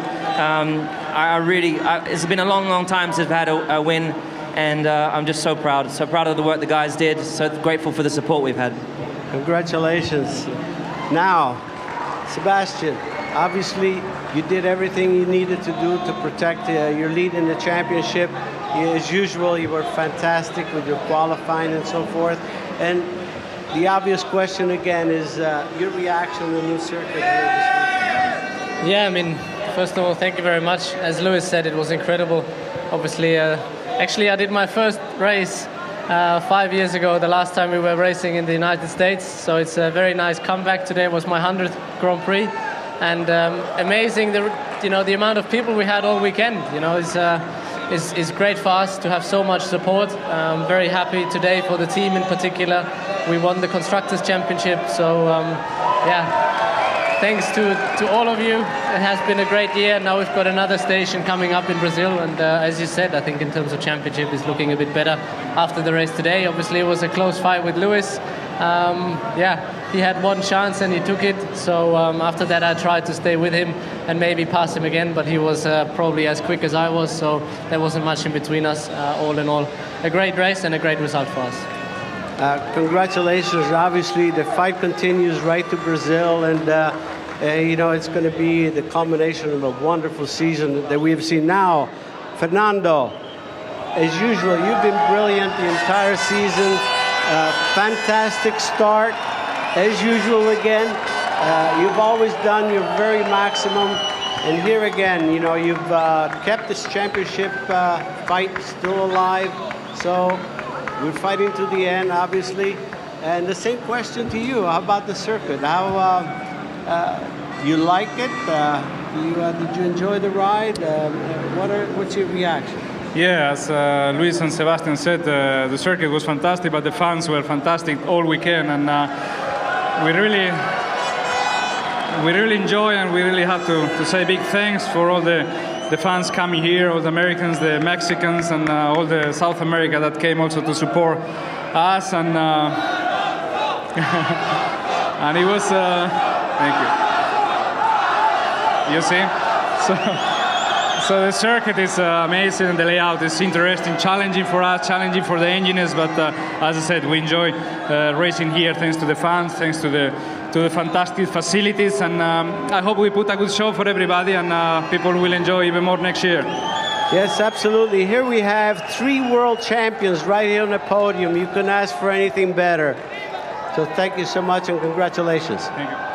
It's been a long, long time since I've had a win, and I'm just so proud of the work the guys did, so grateful for the support we've had. Congratulations. Now, Sebastian, obviously you did everything you needed to do to protect your lead in the championship. As usual, you were fantastic with your qualifying and so forth. And the obvious question again is your reaction to the new circuit here this weekend. Yeah, I mean, first of all, thank you very much. As Lewis said, it was incredible. Obviously, actually I did my first race 5 years ago, the last time we were racing in the United States. So it's a very nice comeback. Today was my 100th Grand Prix. And amazing, the amount of people we had all weekend, is great for us to have so much support. I'm very happy today for the team in particular. We won the Constructors' Championship, so thanks to all of you. It has been a great year. Now we've got another station coming up in Brazil, and as you said, I think in terms of championship, it's looking a bit better after the race today. Obviously, it was a close fight with Lewis. He had one chance and he took it. So after that, I tried to stay with him and maybe pass him again, but he was probably as quick as I was, so there wasn't much in between us. All in all, a great race and a great result for us. Congratulations. Obviously, the fight continues right to Brazil, and it's going to be the culmination of a wonderful season that we have seen. Now, Fernando, as usual, you've been brilliant the entire season. Fantastic start, as usual again. You've always done your very maximum, and here again, you've kept this championship fight still alive. So we're fighting to the end, obviously. And the same question to you: how about the circuit? How you like it? Did you enjoy the ride? What's your reaction? Yeah, as Luis and Sebastian said, the circuit was fantastic, but the fans were fantastic all weekend, and we really enjoy, and we really have to say big thanks for all the fans coming here, all the Americans, the Mexicans, and all the South America that came also to support us, and and it was thank you. You see, so the circuit is amazing, and the layout is interesting, challenging for us, challenging for the engineers. But as I said, we enjoy racing here thanks to the fans, thanks to to the fantastic facilities, and I hope we put a good show for everybody, and people will enjoy even more next year. Yes, absolutely. Here we have 3 world champions right here on the podium. You couldn't ask for anything better. So thank you so much and congratulations. Thank you.